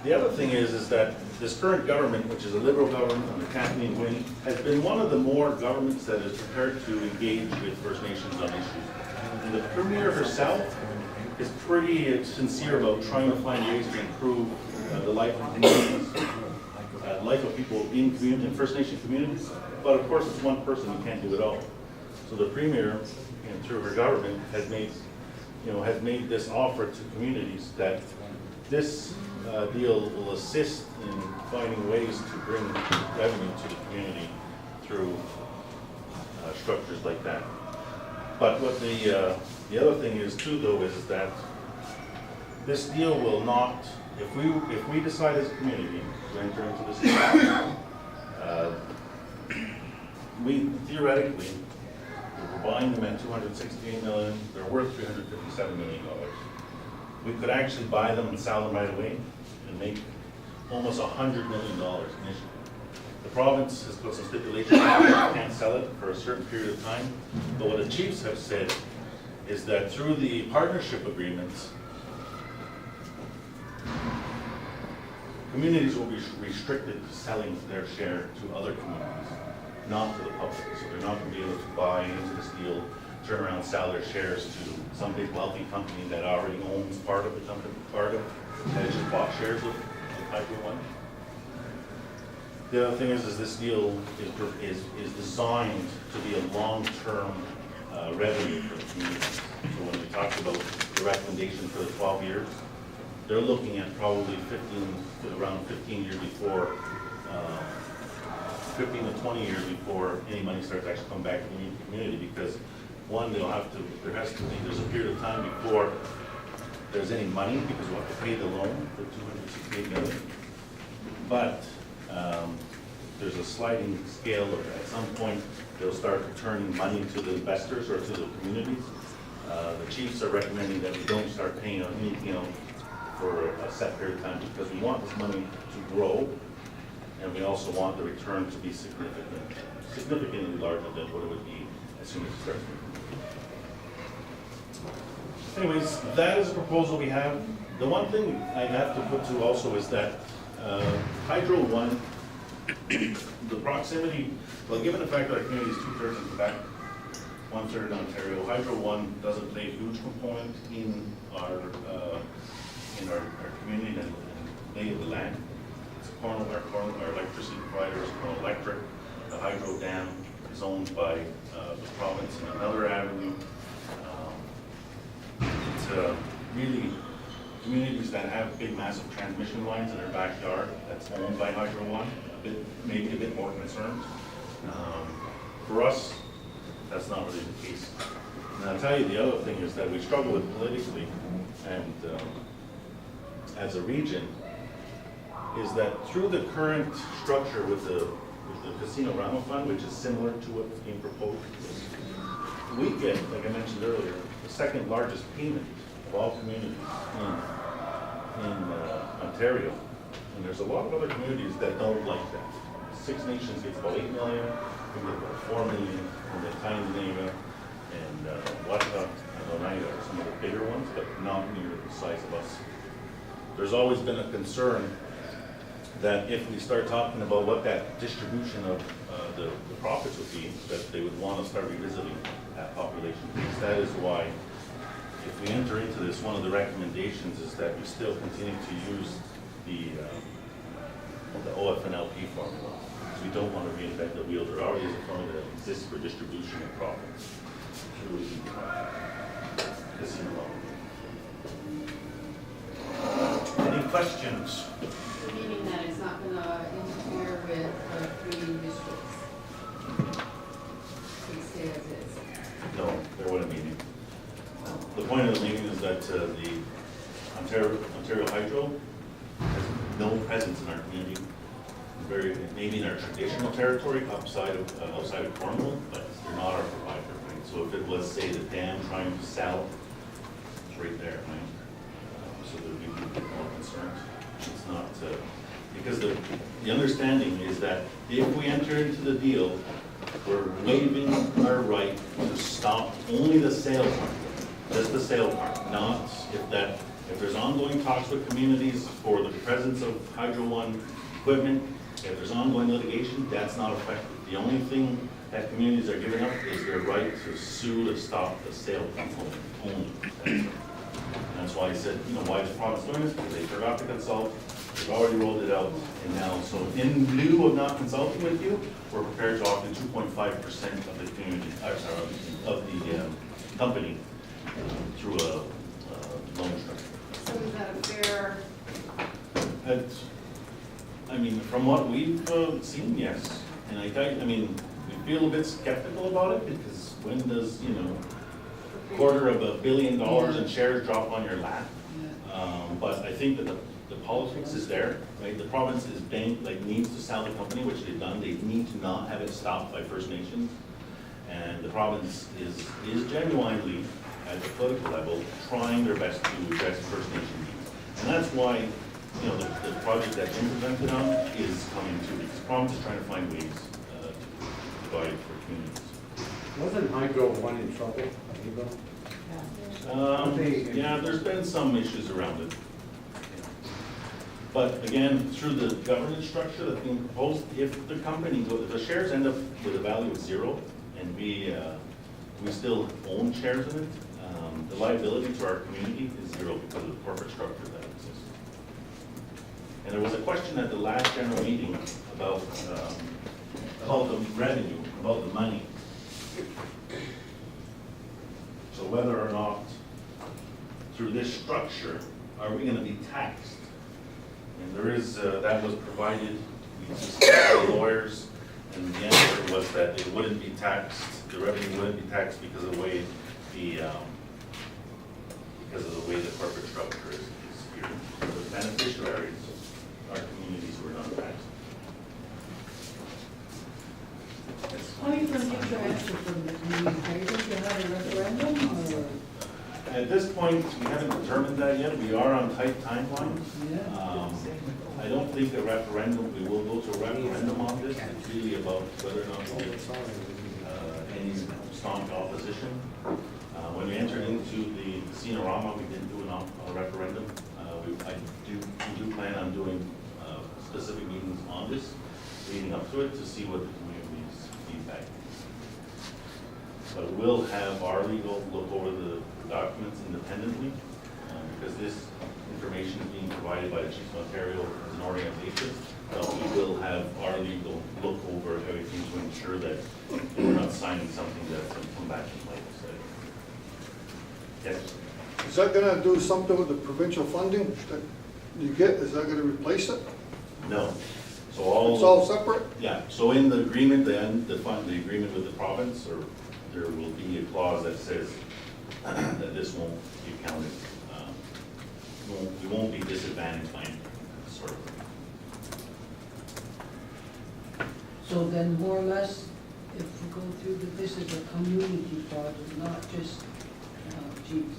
[SPEAKER 1] The other thing is that this current government, which is a Liberal government under Kathleen Wynne, has been one of the more governments that is prepared to engage with First Nations on issues. And the Premier herself is pretty sincere about trying to find ways to improve the life of communities, life of people in First Nation communities. But of course, it's one person, you can't do it all. So the Premier, through her government, has made this offer to communities that this deal will assist in finding ways to bring revenue to the community through structures like that. But what the other thing is too, though, is that this deal will not, if we decide as a community to enter into this deal, we theoretically, we're buying them at $268 million. They're worth $357 million. We could actually buy them and sell them right away and make almost $100 million initially. The province has put some stipulations that we can't sell it for a certain period of time. But what the chiefs have said is that through the partnership agreements, communities will be restricted to selling their share to other communities, not to the public. So they're not going to be able to buy into this deal, turn around, sell their shares to some big wealthy company that already owns part of the company, that just bought shares of Hydro One. The other thing is this deal is designed to be a long-term revenue for the community. So when we talk about the recommendation for the 12 years, they're looking at probably 15 years before, 15 to 20 years before any money starts actually coming back to the community, because one, there's a period of time before there's any money, because we'll have to pay the loan for $268 million. But there's a sliding scale of, at some point, they'll start returning money to the investors or to the communities. the chiefs are recommending that we don't start paying on anything else for a set period of time, because we want this money to grow, and we also want the return to be significantly larger than what it would be as soon as it starts moving. Anyways, that is the proposal we have. The one thing I have to put to also is that Hydro One, the proximity, well, given the fact that our community is 2/3 in Quebec, 1/3 in Ontario, Hydro One doesn't play a huge component in our community and lay of the land. It's our electricity provider is Cornwall Electric. The hydro dam is owned by the province in another avenue. It's really communities that have big, massive transmission lines in their backyard that's owned by Hydro One, maybe a bit more concerned. For us, that's not really the case. And I'll tell you, the other thing is that we struggle with politically, and as a region, is that through the current structure with the Casino Ramo Fund, which is similar to what's being proposed, we get, like I mentioned earlier, the second largest payment of all communities in Ontario. And there's a lot of other communities that don't like that. Six Nations gets about 8 million, we get about 4 million, and then Tanzania and Wata and Oneida are some of the bigger ones, but not near the size of us. There's always been a concern that if we start talking about what that distribution of the profits would be, that they would want to start revisiting that population piece. That is why, if we enter into this, one of the recommendations is that we still continue to use the OFNLP formula. Because we don't want to reinvent the wheel. There already is a formula that exists for distribution of profits through the casino law. Any questions?
[SPEAKER 6] Meaning that it's not gonna interfere with the 3 districts? It stay as is?
[SPEAKER 1] No, there wouldn't be any. The point of the meeting is that the Ontario Hydro has no presence in our community. Maybe in our traditional territory outside of Cornwall, but they're not our provider, right? So if it was, say, the dam trying to sell, it's right there, right? So there'd be more concerns. It's not, because the understanding is that if we enter into the deal, we're waiving our right to stop only the sale part, just the sale part, not if there's ongoing talks with communities for the presence of Hydro One equipment, if there's ongoing litigation, that's not affected. The only thing that communities are giving up is their right to sue to stop the sale component only. And that's why I said, why is the province doing this? Because they forgot to consult, they've already rolled it out, and now, so in lieu of not consulting with you, we're prepared to offer 2.5% of the community, of the company through a loan structure.
[SPEAKER 6] So is that a fair?
[SPEAKER 1] From what we've seen, yes. And we feel a bit skeptical about it, because when does, $250 million in shares drop on your lap? But I think that the politics is there, right? The province needs to sell the company, which they've done. They need to not have it stopped by First Nations. And the province is genuinely, at the political level, trying their best to address First Nation needs. And that's why, the project that Jim presented on is coming to, because the province is trying to find ways to provide for communities.
[SPEAKER 16] Wasn't Hydro One in trouble?
[SPEAKER 1] Yeah, there's been some issues around it. But again, through the governance structure that's being proposed, if the shares end up with a value of 0, and we still own shares in it, the liability to our community is 0 because of the corporate structure that exists. And there was a question at the last general meeting about the revenue, about the money. So whether or not, through this structure, are we going to be taxed? And there is, that was provided, we discussed with the lawyers, and the answer was that it wouldn't be taxed, the revenue wouldn't be taxed because of the way the corporate structure is here. So the beneficiaries, our communities, were not taxed.
[SPEAKER 7] How do you think you answer from the community? Are you going to have a referendum or?
[SPEAKER 1] At this point, we haven't determined that yet. We are on tight timelines. I don't think a referendum, we will go to a referendum on this. It's really about whether or not we get any strong opposition. When we entered into the Casino-Rama, we didn't do a referendum. We do plan on doing specific meetings on this, leading up to it, to see what the community's feedback is. But we'll have our legal look over the documents independently, because this information is being provided by the Chiefs of Ontario as an organization. We will have our legal look over everything to ensure that we're not signing something that's going to come back and bite us. Yes?
[SPEAKER 10] Is that gonna do something with the provincial funding that you get? Is that gonna replace it?
[SPEAKER 1] No. So
[SPEAKER 10] It's all separate?
[SPEAKER 1] Yeah, so in the agreement, the agreement with the province, or there will be a clause that says that this won't be counted. We won't be disadvantaged by anything, sort of.
[SPEAKER 7] So then more or less, if we go through this is a community project, not just Chiefs.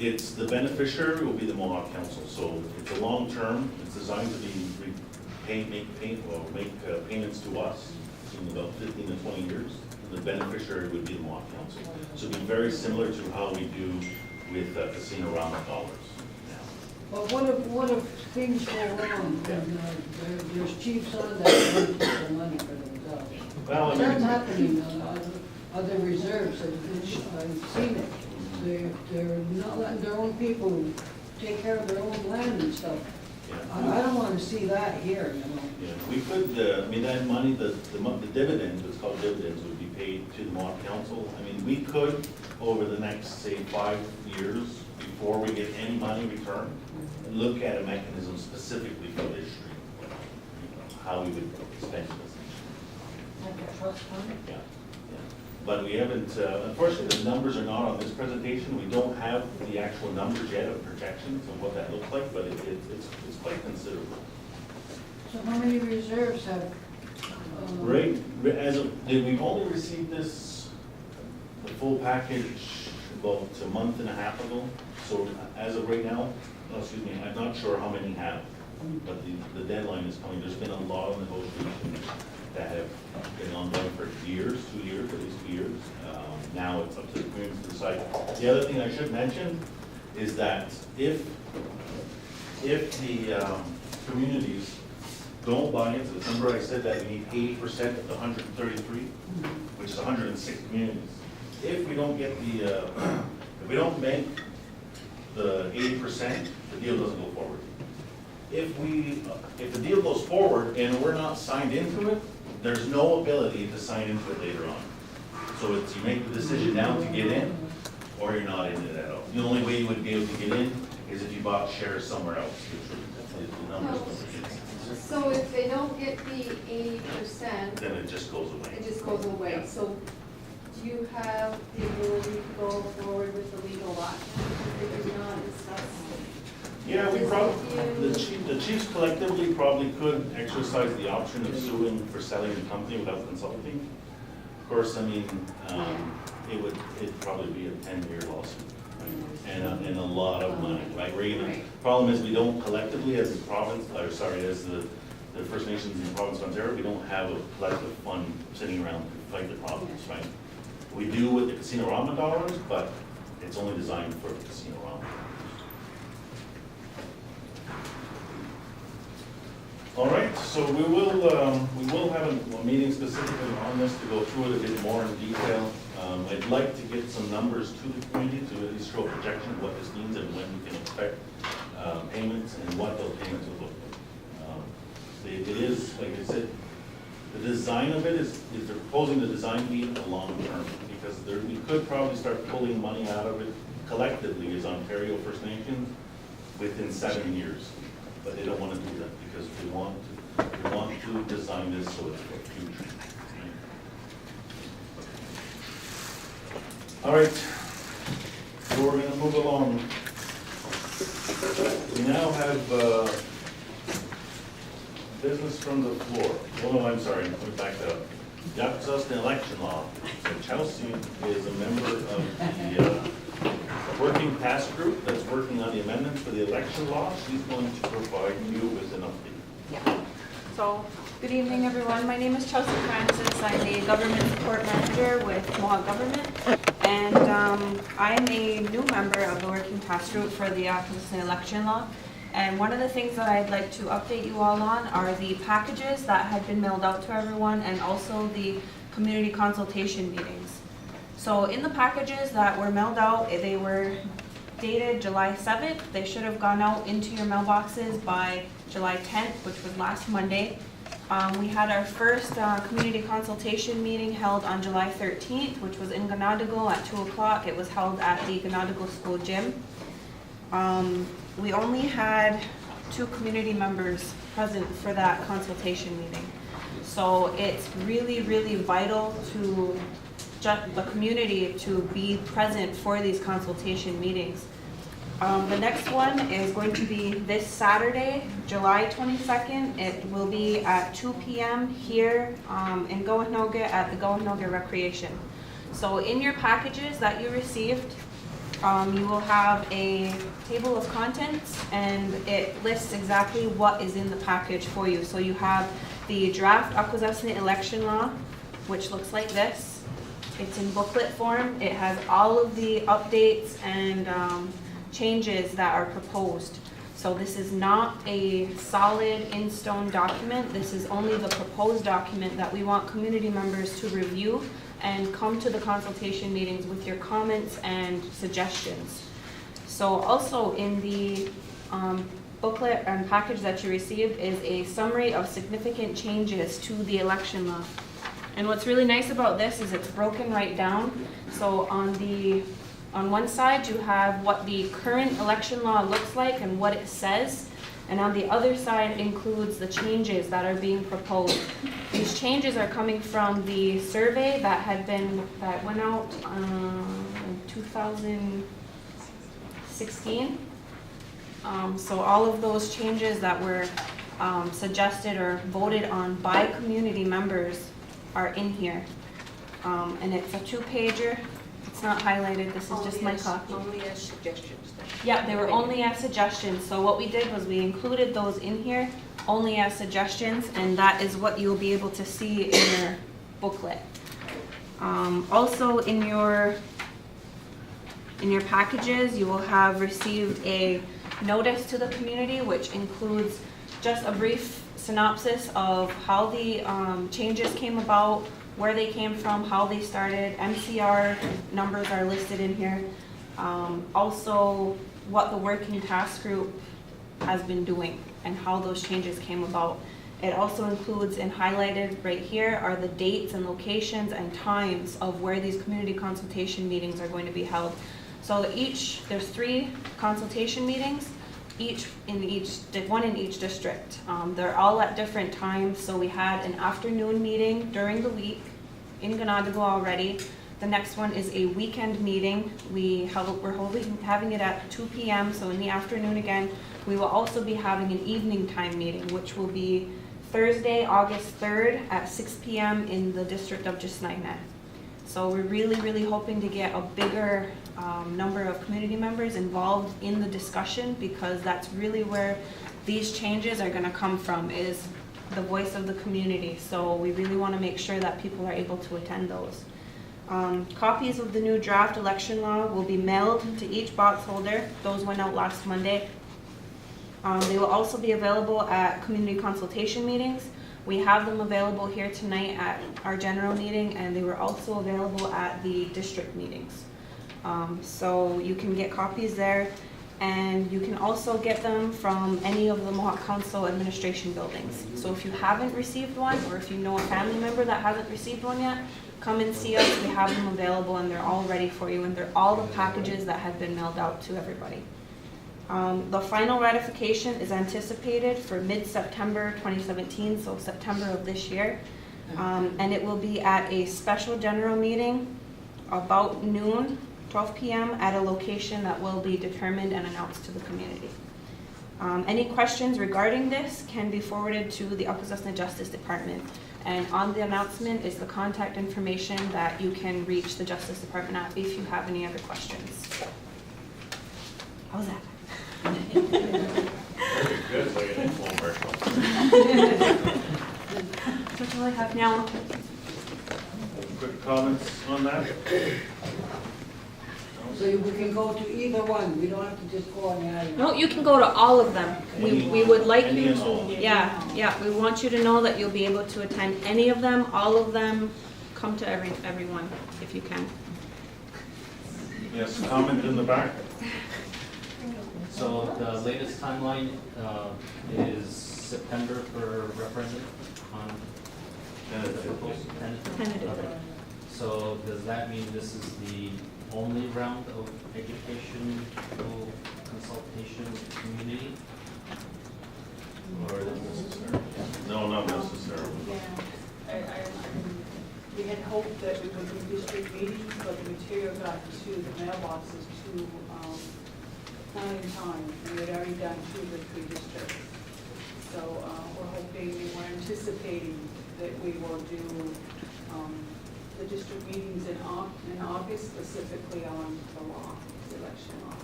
[SPEAKER 1] It's, the beneficiary will be the Mohawk Council, so it's a long term, it's designed to be make payments to us in about 15 to 20 years. And the beneficiary would be the Mohawk Council. So it'd be very similar to how we do with Casino-Rama dollars.
[SPEAKER 7] But what if things go wrong, and there's chiefs on that want the money for themselves?
[SPEAKER 1] Well, I mean,
[SPEAKER 7] That's happening on other reserves, I've seen it. They're not letting their own people take care of their own land and stuff. I don't want to see that here, you know.
[SPEAKER 1] Yeah, we could, I mean, that money, the dividends, it's called dividends, would be paid to the Mohawk Council. I mean, we could, over the next, say, 5 years, before we get any money returned, look at a mechanism specifically for this stream, how we would spend this.
[SPEAKER 7] Like a trust fund?
[SPEAKER 1] Yeah, yeah. But we haven't, unfortunately, the numbers are not on this presentation. We don't have the actual numbers yet of projections of what that looks like, but it's quite considerable.
[SPEAKER 7] So how many reserves have?
[SPEAKER 1] Right, as of, we've only received this, the full package, about a month and a half ago. So as of right now, I'm not sure how many have, but the deadline is coming. There's been a lot of negotiations that have been ongoing for years, 2 years, at least 2 years. Now it's up to the community to decide. The other thing I should mention is that if the communities don't buy into the number, I said that we need 80% of the 133, which is 106 communities. If we don't get the, if we don't make the 80%, the deal doesn't go forward. If the deal goes forward and we're not signed into it, there's no ability to sign into it later on. So it's, you make the decision now to get in, or you're not in it at all. The only way you would be able to get in is if you bought shares somewhere else, which the numbers don't fit.
[SPEAKER 6] So if they don't get the 80%,
[SPEAKER 1] Then it just goes away.
[SPEAKER 6] it just goes away.
[SPEAKER 1] Yeah.
[SPEAKER 6] So do you have the ability to go forward with the legal action if they do not discuss?
[SPEAKER 1] Yeah, we probably, the chiefs collectively probably could exercise the option of suing for selling the company without consulting. Of course, I mean, it'd probably be a 10-year lawsuit, right? And a lot of money, right? Problem is, we don't collectively, as the province, or sorry, as the First Nations in the province of Ontario, we don't have a collective fund sitting around to fight the problems, right? We do with the Casino-Rama dollars, but it's only designed for the Casino-Rama. All right, so we will have a meeting specifically on this to go through it a bit more in detail. I'd like to get some numbers to the community to at least show a projection of what this means and when we can expect payments and what those payments will look like. It is, like I said, the design of it is they're proposing the design to be a long term, because we could probably start pulling money out of it collectively as Ontario First Nations within 7 years. But they don't want to do that because we want to design this so it's for the future. All right, so we're going to move along. We now have business from the floor. Oh no, I'm sorry, let me back up. Just an election law. So Chelsea is a member of the working task group that's working on the amendments for the election law. She's going to provide you with an update.
[SPEAKER 17] Yeah. So, good evening, everyone. My name is Chelsea Francis. I'm the Government Support Manager with Mohawk Government. And I'm a new member of the Working Task Group for the Opposition Election Law. And one of the things that I'd like to update you all on are the packages that had been mailed out to everyone and also the community consultation meetings. So in the packages that were mailed out, they were dated July 7th. They should have gone out into your mailboxes by July 10th, which was last Monday. We had our first community consultation meeting held on July 13th, which was in Ganadigal at 2 o'clock. It was held at the Ganadigal School Gym. We only had 2 community members present for that consultation meeting. So it's really, really vital to the community to be present for these consultation meetings. The next one is going to be this Saturday, July 22nd. It will be at 2 p.m. here in Gowanogga at the Gowanogga Recreation. So in your packages that you received, you will have a table of contents and it lists exactly what is in the package for you. So you have the draft Akwesasne election law, which looks like this. It's in booklet form. It has all of the updates and changes that are proposed. So this is not a solid in-stone document. This is only the proposed document that we want community members to review and come to the consultation meetings with your comments and suggestions. So also in the booklet and package that you received is a summary of significant changes to the election law. And what's really nice about this is it's broken right down. So on one side you have what the current election law looks like and what it says. And on the other side includes the changes that are being proposed. These changes are coming from the survey that went out in 2016. So all of those changes that were suggested or voted on by community members are in here. And it's a 2-pager. It's not highlighted, this is just my copy.
[SPEAKER 14] Only as suggestions then?
[SPEAKER 17] Yeah, they were only as suggestions. So what we did was we included those in here, only as suggestions, and that is what you'll be able to see in your booklet. Also in your packages, you will have received a notice to the community, which includes just a brief synopsis of how the changes came about, where they came from, how they started. MCR numbers are listed in here. Also, what the working task group has been doing and how those changes came about. It also includes, and highlighted right here, are the dates and locations and times of where these community consultation meetings are going to be held. So there's 3 consultation meetings, one in each district. They're all at different times. So we had an afternoon meeting during the week in Ganadigal already. The next one is a weekend meeting. We're having it at 2 p.m. So in the afternoon again. We will also be having an evening time meeting, which will be Thursday, August 3rd at 6 p.m. in the district of Jasnaina. So we're really, really hoping to get a bigger number of community members involved in the discussion, because that's really where these changes are going to come from, is the voice of the community. So we really want to make sure that people are able to attend those. Copies of the new draft election law will be mailed to each box holder. Those went out last Monday. They will also be available at community consultation meetings. We have them available here tonight at our general meeting, and they were also available at the district meetings. So you can get copies there, and you can also get them from any of the Mohawk Council administration buildings. So if you haven't received one, or if you know a family member that hasn't received one yet, come and see us. We have them available, and they're all ready for you, and they're all the packages that have been mailed out to everybody. The final ratification is anticipated for mid-September 2017, so September of this year. And it will be at a special general meeting about noon, 12 p.m. at a location that will be determined and announced to the community. Any questions regarding this can be forwarded to the Akwesasne Justice Department. And on the announcement is the contact information that you can reach the Justice Department at if you have any other questions. How's that?
[SPEAKER 1] Very good, like an infomercial.
[SPEAKER 17] That's all I have now.
[SPEAKER 1] Quick comments on that?
[SPEAKER 7] So we can go to either one, we don't have to just go on the island.
[SPEAKER 17] No, you can go to all of them. We would like
[SPEAKER 1] Any
[SPEAKER 17] you
[SPEAKER 1] and all.
[SPEAKER 17] to, yeah, we want you to know that you'll be able to attend any of them, all of them. Come to everyone if you can.
[SPEAKER 1] Yes, comment in the back?
[SPEAKER 18] So the latest timeline is September for referendum on the proposal?
[SPEAKER 17] Tentative.
[SPEAKER 18] Okay. So does that mean this is the only round of educational consultation with the community? Or is it necessary?
[SPEAKER 1] No, not necessarily.
[SPEAKER 13] We had hoped that we would do district meetings, but the material got to the mailboxes not in time, and we had already done 2 of the 3 districts. So we're hoping, we're anticipating that we will do the district meetings in August, specifically on the law, the election law.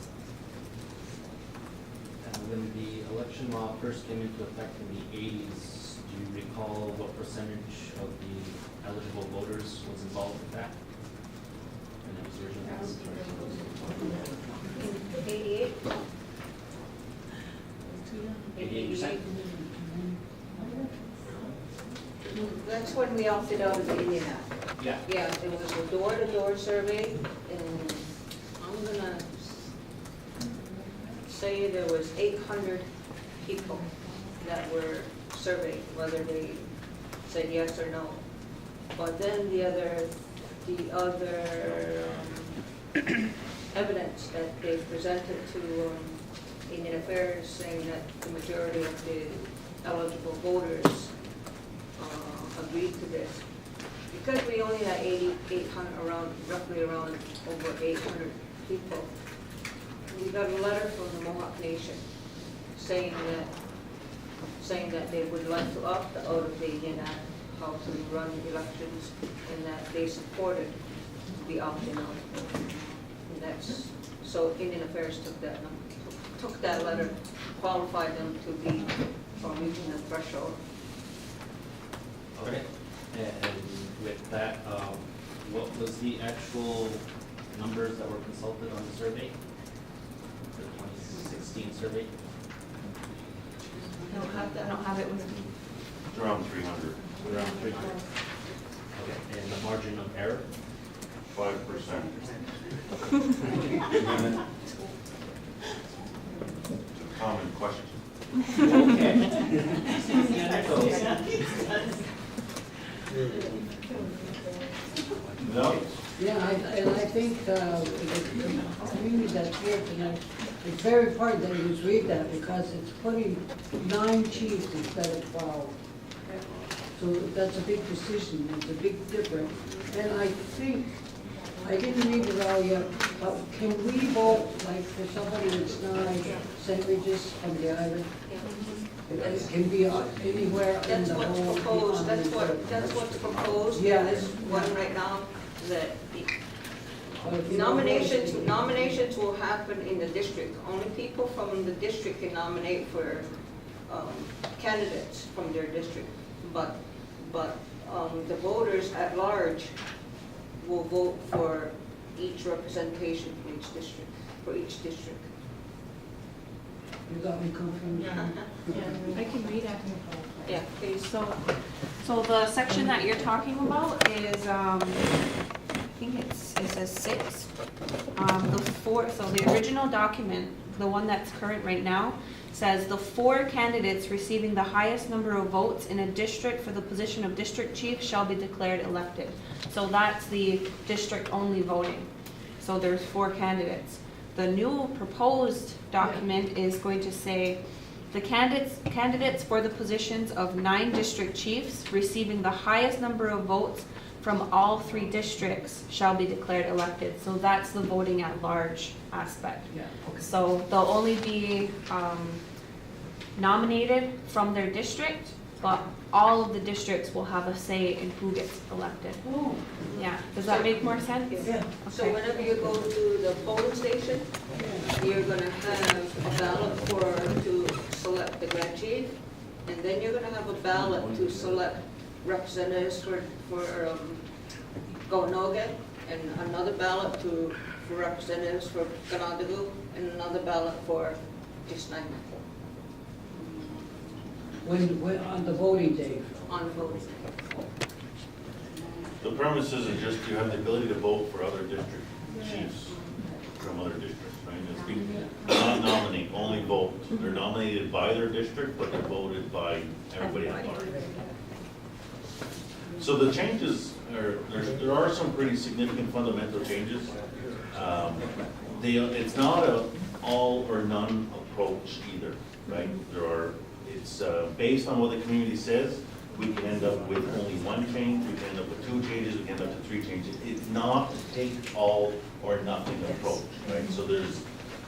[SPEAKER 18] And when the election law first came into effect in the 80s, do you recall what percentage of the eligible voters was involved with that? And it was originally passed?
[SPEAKER 11] 88?
[SPEAKER 18] 88%?
[SPEAKER 14] That's when we opted out of the Indian Act.
[SPEAKER 18] Yeah.
[SPEAKER 14] Yeah, it was a door-to-door survey, and I'm gonna say there was 800 people that were surveyed, whether they said yes or no. But then the other evidence that they presented to Indian Affairs, saying that the majority of the eligible voters agreed to this. Because we only had 800, roughly around over 800 people, we got a letter from the Mohawk Nation saying that they would like to opt out of the Indian Act, how to run elections, and that they supported the opting out. And that's, so Indian Affairs took that letter, qualified them to be reaching the threshold.
[SPEAKER 18] Okay. And with that, what was the actual numbers that were consulted on the survey? The 2016 survey?
[SPEAKER 17] I don't have it with me.
[SPEAKER 1] It's around 300.
[SPEAKER 18] Around 300. Okay, and the margin of error?
[SPEAKER 1] 5%. It's a common question. No?
[SPEAKER 7] Yeah, and I think the community that's here tonight, it's very important that you read that because it's putting 9 chiefs instead of 12. So that's a big decision, it's a big difference. And I think, I didn't read it all yet, but can we vote, like for somebody that's not St. Regis from the island? It can be anywhere in
[SPEAKER 14] That's
[SPEAKER 7] the
[SPEAKER 14] what's
[SPEAKER 7] whole.
[SPEAKER 14] proposed, that's what's proposed.
[SPEAKER 7] Yeah.
[SPEAKER 14] This one right now, that nominations will happen in the district. Only people from the district can nominate for candidates from their district. But the voters at large will vote for each representation from each district, for each district.
[SPEAKER 7] You got me confused.
[SPEAKER 17] I can read it.
[SPEAKER 14] Yeah, please.
[SPEAKER 17] So the section that you're talking about is, I think it says 6. So the original document, the one that's current right now, says the 4 candidates receiving the highest number of votes in a district for the position of district chief shall be declared elected. So that's the district-only voting. So there's 4 candidates. The new proposed document is going to say the candidates for the positions of 9 district chiefs receiving the highest number of votes from all 3 districts shall be declared elected. So that's the voting at large aspect.
[SPEAKER 7] Yeah.
[SPEAKER 17] So they'll only be nominated from their district, but all of the districts will have a say in who gets elected.
[SPEAKER 13] Oh.
[SPEAKER 17] Yeah, does that make more sense?
[SPEAKER 14] Yeah. So
[SPEAKER 17] Okay.
[SPEAKER 14] whenever you go to the polling station, you're gonna have a ballot to select the grand chief, and then you're gonna have a ballot to select representatives for Gonoga, and another ballot for representatives for Ganadagu, and another ballot for Disneyland
[SPEAKER 7] When, on the voting day?
[SPEAKER 14] on voting day.
[SPEAKER 1] The premises are just, you have the ability to vote for other district chiefs from other districts, right? It's being, not nominate, only vote. They're nominated by their district, but they're voted by everybody at large. So the changes are, there are some pretty significant fundamental changes. It's not a all or none approach either, right? It's based on what the community says. We can end up with only one change, we can end up with 2 changes, we can end up with 3 changes. It's not a take all or nothing approach, right? So there's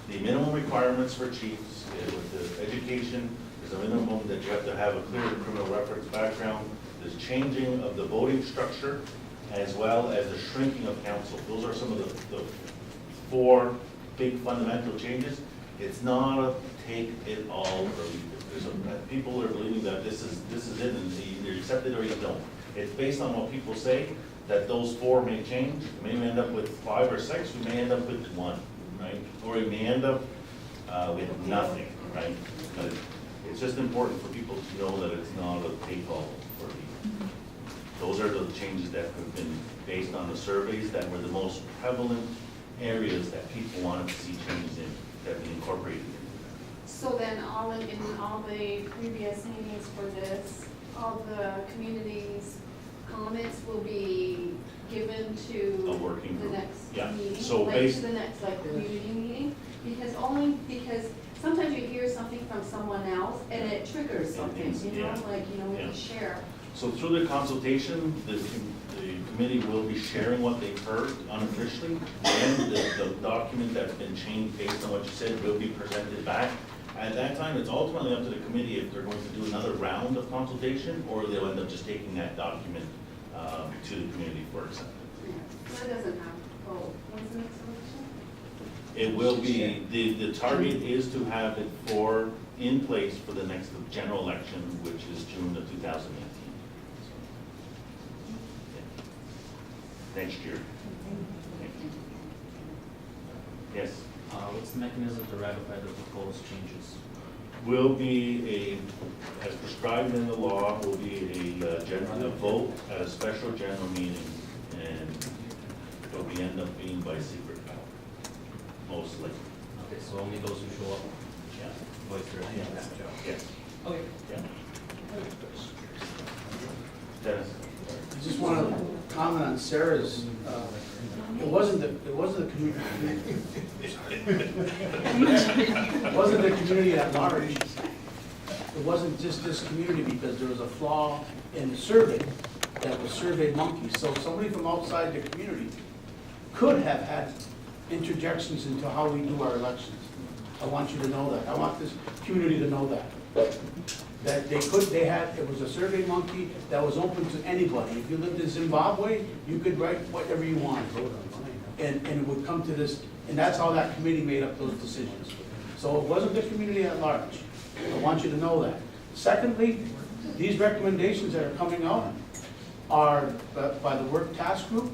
[SPEAKER 1] the minimum requirements for chiefs with the education. There's a minimum that you have to have a clear criminal reference background. There's changing of the voting structure as well as the shrinking of council. Those are some of the 4 big fundamental changes. It's not a take it all or leave it. People are believing that this is it and you either accept it or you don't. It's based on what people say, that those 4 may change. We may end up with 5 or 6, we may end up with 1, right? Or we may end up with nothing, right? But it's just important for people to know that it's not a take all for people. Those are the changes that have been based on the surveys that were the most prevalent areas that people wanted to see changes in, that have been incorporated in.
[SPEAKER 6] So then in all the previous meetings for this, all the community's comments will be given to
[SPEAKER 1] A working
[SPEAKER 6] the
[SPEAKER 1] group.
[SPEAKER 6] next
[SPEAKER 1] Yeah.
[SPEAKER 6] meeting?
[SPEAKER 1] So
[SPEAKER 6] like
[SPEAKER 1] based-
[SPEAKER 6] to the next community meeting? Because sometimes you hear something from someone else and it triggers something, you know,
[SPEAKER 1] Yeah.
[SPEAKER 6] we
[SPEAKER 1] Yeah.
[SPEAKER 6] can share.
[SPEAKER 1] So through the consultation, the committee will be sharing what they've heard unofficially, and the document that's been changed based on what you said will be presented back. At that time, it's ultimately up to the committee if they're going to do another round of consultation, or they'll end up just taking that document to the community for acceptance.
[SPEAKER 6] So it doesn't have, when's the next election?
[SPEAKER 1] It will be, the target is to have it in place for the next general election, which is June of 2018. Next year. Yes?
[SPEAKER 18] What's the mechanism to ratify the proposed changes?
[SPEAKER 1] Will be as prescribed in the law, will be a vote at a special general meeting, and it'll end up being by secret ballot, mostly.
[SPEAKER 18] Okay, so only those who show up
[SPEAKER 1] Yeah.
[SPEAKER 18] voice their opinion.
[SPEAKER 1] Yes.
[SPEAKER 18] Okay.
[SPEAKER 1] Yeah. Dennis?
[SPEAKER 4] I just want to comment on Sarah's, it wasn't the community. It wasn't the community at large. It wasn't just this community, because there was a flaw in the survey that was Survey Monkey. So somebody from outside the community could have had interjections into how we do our elections. I want you to know that. I want this community to know that. That it was a Survey Monkey that was open to anybody. If you lived in Zimbabwe, you could write whatever you wanted. And it would come to this, and that's how that committee made up those decisions. So it wasn't the community at large. I want you to know that. Secondly, these recommendations that are coming out are by the work task group,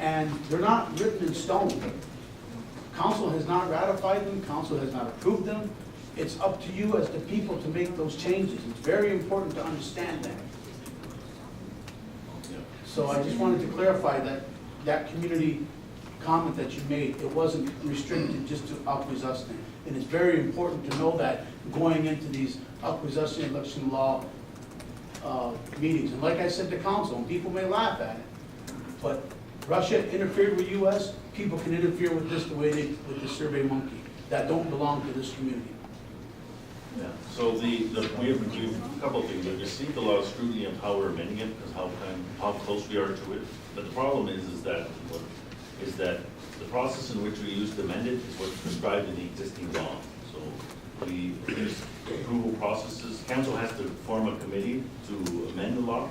[SPEAKER 4] and they're not written in stone. Council has not ratified them, council has not approved them. It's up to you as the people to make those changes. It's very important to understand that. So I just wanted to clarify that community comment that you made, it wasn't restricted just to acquisition. And it's very important to know that going into these acquisition election law meetings. And like I said to council, and people may laugh at it, but Russia interfered with US, people can interfere with this the way they, with the Survey Monkey, that don't belong to this community.
[SPEAKER 1] Yeah, so we have a couple of things. We've received a lot of scrutiny of how we're amending it, because how close we are to it. But the problem is that the process in which we use to amend it is what's prescribed in the existing law. So we use approval processes. council has to form a committee to amend the law,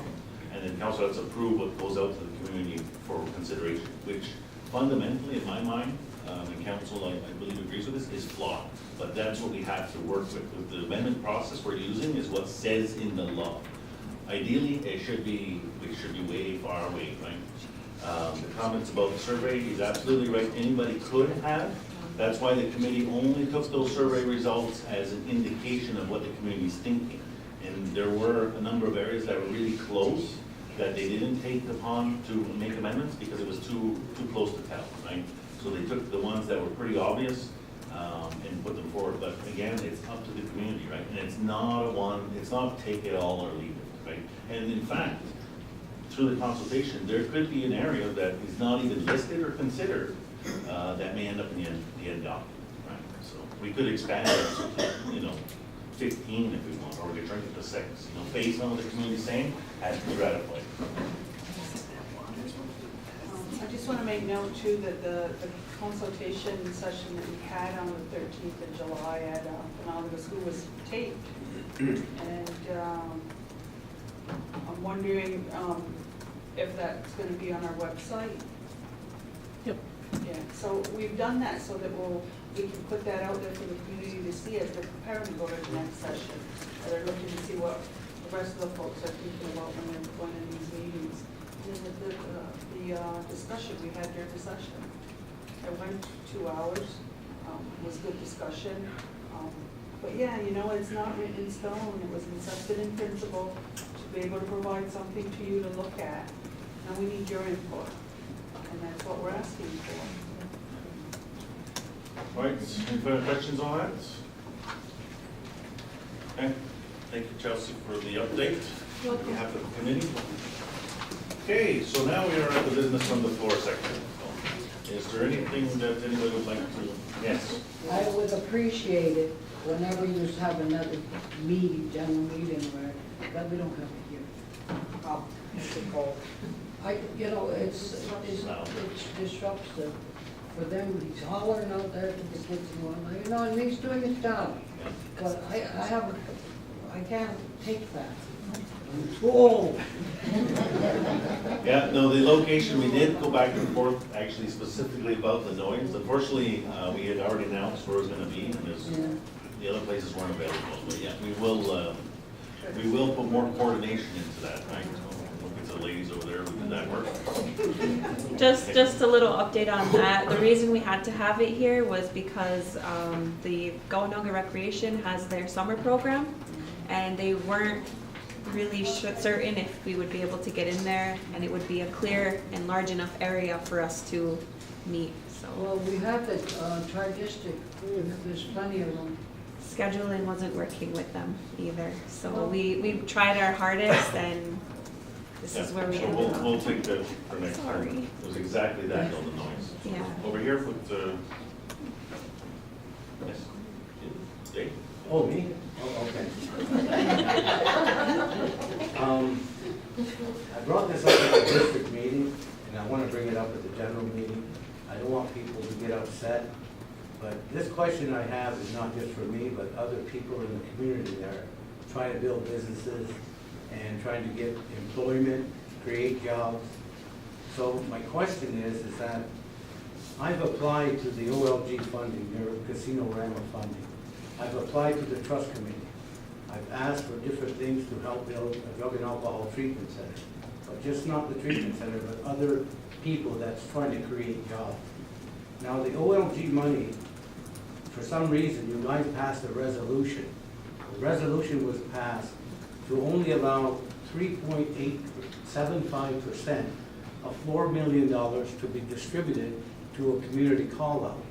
[SPEAKER 1] and then council has to approve what goes out to the community for consideration, which fundamentally, in my mind, and council, I believe agrees with this, is flawed. But that's what we have to work with. With the amendment process we're using is what says in the law. Ideally, we should be way far away, right? The comments about the survey, he's absolutely right, anybody could have. That's why the committee only took those survey results as an indication of what the community's thinking. And there were a number of areas that were really close that they didn't take upon to make amendments because it was too close to tell, right? So they took the ones that were pretty obvious and put them forward. But again, it's up to the community, right? And it's not take it all or leave it, right? And in fact, through the consultation, there could be an area that is not even listed or considered that may end up in the end document, right? So we could expand it to, 15 if we want, or we could shrink it to 6, based on what the community's saying, has to be ratified.
[SPEAKER 13] I just want to make note too that the consultation session that we had on the 13th of July at Penobscot School was taped. And I'm wondering if that's going to be on our website.
[SPEAKER 15] Yep.
[SPEAKER 13] Yeah, so we've done that so that we can put that out there for the community to see as they're preparing to go to the next session. Or they're looking to see what the rest of the folks are thinking about when they're going to these meetings. And then the discussion we had during the session. It went 2 hours, was good discussion. But yeah, it's not written in stone. It was accepted in principle to be able to provide something to you to look at. And we need your input. And that's what we're asking for.
[SPEAKER 1] All right, any further questions on that? Okay, thank you, Chelsea, for the update on behalf of the committee. Okay, so now we are at the business from the floor section. Is there anything that anybody would like to? Yes.
[SPEAKER 7] I would appreciate it whenever you have another meeting, general meeting, where, that we don't have it here. Oh, it's a call. It's disruptive for them. He's hollering out there to the kids and whatnot, and he's doing his job. But I can't take that. Whoa!
[SPEAKER 1] Yeah, no, the location, we did go back and forth, actually specifically about the noise. Unfortunately, we had already announced where it was gonna be, and the other places weren't available. But yeah, we will put more coordination into that, right? Look at the ladies over there who did that work.
[SPEAKER 17] Just a little update on that. The reason we had to have it here was because the Gawanoga Recreation has their summer program, and they weren't really certain if we would be able to get in there, and it would be a clear and large enough area for us to meet. So
[SPEAKER 7] Well, we have the tri-district, there's plenty of them.
[SPEAKER 17] Scheduling wasn't working with them either, so we tried our hardest, and this is where we
[SPEAKER 1] so
[SPEAKER 17] ended up.
[SPEAKER 1] we'll take that for next time.
[SPEAKER 17] Sorry.
[SPEAKER 1] It was exactly that, all the noise.
[SPEAKER 17] Yeah.
[SPEAKER 1] Over here with the, yes, Dave?
[SPEAKER 16] Oh, me? Oh, okay. I brought this up at the district meeting, and I want to bring it up at the general meeting. I don't want people to get upset, but this question I have is not just for me, but other people in the community that are trying to build businesses and trying to get employment, create jobs. So my question is that I've applied to the OLG funding, their Casino Rama funding. I've applied to the trust committee. I've asked for different things to help build a drug and alcohol treatment center, but just not the treatment center, but other people that's trying to create jobs. Now the OLG money, for some reason, you guys passed a resolution. The resolution was passed to only allow 3.875% of $4 million to be distributed to a community call-out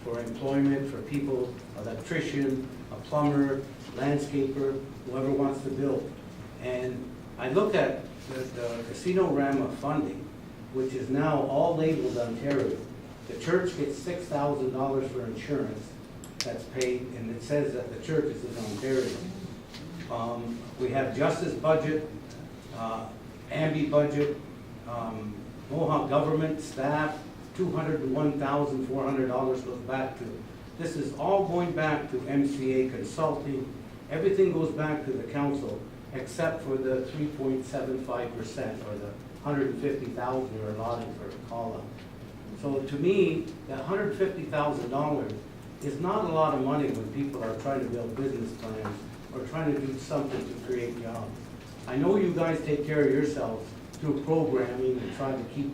[SPEAKER 16] for employment for people, an electrician, a plumber, landscaper, whoever wants to build. And I look at the Casino Rama funding, which is now all labeled Ontario. The church gets $6,000 for insurance that's paid, and it says that the church is in Ontario. We have justice budget, AMBI budget, Mohawk government staff, $201,400 goes back to. This is all going back to MCA consulting Everything goes back to the council, except for the 3.75% or the 150,000 you're allotting for a call-out. So to me, that $150,000 is not a lot of money when people are trying to build business plans or trying to do something to create jobs. I know you guys take care of yourselves through programming and trying to keep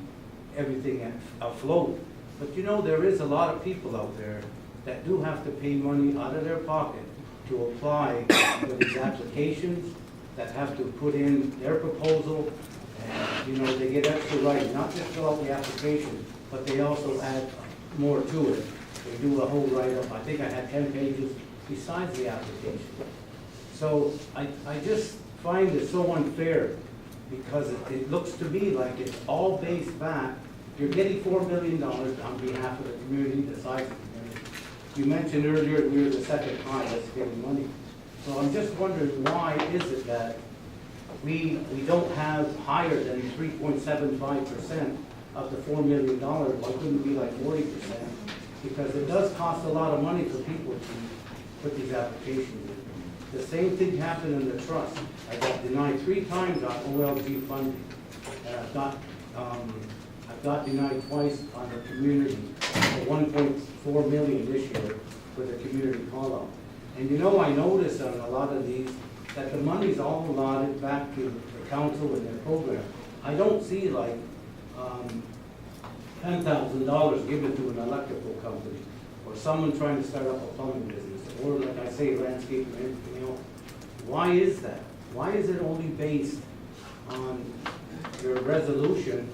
[SPEAKER 16] everything afloat, but you know, there is a lot of people out there that do have to pay money out of their pocket to apply for these applications, that have to put in their proposal, and, you know, they get extra writing, not just fill out the application, but they also add more to it. They do a whole write-up. I think I had 10 pages besides the application. So I just find it so unfair, because it looks to me like it's all based back. You're getting $4 million on behalf of the community, the size of the community. You mentioned earlier we were the second highest getting money. So I'm just wondering, why is it that we don't have higher than 3.75% of the $4 million? Why couldn't it be like 40%? Because it does cost a lot of money for people to put these applications in. The same thing happened in the trust. I got denied 3 times on OLG funding. And I've got denied twice on the community, for $1.4 million this year for the community call-out. And you know, I noticed on a lot of these that the money's all allotted back to the council and their program. I don't see like $10,000 given to an electrical company, or someone trying to start up a plumbing business, or like I say, landscaping and everything else. Why is that? Why is it only based on your resolution?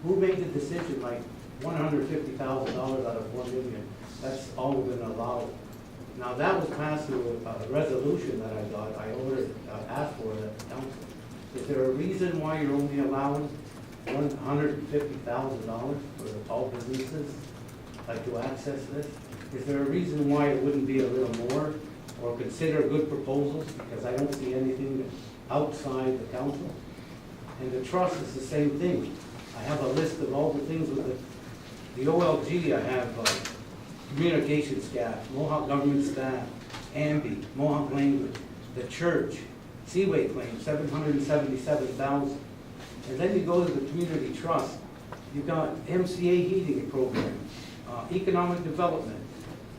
[SPEAKER 16] Who made the decision like $150,000 out of $1 million? That's all we're gonna allow. Now that was passed through a resolution that I got, asked for at the council. Is there a reason why you're only allowing $150,000 for all businesses, like to access this? Is there a reason why it wouldn't be a little more, or consider good proposals? Because I don't see anything outside the council. And the trust is the same thing. I have a list of all the things with the OLG. I have communication staff, Mohawk government staff, AMBI, Mohawk language, the church, Seaway Claim, $777,000. And then you go to the community trust, you've got MCA heating program, economic development,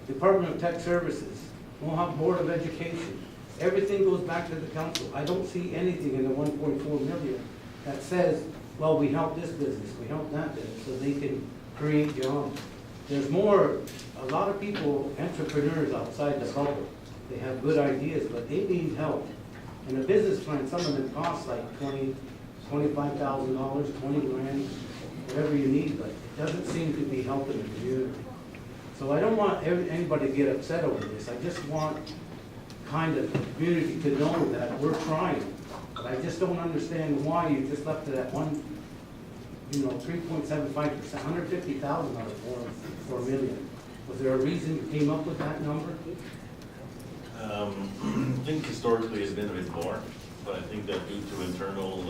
[SPEAKER 16] Department of Tech Services, Mohawk Board of Education. Everything goes back to the council. I don't see anything in the 1.4 million that says, well, we help this business, we help that business, so they can create jobs. There's a lot of people, entrepreneurs outside the bubble. They have good ideas, but they need help. And a business plan, some of them cost like $25,000, 20 grand, whatever you need, but it doesn't seem to be helping the community. So I don't want anybody to get upset over this. I just want kind of the community to know that we're trying. But I just don't understand why you just left it at 3.75%, $150,000 out of $4 million. Was there a reason you came up with that number?
[SPEAKER 1] I think historically it's been a bit more, but I think that due to internal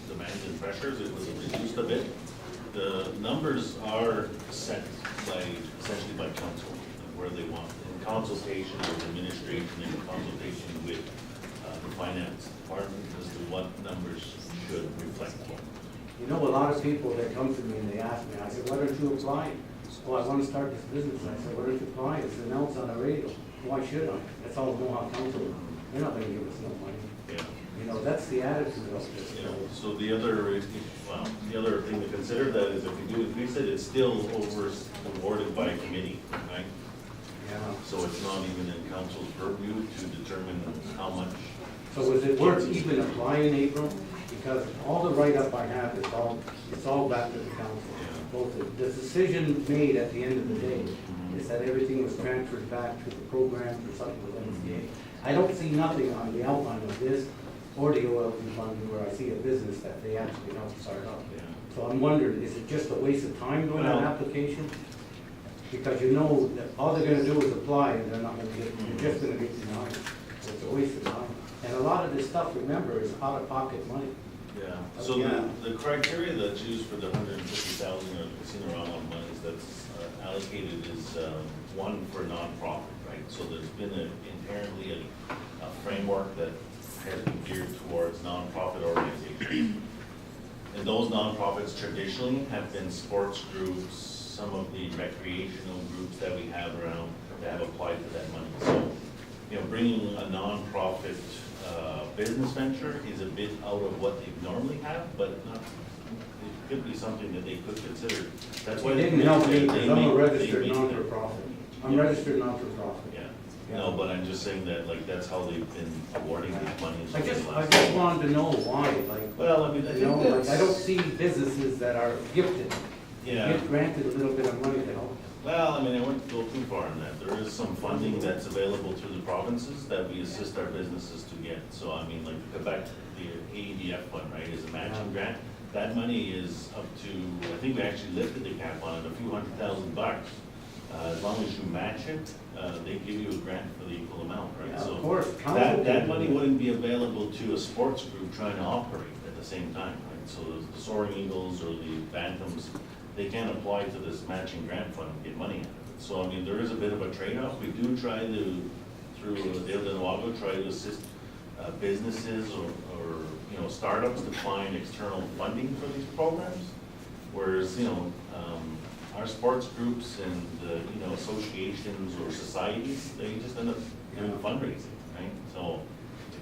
[SPEAKER 1] demands and pressures, it was reduced a bit. The numbers are set essentially by council, where they want, in consultation with administration, in consultation with the finance department, as to what numbers should reflect what.
[SPEAKER 16] You know, a lot of people that come to me and they ask me, I said, why don't you apply? Well, I want to start this business. I said, why don't you apply? It's announced on the radio. Why should I? That's all Mohawk Council. They're not going to give us no money.
[SPEAKER 1] Yeah.
[SPEAKER 16] You know, that's the attitude of this.
[SPEAKER 1] You know, so the other thing to consider that is if you do increase it, it's still awarded by committee, right?
[SPEAKER 16] Yeah.
[SPEAKER 1] So it's not even in council's purview to determine how much.
[SPEAKER 16] So was it worth even applying in April? Because all the write-up I have is all back to the council. Both the decision made at the end of the day is that everything was transferred back to the program for something with MCA. I don't see nothing on the outline of this or the OLG funding where I see a business that they actually helped start up. So I'm wondering, is it just a waste of time doing that application? Because you know that all they're gonna do is apply and they're not gonna get, they're just gonna get denied. So it's a waste of time. And a lot of this stuff, remember, is out-of-pocket money.
[SPEAKER 1] Yeah, so the criteria that's used for the 150,000 or the casino round monies that's allocated is one for nonprofit, right? So there's been inherently a frame framework that has been geared towards nonprofit organizations. And those nonprofits traditionally have been sports groups, some of the recreational groups that we have around that have applied for that money. So, you know, bringing a nonprofit business venture is a bit out of what they normally have, but not, it could be something that they could consider. That's why
[SPEAKER 16] It
[SPEAKER 1] they
[SPEAKER 16] didn't help me,
[SPEAKER 1] they
[SPEAKER 16] because I'm a
[SPEAKER 1] make-
[SPEAKER 16] registered
[SPEAKER 1] they make it-
[SPEAKER 16] non-for-profit. I'm
[SPEAKER 1] Yeah.
[SPEAKER 16] registered non-for-profit.
[SPEAKER 1] Yeah, no, but I'm just saying that, like, that's how they've been awarding these monies.
[SPEAKER 16] I just wanted to know why, like,
[SPEAKER 1] Well, I mean, I
[SPEAKER 16] you know,
[SPEAKER 1] think
[SPEAKER 16] like, I
[SPEAKER 1] that's.
[SPEAKER 16] don't see businesses that are gifted.
[SPEAKER 1] Yeah.
[SPEAKER 16] Get granted a little bit of money to help.
[SPEAKER 1] Well, I mean, I wouldn't go too far in that. There is some funding that's available through the provinces that we assist our businesses to get. So, I mean, like, Quebec, the AEDF fund, right, is a matching grant. That money is up to, I think we actually lifted the cap on it, a few $100,000. As long as you match it, they give you a grant for the equal amount, right?
[SPEAKER 16] Yeah,
[SPEAKER 1] So
[SPEAKER 16] of course.
[SPEAKER 1] that money wouldn't be available to a sports group trying to operate at the same time, right? So the Soaring Eagles or the Bantams, they can't apply to this matching grant fund and get money out of it. So, I mean, there is a bit of a trade-off. We do try to, through Dale de Nuevo, try to assist businesses or, you know, startups to find external funding for these programs. Whereas, you know, our sports groups and, you know, associations or societies, they just end up doing fundraising, right? So it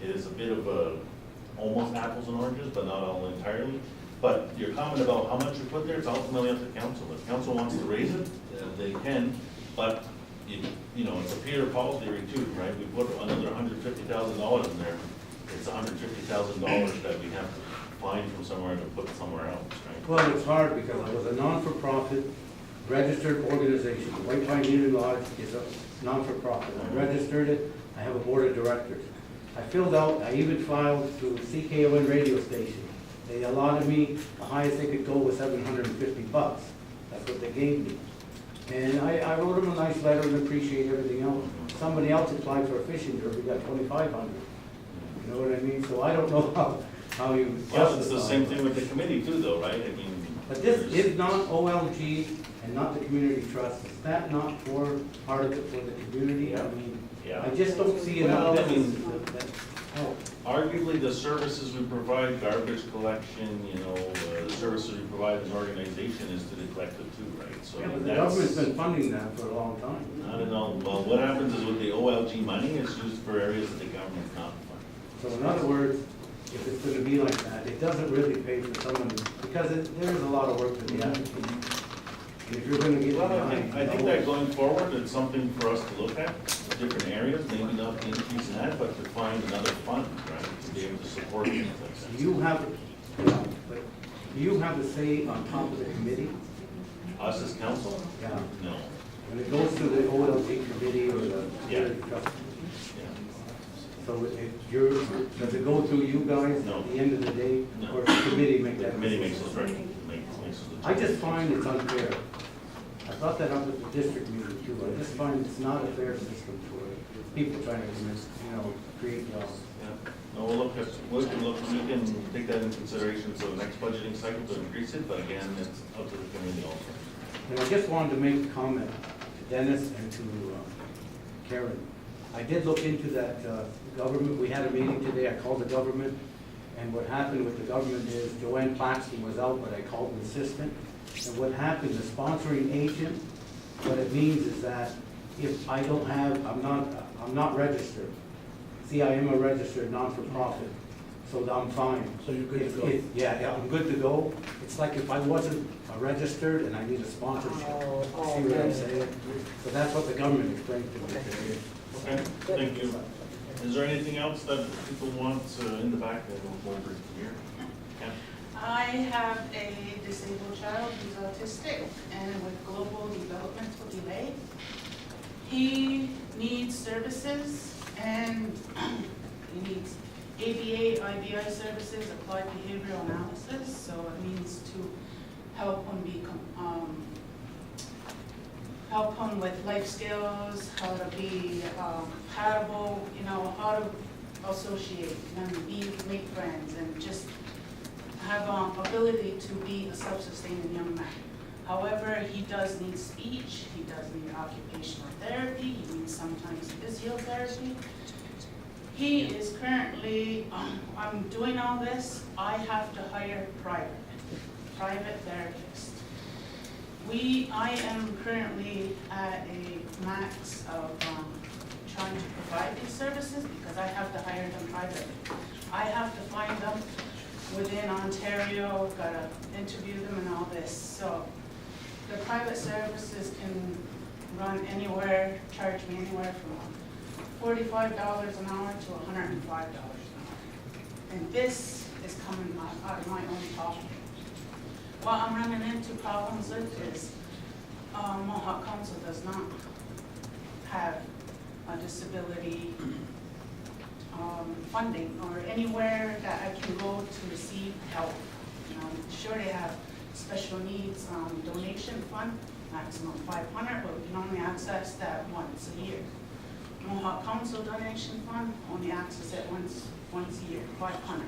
[SPEAKER 1] is a bit of a, almost apples and oranges, but not all entirely. But your comment about how much you put there, it's ultimately up to council. If council wants to raise it, they can, but you know, it's a Peter Paul theory too, right? We put another $150,000 in there. It's $150,000 that we have to find from somewhere to put somewhere else, right?
[SPEAKER 16] Well, it's hard because I was a non-for-profit registered organization. The White Pine Union Lodge is a non-for-profit. I registered it, I have a board of directors. I filled out, I even filed through CKON radio station. They allotted me, the highest they could go was $750. That's what they gave me. And I wrote them a nice letter and appreciate everything else. Somebody else applied for a fishing derby, got $2,500. You know what I mean? So I don't know how you.
[SPEAKER 1] Well, it's the same thing with the committee too, though, right? I mean.
[SPEAKER 16] But this is not OLG and not the community trust. Is that not for part of it for the community? I mean,
[SPEAKER 1] Yeah.
[SPEAKER 16] I just don't see enough
[SPEAKER 1] Well, I mean,
[SPEAKER 16] business that help.
[SPEAKER 1] Arguably, the services we provide, garbage collection, you know, the services we provide as an organization is to the collective too, right? So
[SPEAKER 16] Yeah, but the
[SPEAKER 1] that's
[SPEAKER 16] government's been funding that for a long time.
[SPEAKER 1] not at all. Well, what happens is with the OLG money, it's used for areas that the government's not funding.
[SPEAKER 16] So in other words, if it's gonna be like that, it doesn't really pay for someone, because there's a lot of work to be done. And if you're gonna get
[SPEAKER 1] Well,
[SPEAKER 16] behind.
[SPEAKER 1] I think that going forward, it's something for us to look at, different areas, maybe not the increase in that, but to find another fund, right, to be able to support things like that.
[SPEAKER 16] You have, but you have the say on top of the committee?
[SPEAKER 1] Us as council?
[SPEAKER 16] Yeah.
[SPEAKER 1] No.
[SPEAKER 16] When it goes to the OLG committee or the.
[SPEAKER 1] Yeah.
[SPEAKER 16] So does it go through you guys
[SPEAKER 1] No.
[SPEAKER 16] at the end of the day?
[SPEAKER 1] No.
[SPEAKER 16] Or does the committee make
[SPEAKER 1] The
[SPEAKER 16] that?
[SPEAKER 1] committee makes
[SPEAKER 16] decision?
[SPEAKER 1] those makes those.
[SPEAKER 16] I just find it's unfair. I brought that up at the district meeting too. I just find it's not a fair system for people trying to create jobs.
[SPEAKER 1] Yeah. No, we'll we can take that into consideration for the next budgeting cycle to increase it, but again, it's up to the committee also.
[SPEAKER 16] And I just wanted to make a comment to Dennis and to Karen. I did look into that government. We had a meeting today. I called the government. And what happened with the government is Joanne Claxton was out, but I called the assistant. And what happened, the sponsoring agent, what it means is that if I don't have, I'm not registered. See, I am a registered non-for-profit, so I'm fine.
[SPEAKER 12] So you're good to go?
[SPEAKER 16] Yeah, I'm good to go. It's like if I wasn't registered and I need a sponsorship. See what I'm saying? So that's what the government explained to me today.
[SPEAKER 1] Okay, thank you. Is there anything else that people want in the back that will go over here? Yeah.
[SPEAKER 19] I have a disabled child who's autistic and with global developmental delay. He needs services and he needs ABA, IBI services, applied behavioral analysis. So it means to help him with life skills, how to be compatible, you know, how to associate and make friends and just have ability to be a self-sustaining young man. However, he does need speech, he does need occupational therapy, he needs sometimes physiotherapy, He is currently, I'm doing all this, I have to hire private therapist. I am currently at a max of trying to provide these services because I have to hire them privately. I have to find them within Ontario, gotta interview them and all this. So the private services can run anywhere, charge me anywhere from $45 an hour to $105 an hour. And this is coming out of my own pocket. What I'm running into problems with is Mohawk Council does not have a disability funding or anywhere that I can go to receive help. You know, sure they have special needs donation fund, maximum 500, but we can only access that once a year. Mohawk Council donation fund, only access it once a year, 500.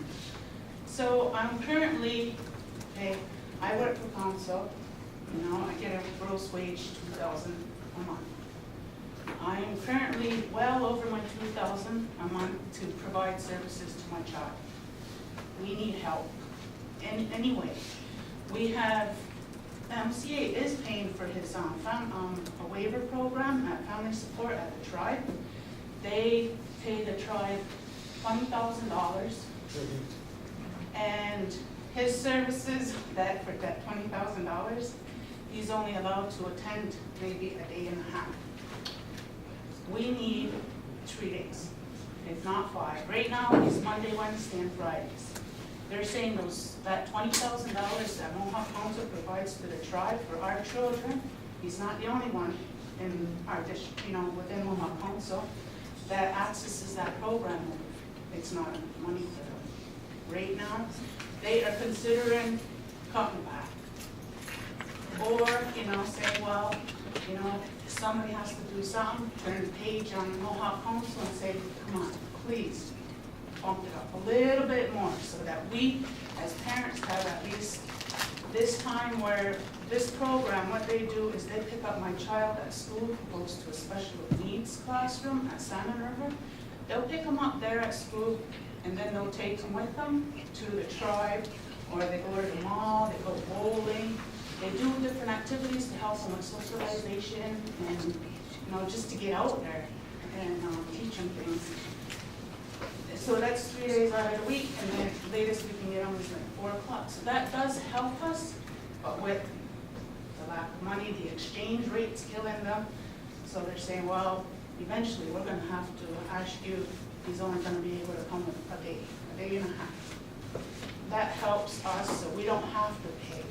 [SPEAKER 19] So I'm currently, okay, I work for council, you know, I get a gross wage $2,000 a month. I am currently well over my $2,000 a month to provide services to my child. We need help. And anyway, we have, MCA is paying for his a waiver program at Family Support at the tribe. They pay the tribe $20,000, and his services that for that $20,000, he's only allowed to attend maybe a day and a half. We need 3 days, if not 5. Right now, it's Monday, Wednesday, and Fridays. They're saying that $20,000 that Mohawk Council provides to the tribe for our children, he's not the only one in our district, you know, within Mohawk Council that accesses that program. It's not money for them. Right now, they are considering cutting back. Or, you know, say, well, you know, somebody has to do something, turn the page on Mohawk Council and say, come on, please, bump it up a little bit more so that we, as parents, have at least this time where this program, what they do is they pick up my child at school who goes to a special needs classroom at Salmon River. They'll pick them up there at school and then they'll take them with them to the tribe, or they go to the mall, they go bowling. They do different activities to help them with socialization and, you know, just to get out there and teach them things. So that's 3 days out of the week, and then the latest we can get them is like 4 o'clock. So that does help us, but with the lack of money, the exchange rate's killing them. So they're saying, well, eventually we're gonna have to ask you, he's only gonna be able to come a day and a half. That helps us, so we don't have to pay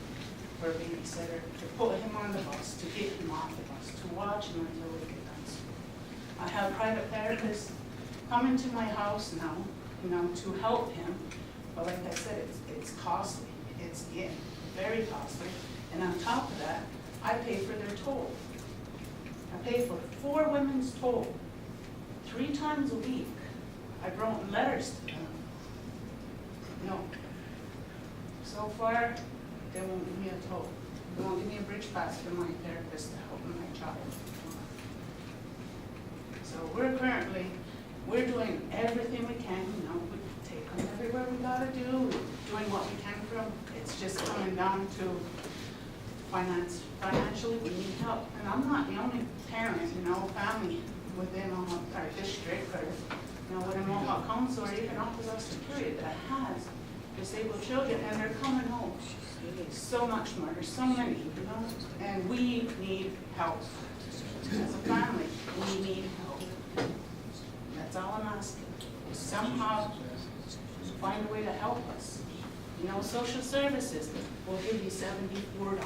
[SPEAKER 19] for a babysitter, to put him on the bus, to get him off the bus, to watch him until we get done school. I have private therapists coming to my house now, you know, to help him, but like I said, it's costly. It's very costly, and on top of that, I pay for their toll. I pay for 4 women's toll, 3 times a week. I've written letters to them. No. So far, they won't give me a toll. They won't give me a bridge pass for my therapist to help my child. So we're doing everything we can, you know, we take them everywhere we gotta do, doing what we can for them. It's just coming down to financially we need help. And I'm not the only parent, you know, family within our district, or, you know, within Mohawk Council, or even opposite Superior that has disabled children, and they're coming home. So much more, there's so many, you know, and we need help. As a family, we need help. That's all I'm asking. Somehow find a way to help us. You know, social services will give you $74.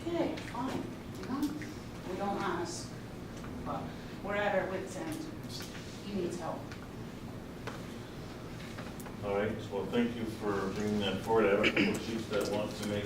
[SPEAKER 19] Okay, fine, you know, we don't ask, but we're at our wit's end. He needs help.
[SPEAKER 1] All right, well, thank you for bringing that forward. I have a couple of chiefs that want to make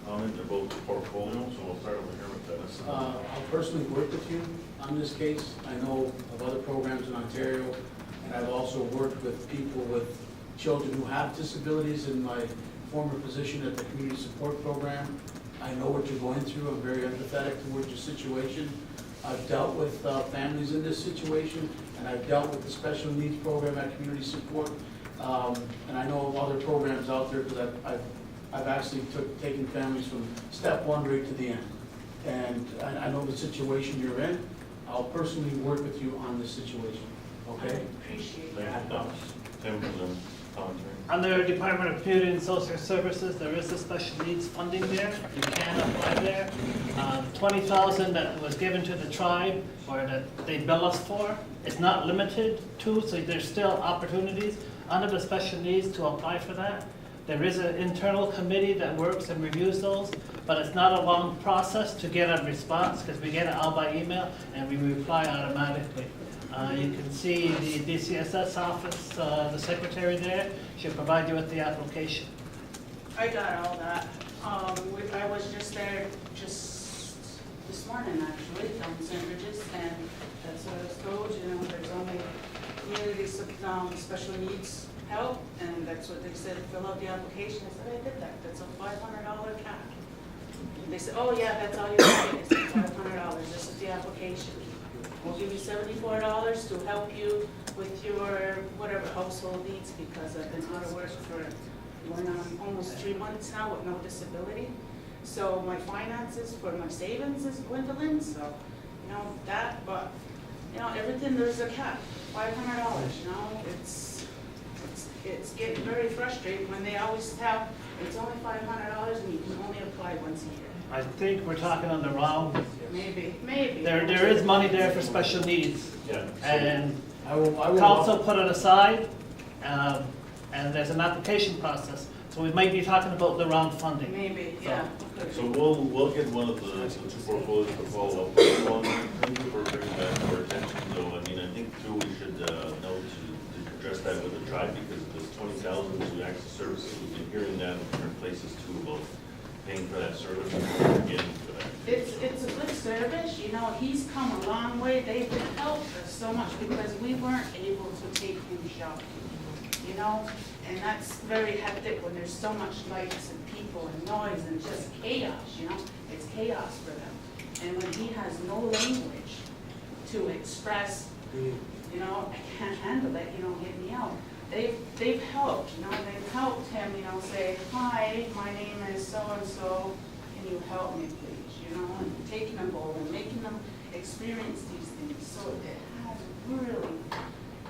[SPEAKER 1] comment about the portfolio, so we'll start over here with Dennis.
[SPEAKER 20] I'll personally work with you on this case. I know of other programs in Ontario, and I've also worked with people with children who have disabilities in my former position at the community support program. I know what you're going through. I'm very empathetic towards your situation. I've dealt with families in this situation, and I've dealt with the special needs program at Community Support. And I know of other programs out there because I've actually taken families from step one right to the end. And I know the situation you're in. I'll personally work with you on this situation, okay?
[SPEAKER 19] Appreciate
[SPEAKER 1] Thank you, Tim, for the commentary.
[SPEAKER 21] Under Department of Community and Social Services, there is a special needs funding there. You can apply there. $20,000 that was given to the tribe or that they bill us for is not limited to, so there's still opportunities under the special needs to apply for that. There is an internal committee that works and reviews those, but it's not a long process to get a response because we get it out by email and we reply automatically. You can see the DCSS office, the secretary there, she'll provide you with the application.
[SPEAKER 19] I got all that. I was just there just this morning, actually, down St. Bridget's, and that's what I was told, you know, there's only community special needs help, and that's what they said, fill out the application. I said, I did that, that's a $500 cap. They said, oh yeah, that's all you get, is $500, this is the application. We'll give you $74 to help you with your whatever household needs, because I've been out of work for going on almost 3 months now with no disability. So my finances for my savings is dwindling, so, you know, that, but, you know, everything, there's a cap, $500, you know, it's getting very frustrating when they always have, it's only $500 and you can only apply once a year.
[SPEAKER 21] I think we're talking on the wrong.
[SPEAKER 19] Maybe.
[SPEAKER 21] There is money there for special needs.
[SPEAKER 1] Yeah.
[SPEAKER 21] And
[SPEAKER 20] I will
[SPEAKER 21] council put it aside, and there's an application process. So we might be talking about the wrong funding.
[SPEAKER 19] Maybe, yeah.
[SPEAKER 1] So we'll get one of the two portfolios to follow up with one. Thank you for bringing that to our attention, though. I mean, I think too, we should note to address that with the tribe, because this 20,000 to access services, we've been hearing that in different places too, about paying for that service and getting for that.
[SPEAKER 19] It's a good service, you know, he's come a long way, they've helped us so much because we weren't able to take him shopping, you know? And that's very hectic when there's so much lights and people and noise and just chaos, you know? It's chaos for them. And when he has no language to express, you know, I can't handle it, you know, get me out. They've helped, you know, they've helped him, you know, say, hi, my name is so-and-so, can you help me please, you know, and taking them over and making them experience these things. So it has really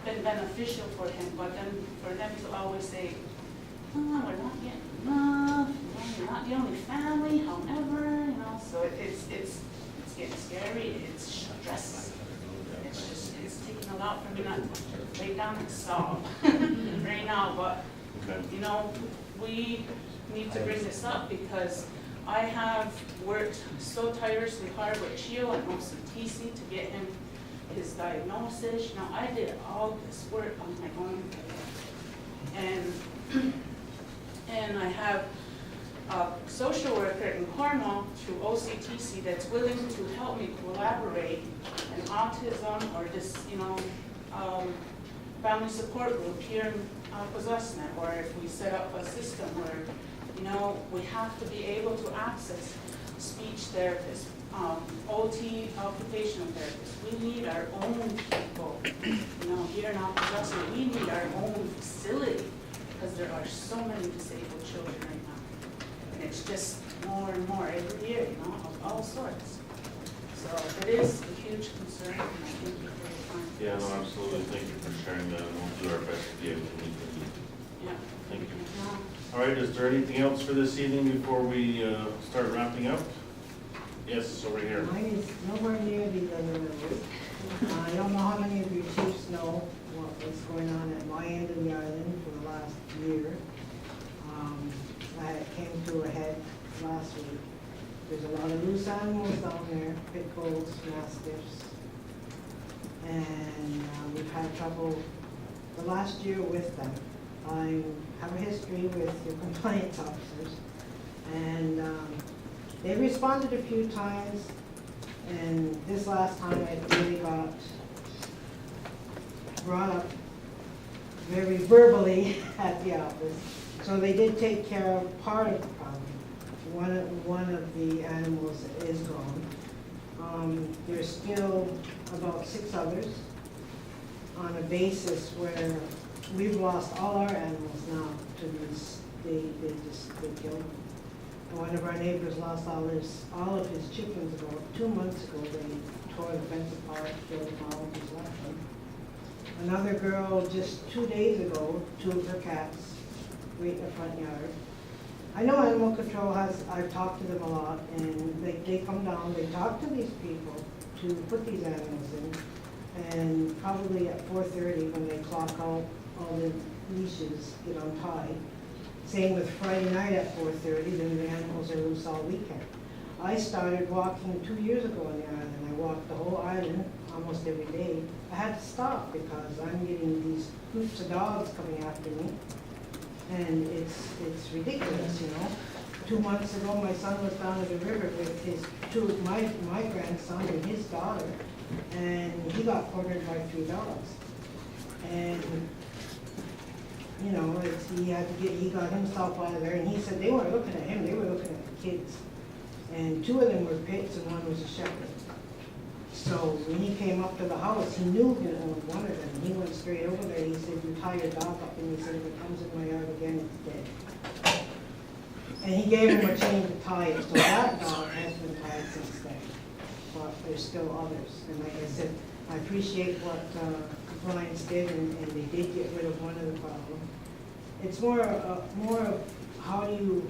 [SPEAKER 19] been beneficial for him, but then for them to always say, oh, we're not getting enough, you know, you're not the only family, however, you know, so it's getting scary, it's stressful. It's taking a lot for me not to lay down and sob right now, but, you know, we need to bring this up because I have worked so tirelessly hard with Chio and also TC to get him his diagnosis. You know, I did all this work on my own. And I have a social worker in Cornwall through OCTC that's willing to help me collaborate in autism or this, you know, family support group here in Possessnet, or if we set up a system where, you know, we have to be able to access speech therapists, OT, occupational therapists. We need our own people, you know, here in Possessnet. We need our own facility because there are so many disabled children right now. And it's just more and more every year, you know, of all sorts. So it is a huge concern, and I thank you for your time.
[SPEAKER 1] Yeah, no, absolutely. Thank you for sharing that, and we'll do our best to be able to meet with you.
[SPEAKER 19] Yeah.
[SPEAKER 1] Thank you. All right, is there anything else for this evening before we start wrapping up? Yes, over here.
[SPEAKER 22] Mine is nowhere near these other numbers. I don't know how many of you chiefs know what's going on at my end of the island for the last year. That came to a head last week. There's a lot of loose animals down there, pit bulls, mastiffs. And we've had trouble the last year with them. I have a history with your compliance officers. And they responded a few times. And this last time it really got brought up very verbally at the office. So they did take care of part of the problem. One of the animals is gone. There's still about 6 others on a basis where we've lost all our animals now to these, they killed them. And one of our neighbors lost all of his chickens about 2 months ago. They tore the fence apart, killed all of his left one. Another girl just 2 days ago, 2 of her cats right in the front yard. I know animal control I've talked to them a lot, and they come down, they talk to these people to put these animals in, and probably at 4:30 when they clock out, all the leashes get untied. Same with Friday night at 4:30, then the animals are loose all weekend. I started walking 2 years ago on the island. I walked the whole island almost every day. I had to stop because I'm getting these groups of dogs coming after me. And it's ridiculous, you know. 2 months ago, my son was down at the river with my grandson and his daughter, and he got cornered by 3 dogs. And, you know, he got himself out of there, and he said they weren't looking at him, they were looking at the kids. And 2 of them were pits and 1 was a shepherd. So when he came up to the house, he knew who owned one of them. He went straight over there. He said, "You tie your dog up," and he said, "If it comes in my yard again, it's dead." And he gave him a chain to tie it. So that dog has been tied since then. But there's still others. And like I said, I appreciate what compliance did, and they did get rid of one of the problem. It's more of how do you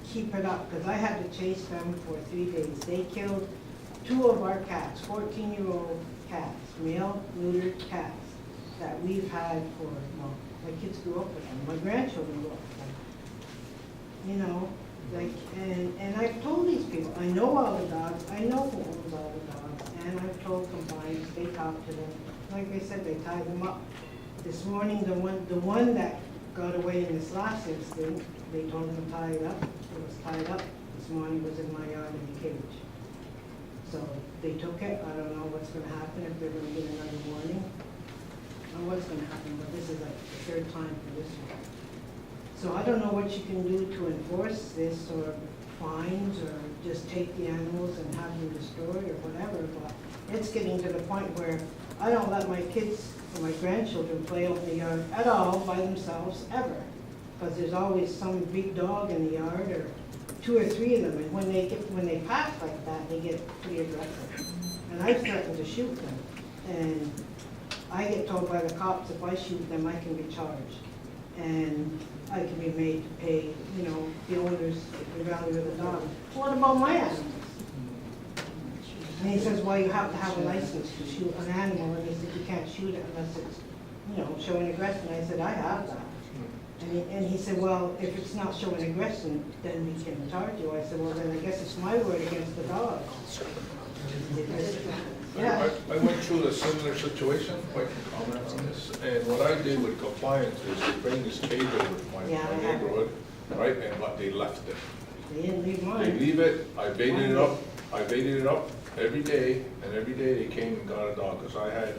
[SPEAKER 22] keep it up? Because I had to chase them for 3 days. They killed 2 of our cats, 14-year-old cats, male neutered cats that we've had for, well, my kids grew up with them, my grandchildren grew up with them. You know, like, and I've told these people, I know all the dogs, I know who owns all the dogs, and I've told compliance, they talk to them. Like I said, they tie them up. This morning, the one that got away in this last incident, they told him to tie it up. It was tied up. This morning it was in my yard in a cage. So they took it. I don't know what's going to happen, if they're going to get another warning. I don't know what's going to happen, but this is like the 3rd time for this one. So I don't know what you can do to enforce this, or fines, or just take the animals and have them destroyed or whatever, but it's getting to the point where I don't let my kids or my grandchildren play out in the yard at all by themselves ever, because there's always some big dog in the yard, or 2 or 3 of them, and when they pass like that, they get pretty aggressive. And I've threatened to shoot them, and I get told by the cops if I shoot them, I can be charged, and I can be made to pay, you know, the owners the value of the dog. What about my animals? And he says, well, you have to have a license to shoot an animal, and he said you can't shoot it unless it's, you know, showing aggression. I said, I have that. And he said, well, if it's not showing aggression, then we can charge you. I said, well, then I guess it's my word against the dog. Yeah.
[SPEAKER 8] I went through a similar situation, I can comment on this, and what I did with compliance is to bring this cage over to my neighborhood, right, and but they left it.
[SPEAKER 22] They didn't leave mine.
[SPEAKER 8] They leave it, I baited it up every day, and every day they came and got a dog, because I had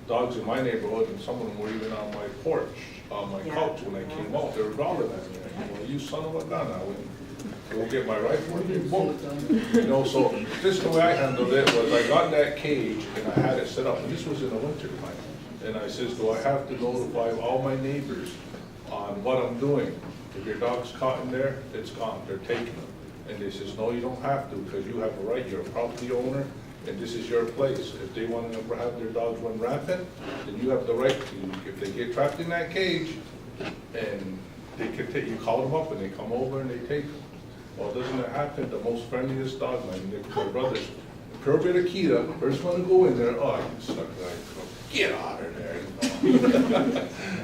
[SPEAKER 8] dogs in my neighborhood, and some of them were even on my porch, on my couch when I came out. They were growling at me. I said, well, you son of a gun, I went to go get my rifle and get booked. You know, so this the way I handled it was I got that cage and I had it set up, and this was in the winter time. And I says, do I have to notify all my neighbors on what I'm doing? If your dog's caught in there, it's gone, they're taking them. And they says, no, you don't have to, because you have a right, you're a property owner, and this is your place. If they want to have their dogs run rampant, then you have the right to. If they get trapped in that cage, and they can take, you call them up and they come over and they take them. Well, doesn't it happen? The most friendliest dog, my brothers, purebred Akita, first one to go in there, oh, you suck like, get out of there.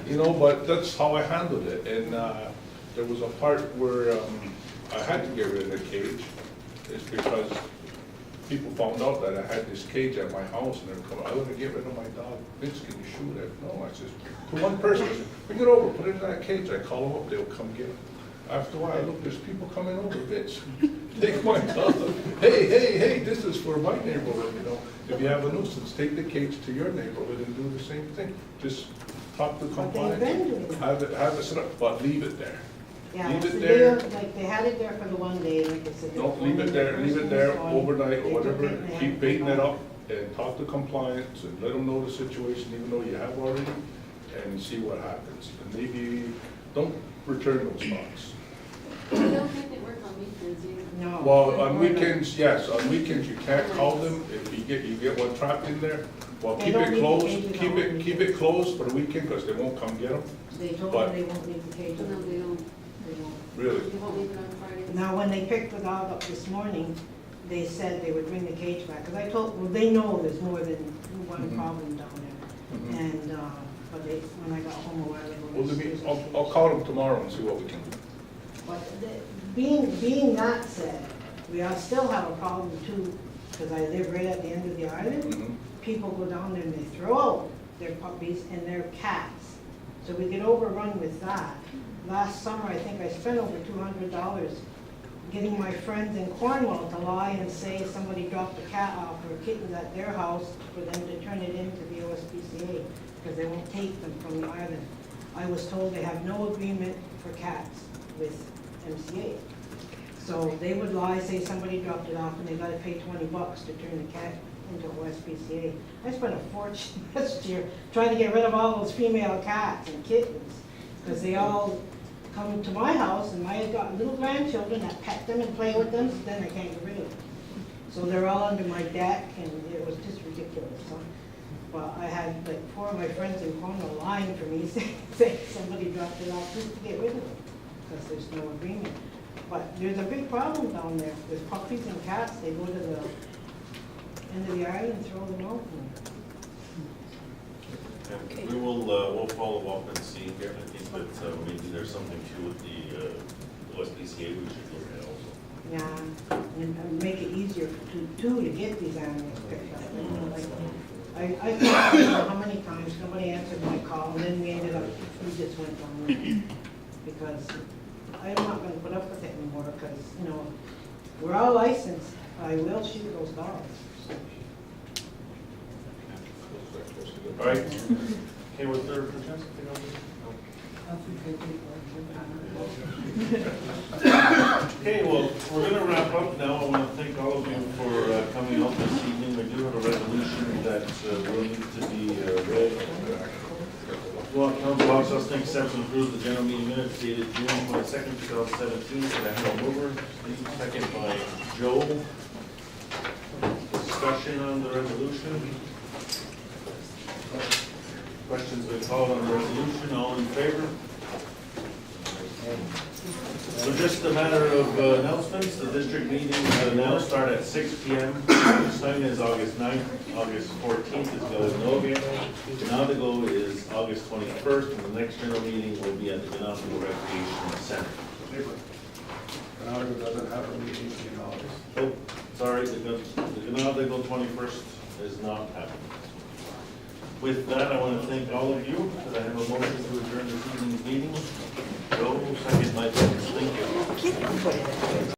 [SPEAKER 8] You know, but that's how I handled it. And there was a part where I had to get rid of the cage. It's because people found out that I had this cage at my house, and they're coming, I want to get rid of my dog. Vince, can you shoot it? No, I says, to one person, I said, bring it over, put it in that cage. I call them up, they'll come get it. After a while, I look, there's people coming over, Vince, take my dog. Hey, this is for my neighborhood, you know. If you have a nuisance, take the cage to your neighborhood and do the same thing. Just talk to compliance, have it set up, but leave it there.
[SPEAKER 22] Yeah,
[SPEAKER 8] Leave
[SPEAKER 22] so
[SPEAKER 8] it there.
[SPEAKER 22] like, they had it there for the one day, like I said.
[SPEAKER 8] No, leave it there overnight or whatever, keep baiting it up and talk to compliance and let them know the situation, even though you have already, and see what happens. And maybe, don't return those stocks.
[SPEAKER 6] I don't think they work on weekends either.
[SPEAKER 22] No.
[SPEAKER 8] Well, on weekends, yes, on weekends you can't call them, if you get one trapped in there. Well,
[SPEAKER 22] They
[SPEAKER 8] keep
[SPEAKER 22] don't
[SPEAKER 8] it
[SPEAKER 22] need the
[SPEAKER 8] closed,
[SPEAKER 22] cages
[SPEAKER 8] keep
[SPEAKER 22] on
[SPEAKER 8] it
[SPEAKER 22] weekends.
[SPEAKER 8] closed for the weekend, because they won't come get them,
[SPEAKER 22] They told
[SPEAKER 8] but-
[SPEAKER 22] me they won't leave the cage.
[SPEAKER 6] No, they don't.
[SPEAKER 22] They won't.
[SPEAKER 8] really.
[SPEAKER 6] They won't leave it on Fridays.
[SPEAKER 22] Now, when they picked the dog up this morning, they said they would bring the cage back, because I told, well, they know there's more than one
[SPEAKER 8] Mhm.
[SPEAKER 22] problem down there.
[SPEAKER 8] Mhm.
[SPEAKER 22] And, but they, when I got home a while ago.
[SPEAKER 8] Well, let me, I'll call them tomorrow and see what we can do.
[SPEAKER 22] But being that said, we still have a problem too, because I live right at the end of the island.
[SPEAKER 8] Mhm.
[SPEAKER 22] People go down there and they throw out their puppies and their cats. So we get overrun with that. Last summer, I think I spent over $200 getting my friends in Cornwall to lie and say somebody dropped a cat off or kittens at their house for them to turn it into the OSPCA, because they won't take them from the island. I was told they have no agreement for cats with MCA. So they would lie, say somebody dropped it off and they gotta pay $20 to turn the cat into OSPCA. I spent a fortune last year trying to get rid of all those female cats and kittens, because they all come to my house and I've got little grandchildren that pet them and play with them, so then I can't get rid of them. So they're all under my deck and it was just ridiculous. So, but I had like 4 of my friends in Cornwall lying for me, saying somebody dropped it off just to get rid of them, because there's no agreement. But there's a big problem down there with puppies and cats. They go to the end of the island and throw them out.
[SPEAKER 1] And we will, we'll follow up and see. I think that maybe there's something to with the OSPCA we should look at also.
[SPEAKER 22] Yeah, and make it easier to get these animals picked up. You know, like, I called, I don't know how many times, nobody answered my call, and then we ended up, we just went on. Because I'm not gonna put up with it anymore, because, you know, we're all licensed. I will shoot those dogs. So.
[SPEAKER 1] All right. Okay, was there a chance to take over? Okay, well, we're gonna wrap up now. I want to thank all of you for coming out this evening. We do have a resolution that will need to be read. Well, Council Office us think accepts and approves the general meeting minutes dated June 22nd, 2017. Can I have a mover? Please, second by Joe. Discussion on the resolution. Questions been called on the resolution, all in favor? So just a matter of announcements, the district meetings now start at 6 p.m. This time is August 9th, August 14th is Gallagher. Nautigal is August 21st, and the next general meeting will be at the Nautigal Recreation Center.
[SPEAKER 12] Gallagher doesn't have a meeting in August.
[SPEAKER 1] Oh, sorry, the Nautigal 21st is not happening. With that, I want to thank all of you. Could I have a motion to adjourn this evening's meeting? Joe, second by Dennis. Thank you.